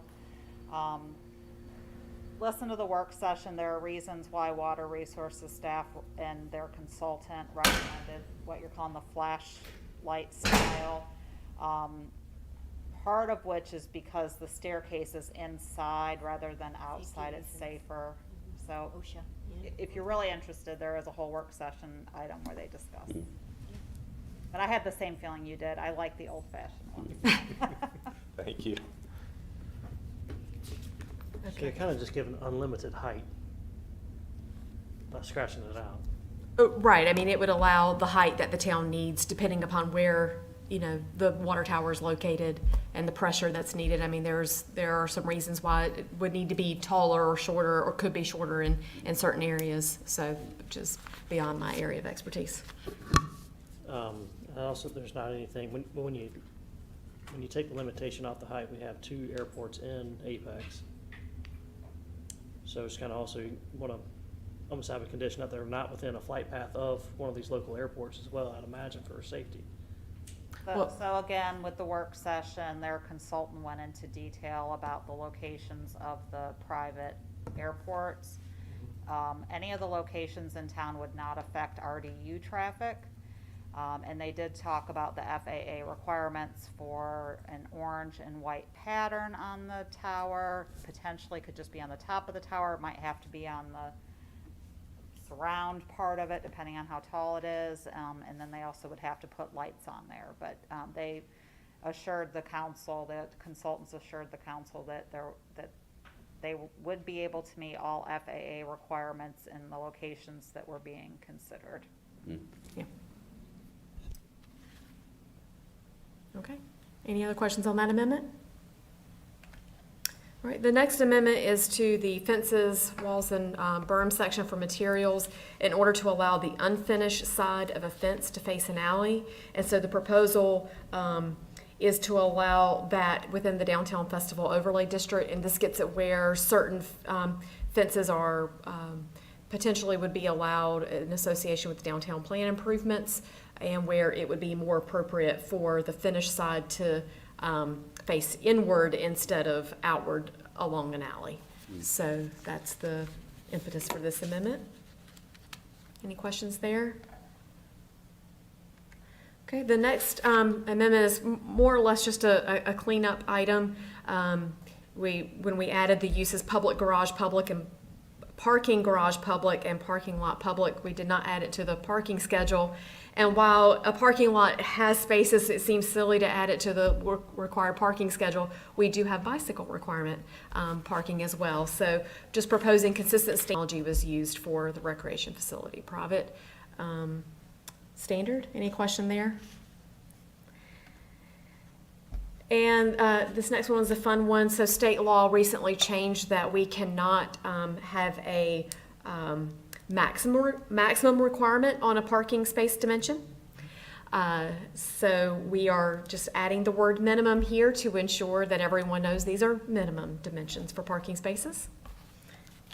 Listen to the work session. There are reasons why water resources staff and their consultant recommended what you're calling the flashlight style. Part of which is because the staircase is inside rather than outside. It's safer. So if you're really interested, there is a whole work session item where they discuss. But I had the same feeling you did. I like the old-fashioned one. Thank you. Okay, kind of just give an unlimited height by scratching it out. Right. I mean, it would allow the height that the town needs depending upon where, the water tower is located and the pressure that's needed. I mean, there are some reasons why it would need to be taller or shorter, or could be shorter in certain areas. So, which is beyond my area of expertise. Also, there's not anything, when you take the limitation off the height, we have 2 airports in Apex. So it's kind of also, you want to almost have a condition that they're not within a flight path of one of these local airports as well, I'd imagine, for safety. So again, with the work session, their consultant went into detail about the locations of the private airports. Any of the locations in town would not affect RDU traffic. And they did talk about the FAA requirements for an orange and white pattern on the tower. Potentially could just be on the top of the tower. It might have to be on the surround part of it, depending on how tall it is. And then they also would have to put lights on there. But they assured the council, the consultants assured the council that they would be able to meet all FAA requirements in the locations that were being considered. Yeah. Okay. Any other questions on that amendment? All right. The next amendment is to the fences, walls, and berm section for materials in order to allow the unfinished side of a fence to face an alley. And so the proposal is to allow that within the Downtown Festival Overlay District. And this gets at where certain fences are potentially would be allowed in association with downtown plan improvements, and where it would be more appropriate for the finished side to face inward instead of outward along an alley. So that's the impetus for this amendment. Any questions there? Okay, the next amendment is more or less just a cleanup item. When we added the uses public garage, public, and parking garage public, and parking lot public, we did not add it to the parking schedule. And while a parking lot has spaces, it seems silly to add it to the required parking schedule. We do have bicycle requirement parking as well. So just proposing consistent technology was used for the recreation facility. Private standard. Any question there? And this next one is a fun one. So state law recently changed that we cannot have a maximum requirement on a parking space dimension. So we are just adding the word minimum here to ensure that everyone knows these are minimum dimensions for parking spaces.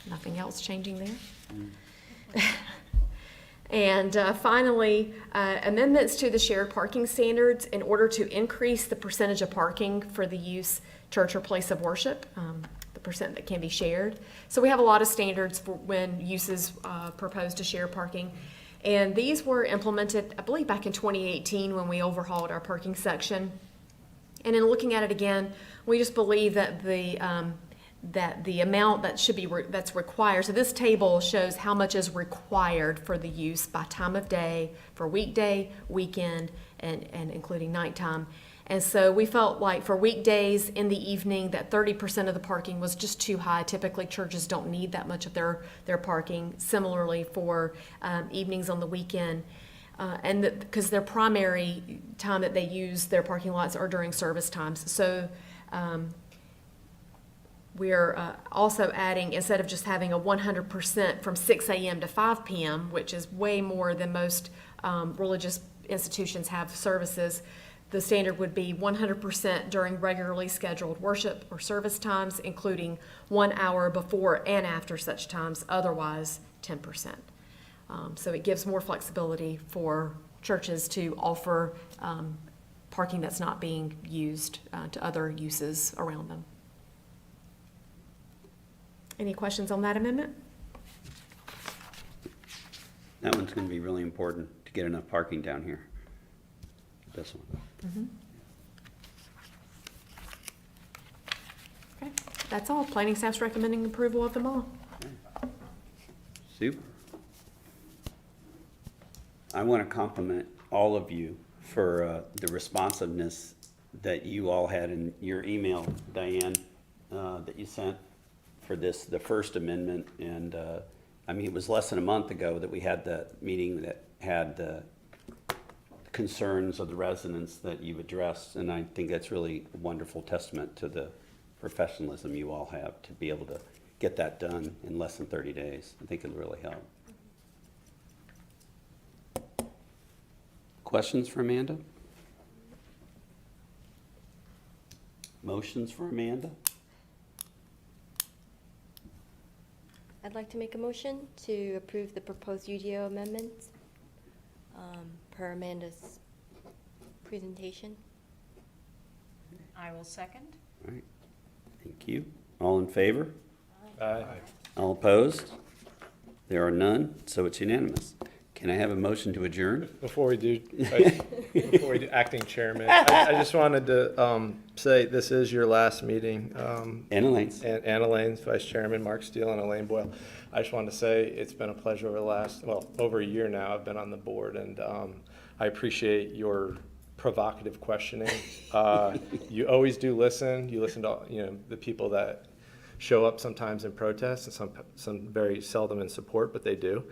Nothing else changing there. And finally, amendments to the shared parking standards in order to increase the percentage of parking for the use church or place of worship, the percent that can be shared. So we have a lot of standards for when uses propose to share parking. And these were implemented, I believe, back in 2018 when we overhauled our parking section. And in looking at it again, we just believe that that the amount that should be, that's required, so this table shows how much is required for the use by time of day, for weekday, weekend, and including nighttime. And so we felt like for weekdays in the evening that 30% of the parking was just too high. Typically, churches don't need that much of their parking. Similarly, for evenings on the weekend, and because their primary time that they use their parking lots are during service times. So we're also adding, instead of just having a 100% from 6 a.m. to 5 p.m., which is way more than most religious institutions have services, the standard would be 100% during regularly scheduled worship or service times, including 1 hour before and after such times, otherwise 10%. So it gives more flexibility for churches to offer parking that's not being used to other uses around them. Any questions on that amendment? That one's going to be really important to get enough parking down here. This one. Okay, that's all. Planning staff's recommending approval of them all. Super. I want to compliment all of you for the responsiveness that you all had in your email, Diane, that you sent for this, the first amendment. And I mean, it was less than a month ago that we had the meeting that had the concerns of the residents that you've addressed. And I think that's really a wonderful testament to the professionalism you all have to be able to get that done in less than 30 days. I think it'll really help. Questions for Amanda? Motions for Amanda? I'd like to make a motion to approve the proposed UDO amendments per Amanda's presentation. I will second. All right. Thank you. All in favor? Aye. All opposed? There are none, so it's unanimous. Can I have a motion to adjourn? Before we do, acting chairman, I just wanted to say this is your last meeting. And Elaine's. And Elaine's, vice chairman, Mark Steele, and Elaine Boyle. I just wanted to say it's been a pleasure over the last, over a year now I've been on the board, and I appreciate your provocative questioning. You always do listen. You listen to the people that show up sometimes in protest and some very seldom in support, but they do.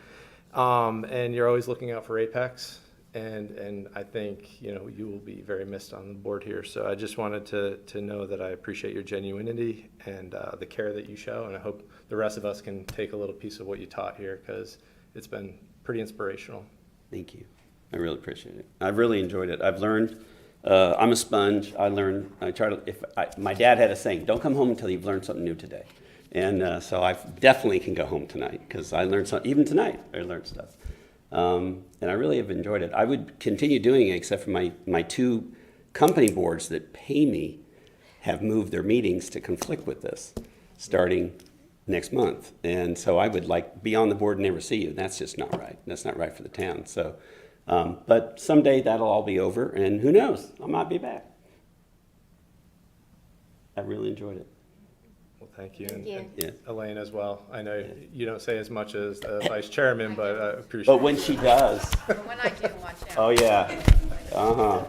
And you're always looking out for Apex, and I think you will be very missed on the board here. So I just wanted to know that I appreciate your genuinity and the care that you show, and I hope the rest of us can take a little piece of what you taught here, because it's been pretty inspirational. Thank you. I really appreciate it. I've really enjoyed it. I've learned. I'm a sponge. I learn. I try to. My dad had a saying: "Don't come home until you've learned something new today." And so I definitely can go home tonight, because I learned something. Even tonight, I learned stuff. And I really have enjoyed it. I would continue doing it, except for my two company boards that pay me have moved their meetings to conflict with this, starting next month. And so I would be on the board and never see you. That's just not right. That's not right for the town. So, but someday that'll all be over, and who knows? I might be back. I really enjoyed it. Well, thank you. Thank you. And Yeah. Elaine as well. I know you don't say as much as vice chairman, but I appreciate But when she does, But when I do, watch out. oh yeah, uh-huh.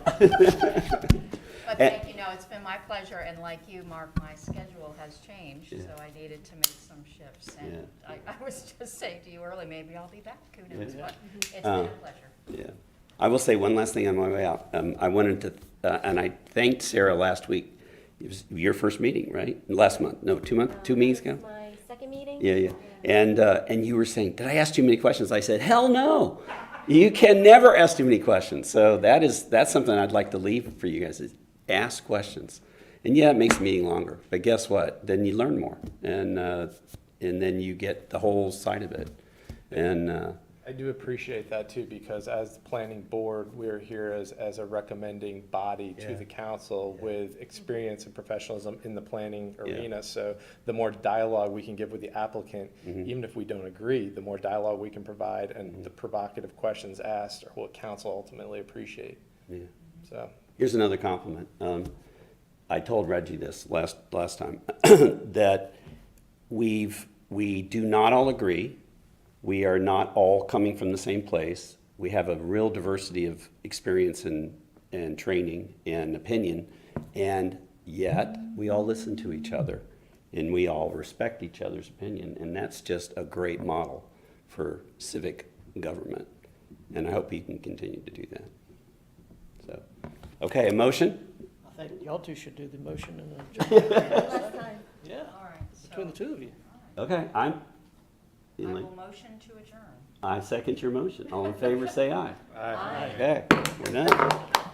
But thank you, it's been my pleasure, and like you, Mark, my schedule has changed, Yeah. so I needed to make some shifts. And I was just saying to you earlier, maybe I'll be back, who knows, Yeah. but it's been a pleasure. Yeah. I will say one last thing on my way out. I wanted to, and I thanked Sarah last week. It was your first meeting, right? Last month? No, 2 months, 2 meetings ago? My second meeting? Yeah. And you were saying, did I ask too many questions? I said, hell no. You can never ask too many questions. So that's something I'd like to leave for you guys, is ask questions. And yeah, it makes the meeting longer, but guess what? Then you learn more, and then you get the whole side of it. And I do appreciate that too, because as the planning board, we're here as a recommending body to the council with experience and professionalism in the planning arena. So the more dialogue we can give with the applicant, even if we don't agree, the more dialogue we can provide, and the provocative questions asked are what council ultimately appreciate. Yeah. So here's another compliment. I told Reggie this last time, that we do not all agree. We are not all coming from the same place. We have a real diversity of experience and training and opinion, and yet we all listen to each other and we all respect each other's opinion, and that's just a great model for civic government, and I hope he can continue to do that. So, okay, a motion? I think y'all two should do the motion and then. Yeah, All right, between the two of you. Okay, I will motion to adjourn. I second your motion. All in favor, say aye. Aye. Okay, we're done.